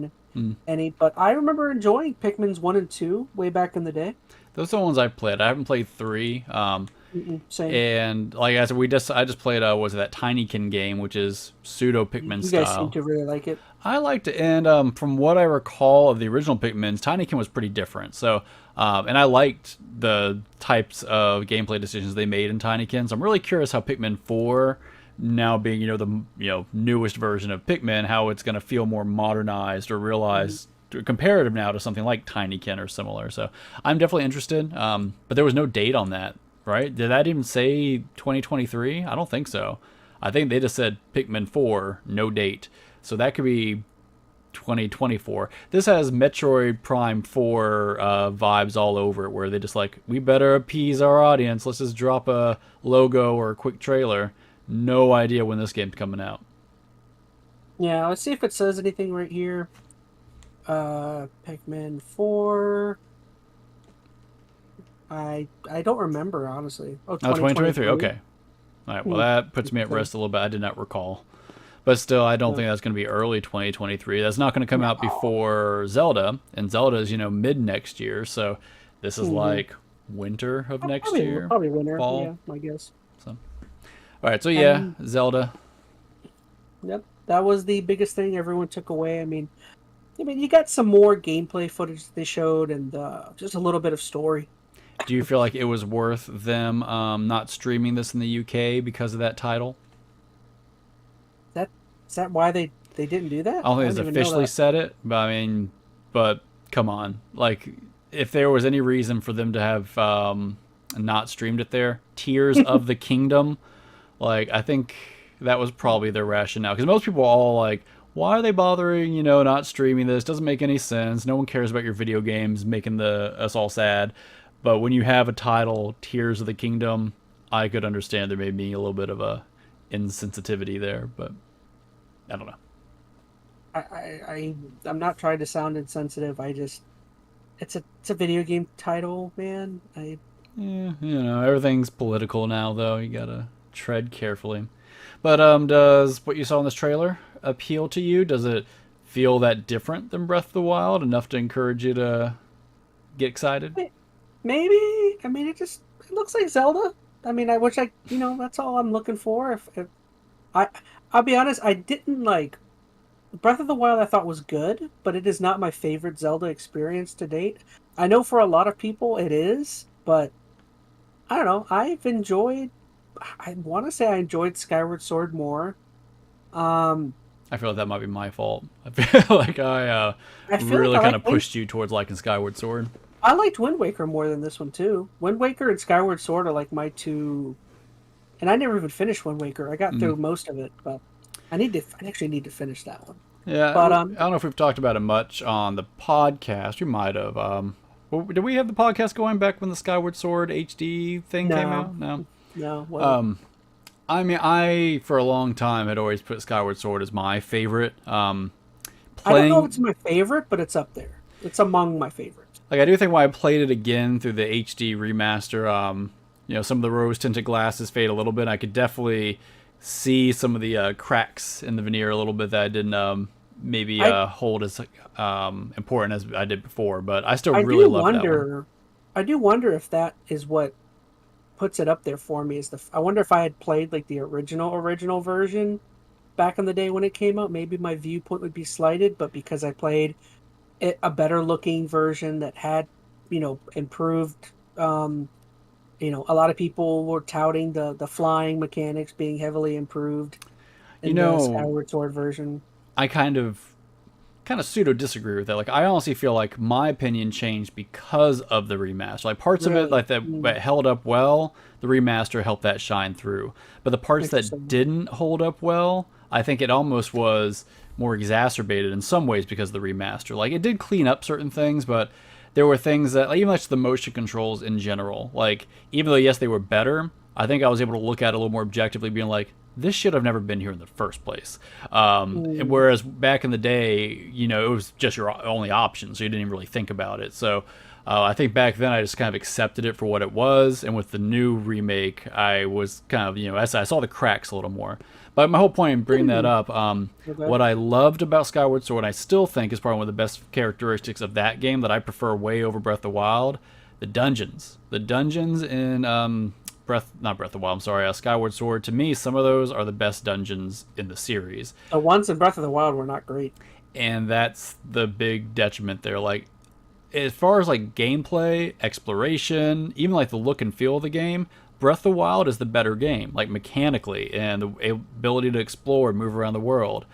any. But I remember enjoying Pikmin's 1 and 2 way back in the day. Those are the ones I've played. I haven't played 3. Same. And like I said, I just played that Tinykin game, which is pseudo Pikmin style. You guys seem to really like it. I liked it, and from what I recall of the original Pikmin, Tinykin was pretty different. So, and I liked the types of gameplay decisions they made in Tinykin. So I'm really curious how Pikmin 4, now being the newest version of Pikmin, how it's going to feel more modernized or realized. Comparative now to something like Tinykin or similar. So I'm definitely interested. But there was no date on that, right? Did that even say 2023? I don't think so. I think they just said Pikmin 4, no date. So that could be 2024. This has Metroid Prime 4 vibes all over it, where they just like, we better appease our audience. Let's just drop a logo or a quick trailer. No idea when this game's coming out. Yeah, let's see if it says anything right here. Pikmin 4. I don't remember, honestly. Oh, 2023. Okay. All right. Well, that puts me at rest a little bit. I did not recall. But still, I don't think that's going to be early 2023. That's not going to come out before Zelda. And Zelda is, mid next year. So this is like winter of next year. Probably winter. Fall. Yeah, my guess. So, all right. So, yeah, Zelda. Yep. That was the biggest thing everyone took away. I mean, you got some more gameplay footage that they showed and just a little bit of story. Do you feel like it was worth them not streaming this in the UK because of that title? Is that why they didn't do that? I don't think it's officially said it, but come on. Like, if there was any reason for them to have not streamed it there, Tears of the Kingdom, like, I think that was probably their rationale. Because most people are all like, why are they bothering, not streaming this? Doesn't make any sense. No one cares about your video games, making us all sad. But when you have a title, Tears of the Kingdom, I could understand there may be a little bit of a insensitivity there, but I don't know. I'm not trying to sound insensitive. It's a video game title, man. Yeah, everything's political now, though. You gotta tread carefully. But does what you saw in this trailer appeal to you? Does it feel that different than Breath of the Wild, enough to encourage you to get excited? Maybe. I mean, it looks like Zelda. I mean, that's all I'm looking for. I'll be honest, I didn't like Breath of the Wild. I thought was good, but it is not my favorite Zelda experience to date. I know for a lot of people it is, but I don't know. I want to say I enjoyed Skyward Sword more. I feel like that might be my fault. I feel like I really kind of pushed you towards liking Skyward Sword. I liked Wind Waker more than this one too. Wind Waker and Skyward Sword are like my two. And I never even finished Wind Waker. I got through most of it, but I actually need to finish that one. Yeah, but I don't know if we've talked about it much on the podcast. We might have. Did we have the podcast going back when the Skyward Sword HD thing came out? No. Well, I mean, I for a long time had always put Skyward Sword as my favorite. I don't know if it's my favorite, but it's up there. It's among my favorites. Like, I do think when I played it again through the HD remaster, some of the rose tinted glasses fade a little bit. I could definitely see some of the cracks in the veneer a little bit that I didn't maybe hold as important as I did before. But I still really love that one. I do wonder if that is what puts it up there for me. I wonder if I had played like the original version back in the day when it came out, maybe my viewpoint would be slighted. But because I played a better looking version that had, improved. A lot of people were touting the flying mechanics being heavily improved in the Skyward Sword version. I kind of pseudo disagree with that. Like, I honestly feel like my opinion changed because of the remaster. Like, parts of it like that held up well, the remaster helped that shine through. But the parts that didn't hold up well, I think it almost was more exacerbated in some ways because of the remaster. Like, it did clean up certain things, but there were things that, like, even like the motion controls in general, like, even though yes they were better, I think I was able to look at it a little more objectively, being like, this should have never been here in the first place. Whereas back in the day, it was just your only option, so you didn't even really think about it. So I think back then I just kind of accepted it for what it was, and with the new remake, I was kind of, I saw the cracks a little more. But my whole point in bringing that up, what I loved about Skyward Sword, and I still think is probably one of the best characteristics of that game that I prefer way over Breath of the Wild, the dungeons. The dungeons in not Breath of the Wild, I'm sorry, Skyward Sword, to me, some of those are the best dungeons in the series. The ones in Breath of the Wild were not great. And that's the big detriment there. Like, as far as like gameplay, exploration, even like the look and feel of the game, Breath of the Wild is the better game, like mechanically, and the ability to explore and move around the world.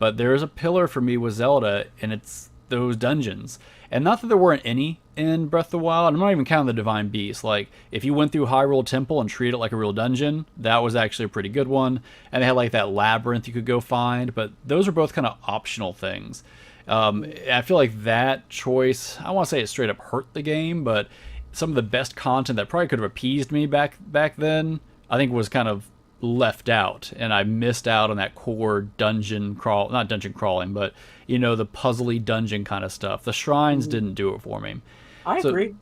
But there is a pillar for me with Zelda, and it's those dungeons. And not that there weren't any in Breath of the Wild. I'm not even counting the Divine Beast. Like, if you went through Hyrule Temple and treated it like a real dungeon, that was actually a pretty good one. And they had like that labyrinth you could go find, but those are both kind of optional things. I feel like that choice, I want to say it straight up hurt the game, but some of the best content that probably could have appeased me back then, I think was kind of left out, and I missed out on that core not dungeon crawling, but the puzzly dungeon kind of stuff. The shrines didn't do it for me. I agree.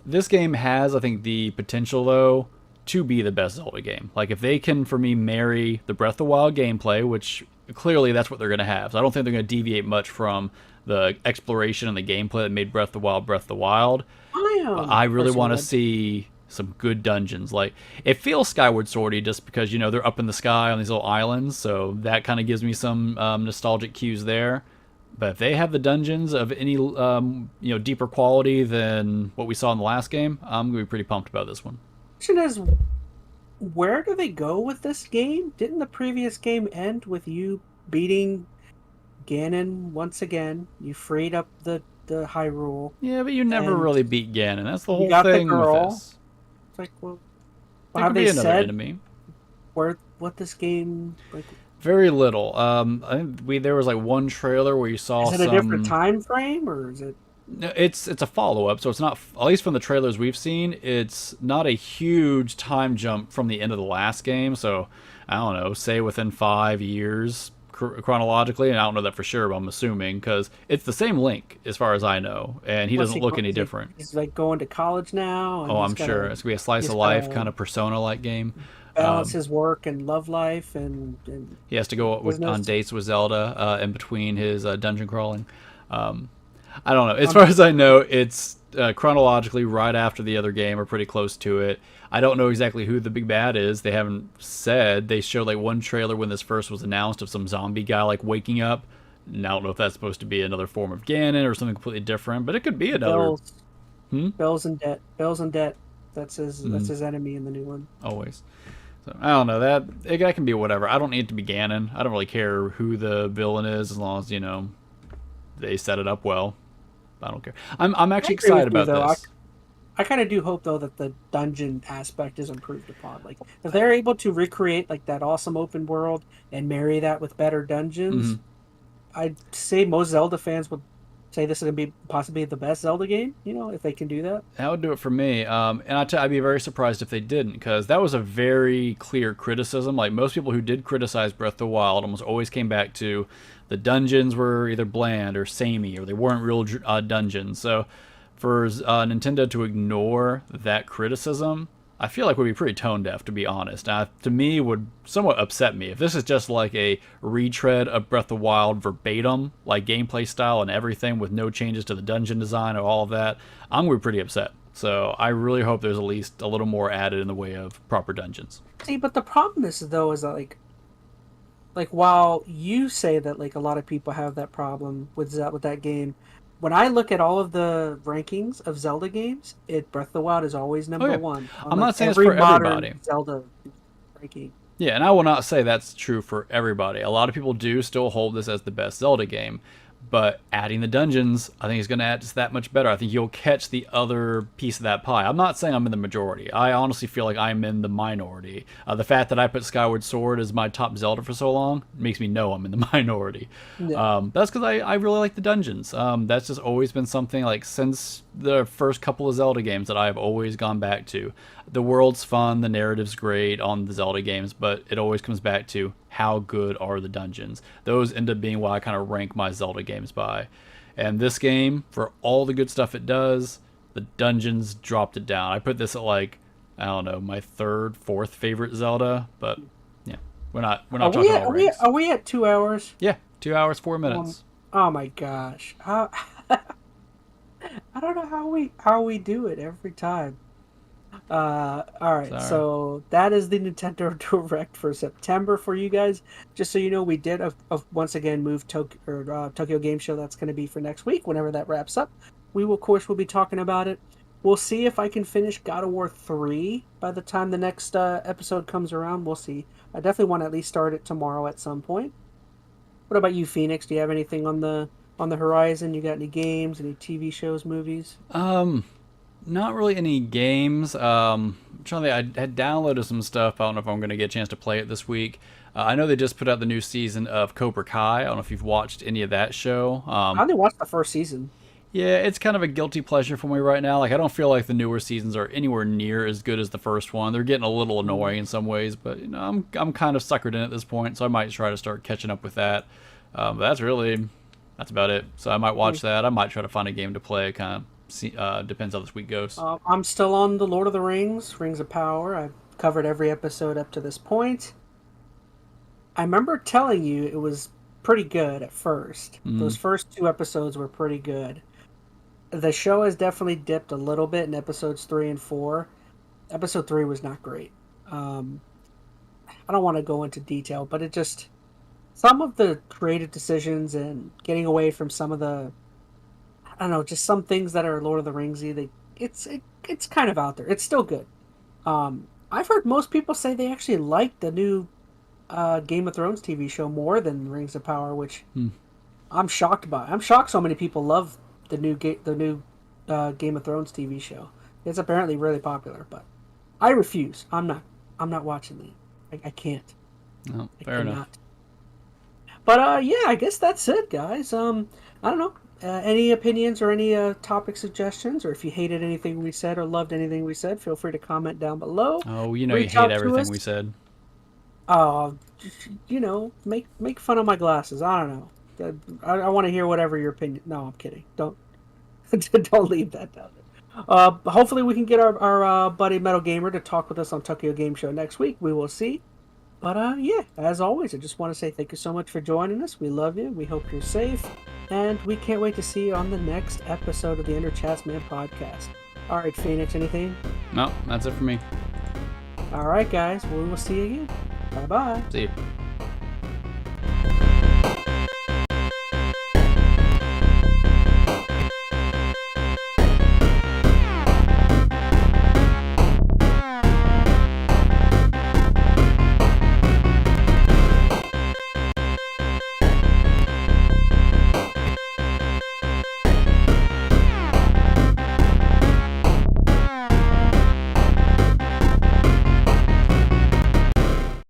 This game has, I think, the potential though to be the best Zelda game. Like, if they can, for me, marry the Breath of the Wild gameplay, which clearly that's what they're going to have. So I don't think they're going to deviate much from the exploration and the gameplay that made Breath of the Wild. I really want to see some good dungeons. Like, it feels Skyward Swordy just because they're up in the sky on these little islands, so that kind of gives me some nostalgic cues there. But if they have the dungeons of any deeper quality than what we saw in the last game, I'm gonna be pretty pumped about this one. Question is, where do they go with this game? Didn't the previous game end with you beating Ganon once again? You freed up the Hyrule. Yeah, but you never really beat Ganon. That's the whole thing with this. It's like, well, have they said enemy. What this game like? Very little. I think there was like one trailer where you saw. Is it a different time frame, or is it? No, it's a follow up, so it's not. At least from the trailers we've seen, it's not a huge time jump from the end of the last game. So I don't know, say within 5 years chronologically, and I don't know that for sure, but I'm assuming because it's the same Link as far as I know, and he doesn't look any different. He's like going to college now. Oh, I'm sure it's gonna be a slice of life kind of Persona-like game. Balance his work and love life, and he has to go on dates with Zelda in between his dungeon crawling. I don't know. As far as I know, it's chronologically right after the other game, or pretty close to it. I don't know exactly who the big bad is. They haven't said. They showed like one trailer when this first was announced of some zombie guy like waking up. And I don't know if that's supposed to be another form of Ganon or something completely different, but it could be another. Bells and Debt. That's his enemy in the new one. Always. So I don't know, that can be whatever. I don't need it to be Ganon. I don't really care who the villain is as long as they set it up well. I don't care. I'm actually excited about this. I kind of do hope though that the dungeon aspect is improved upon. Like, if they're able to recreate like that awesome open world and marry that with better dungeons, I'd say most Zelda fans would say this is going to be possibly the best Zelda game, if they can do that. That would do it for me. I'd be very surprised if they didn't, because that was a very clear criticism. Like, most people who did criticize Breath of the Wild almost always came back to the dungeons were either bland or samey, or they weren't real dungeons. So for Nintendo to ignore that criticism, I feel like would be pretty tone deaf, to be honest. To me, would somewhat upset me. If this is just like a retread of Breath of the Wild verbatim, like gameplay style and everything, with no changes to the dungeon design or all of that, I'm going to be pretty upset. So I really hope there's at least a little more added in the way of proper dungeons. See, but the problem is, though, is that, like while you say that, like, a lot of people have that problem with that game, when I look at all of the rankings of Zelda games, Breath of the Wild is always number one. I'm not saying it's for everybody. Zelda ranking. Yeah, and I will not say that's true for everybody. A lot of people do still hold this as the best Zelda game, but adding the dungeons, I think is going to add just that much better. I think you'll catch the other piece of that pie. I'm not saying I'm in the majority. I honestly feel like I'm in the minority. The fact that I put Skyward Sword as my top Zelda for so long makes me know I'm in the minority. Yeah. That's because I really like the dungeons. That's just always been something, like, since the first couple of Zelda games that I've always gone back to. The world's fun, the narrative's great on the Zelda games, but it always comes back to how good are the dungeons. Those end up being what I kind of rank my Zelda games by. And this game, for all the good stuff it does, the dungeons dropped it down. I put this at, like, I don't know, my third, fourth favorite Zelda, but yeah, we're not talking about ranks. Are we at 2 hours? Yeah, 2 hours, 4 minutes. Oh my gosh. I don't know how we do it every time. All right, sorry. So that is the Nintendo Direct for September for you guys. Just so you know, we did once again move Tokyo Game Show. That's going to be for next week, whenever that wraps up. We will, of course, be talking about it. We'll see if I can finish God of War 3 by the time the next episode comes around. We'll see. I definitely want to at least start it tomorrow at some point. What about you, Phoenix? Do you have anything on the horizon? You got any games, any TV shows, movies? Not really any games. I'm trying to think. I had downloaded some stuff. I don't know if I'm going to get a chance to play it this week. I know they just put out the new season of Cobra Kai. I don't know if you've watched any of that show. I only watched the first season. Yeah, it's kind of a guilty pleasure for me right now. Like, I don't feel like the newer seasons are anywhere near as good as the first one. They're getting a little annoying in some ways, but I'm kind of suckered in at this point, so I might try to start catching up with that. But that's about it. So I might watch that. I might try to find a game to play. Kind of depends how this week goes. I'm still on the Lord of the Rings, Rings of Power. I've covered every episode up to this point. I remember telling you it was pretty good at first. Those first 2 episodes were pretty good. The show has definitely dipped a little bit in episodes 3 and 4. Episode 3 was not great. I don't want to go into detail, but it just... Some of the creative decisions and getting away from some of the... I don't know, just some things that are Lord of the Ringsy. It's kind of out there. It's still good. I've heard most people say they actually like the new Game of Thrones TV show more than Rings of Power, which I'm shocked by. I'm shocked so many people love the new Game of Thrones TV show. It's apparently really popular, but I refuse. I'm not watching that. I can't. No, fair enough. But yeah, I guess that's it, guys. I don't know. Any opinions or any topic suggestions, or if you hated anything we said or loved anything we said, feel free to comment down below. Oh, you hate everything we said. Make fun of my glasses. I don't know. I want to hear whatever your opinion. No, I'm kidding. Don't leave that down there. Hopefully we can get our buddy MetalGamer to talk with us on Tokyo Game Show next week. We will see. But yeah, as always, I just want to say thank you so much for joining us. We love you. We hope you're safe. And we can't wait to see you on the next episode of the EnteR ChazmaN podcast. All right, Phoenix, anything? No, that's it for me. All right, guys. We will see you again. Bye-bye. See you.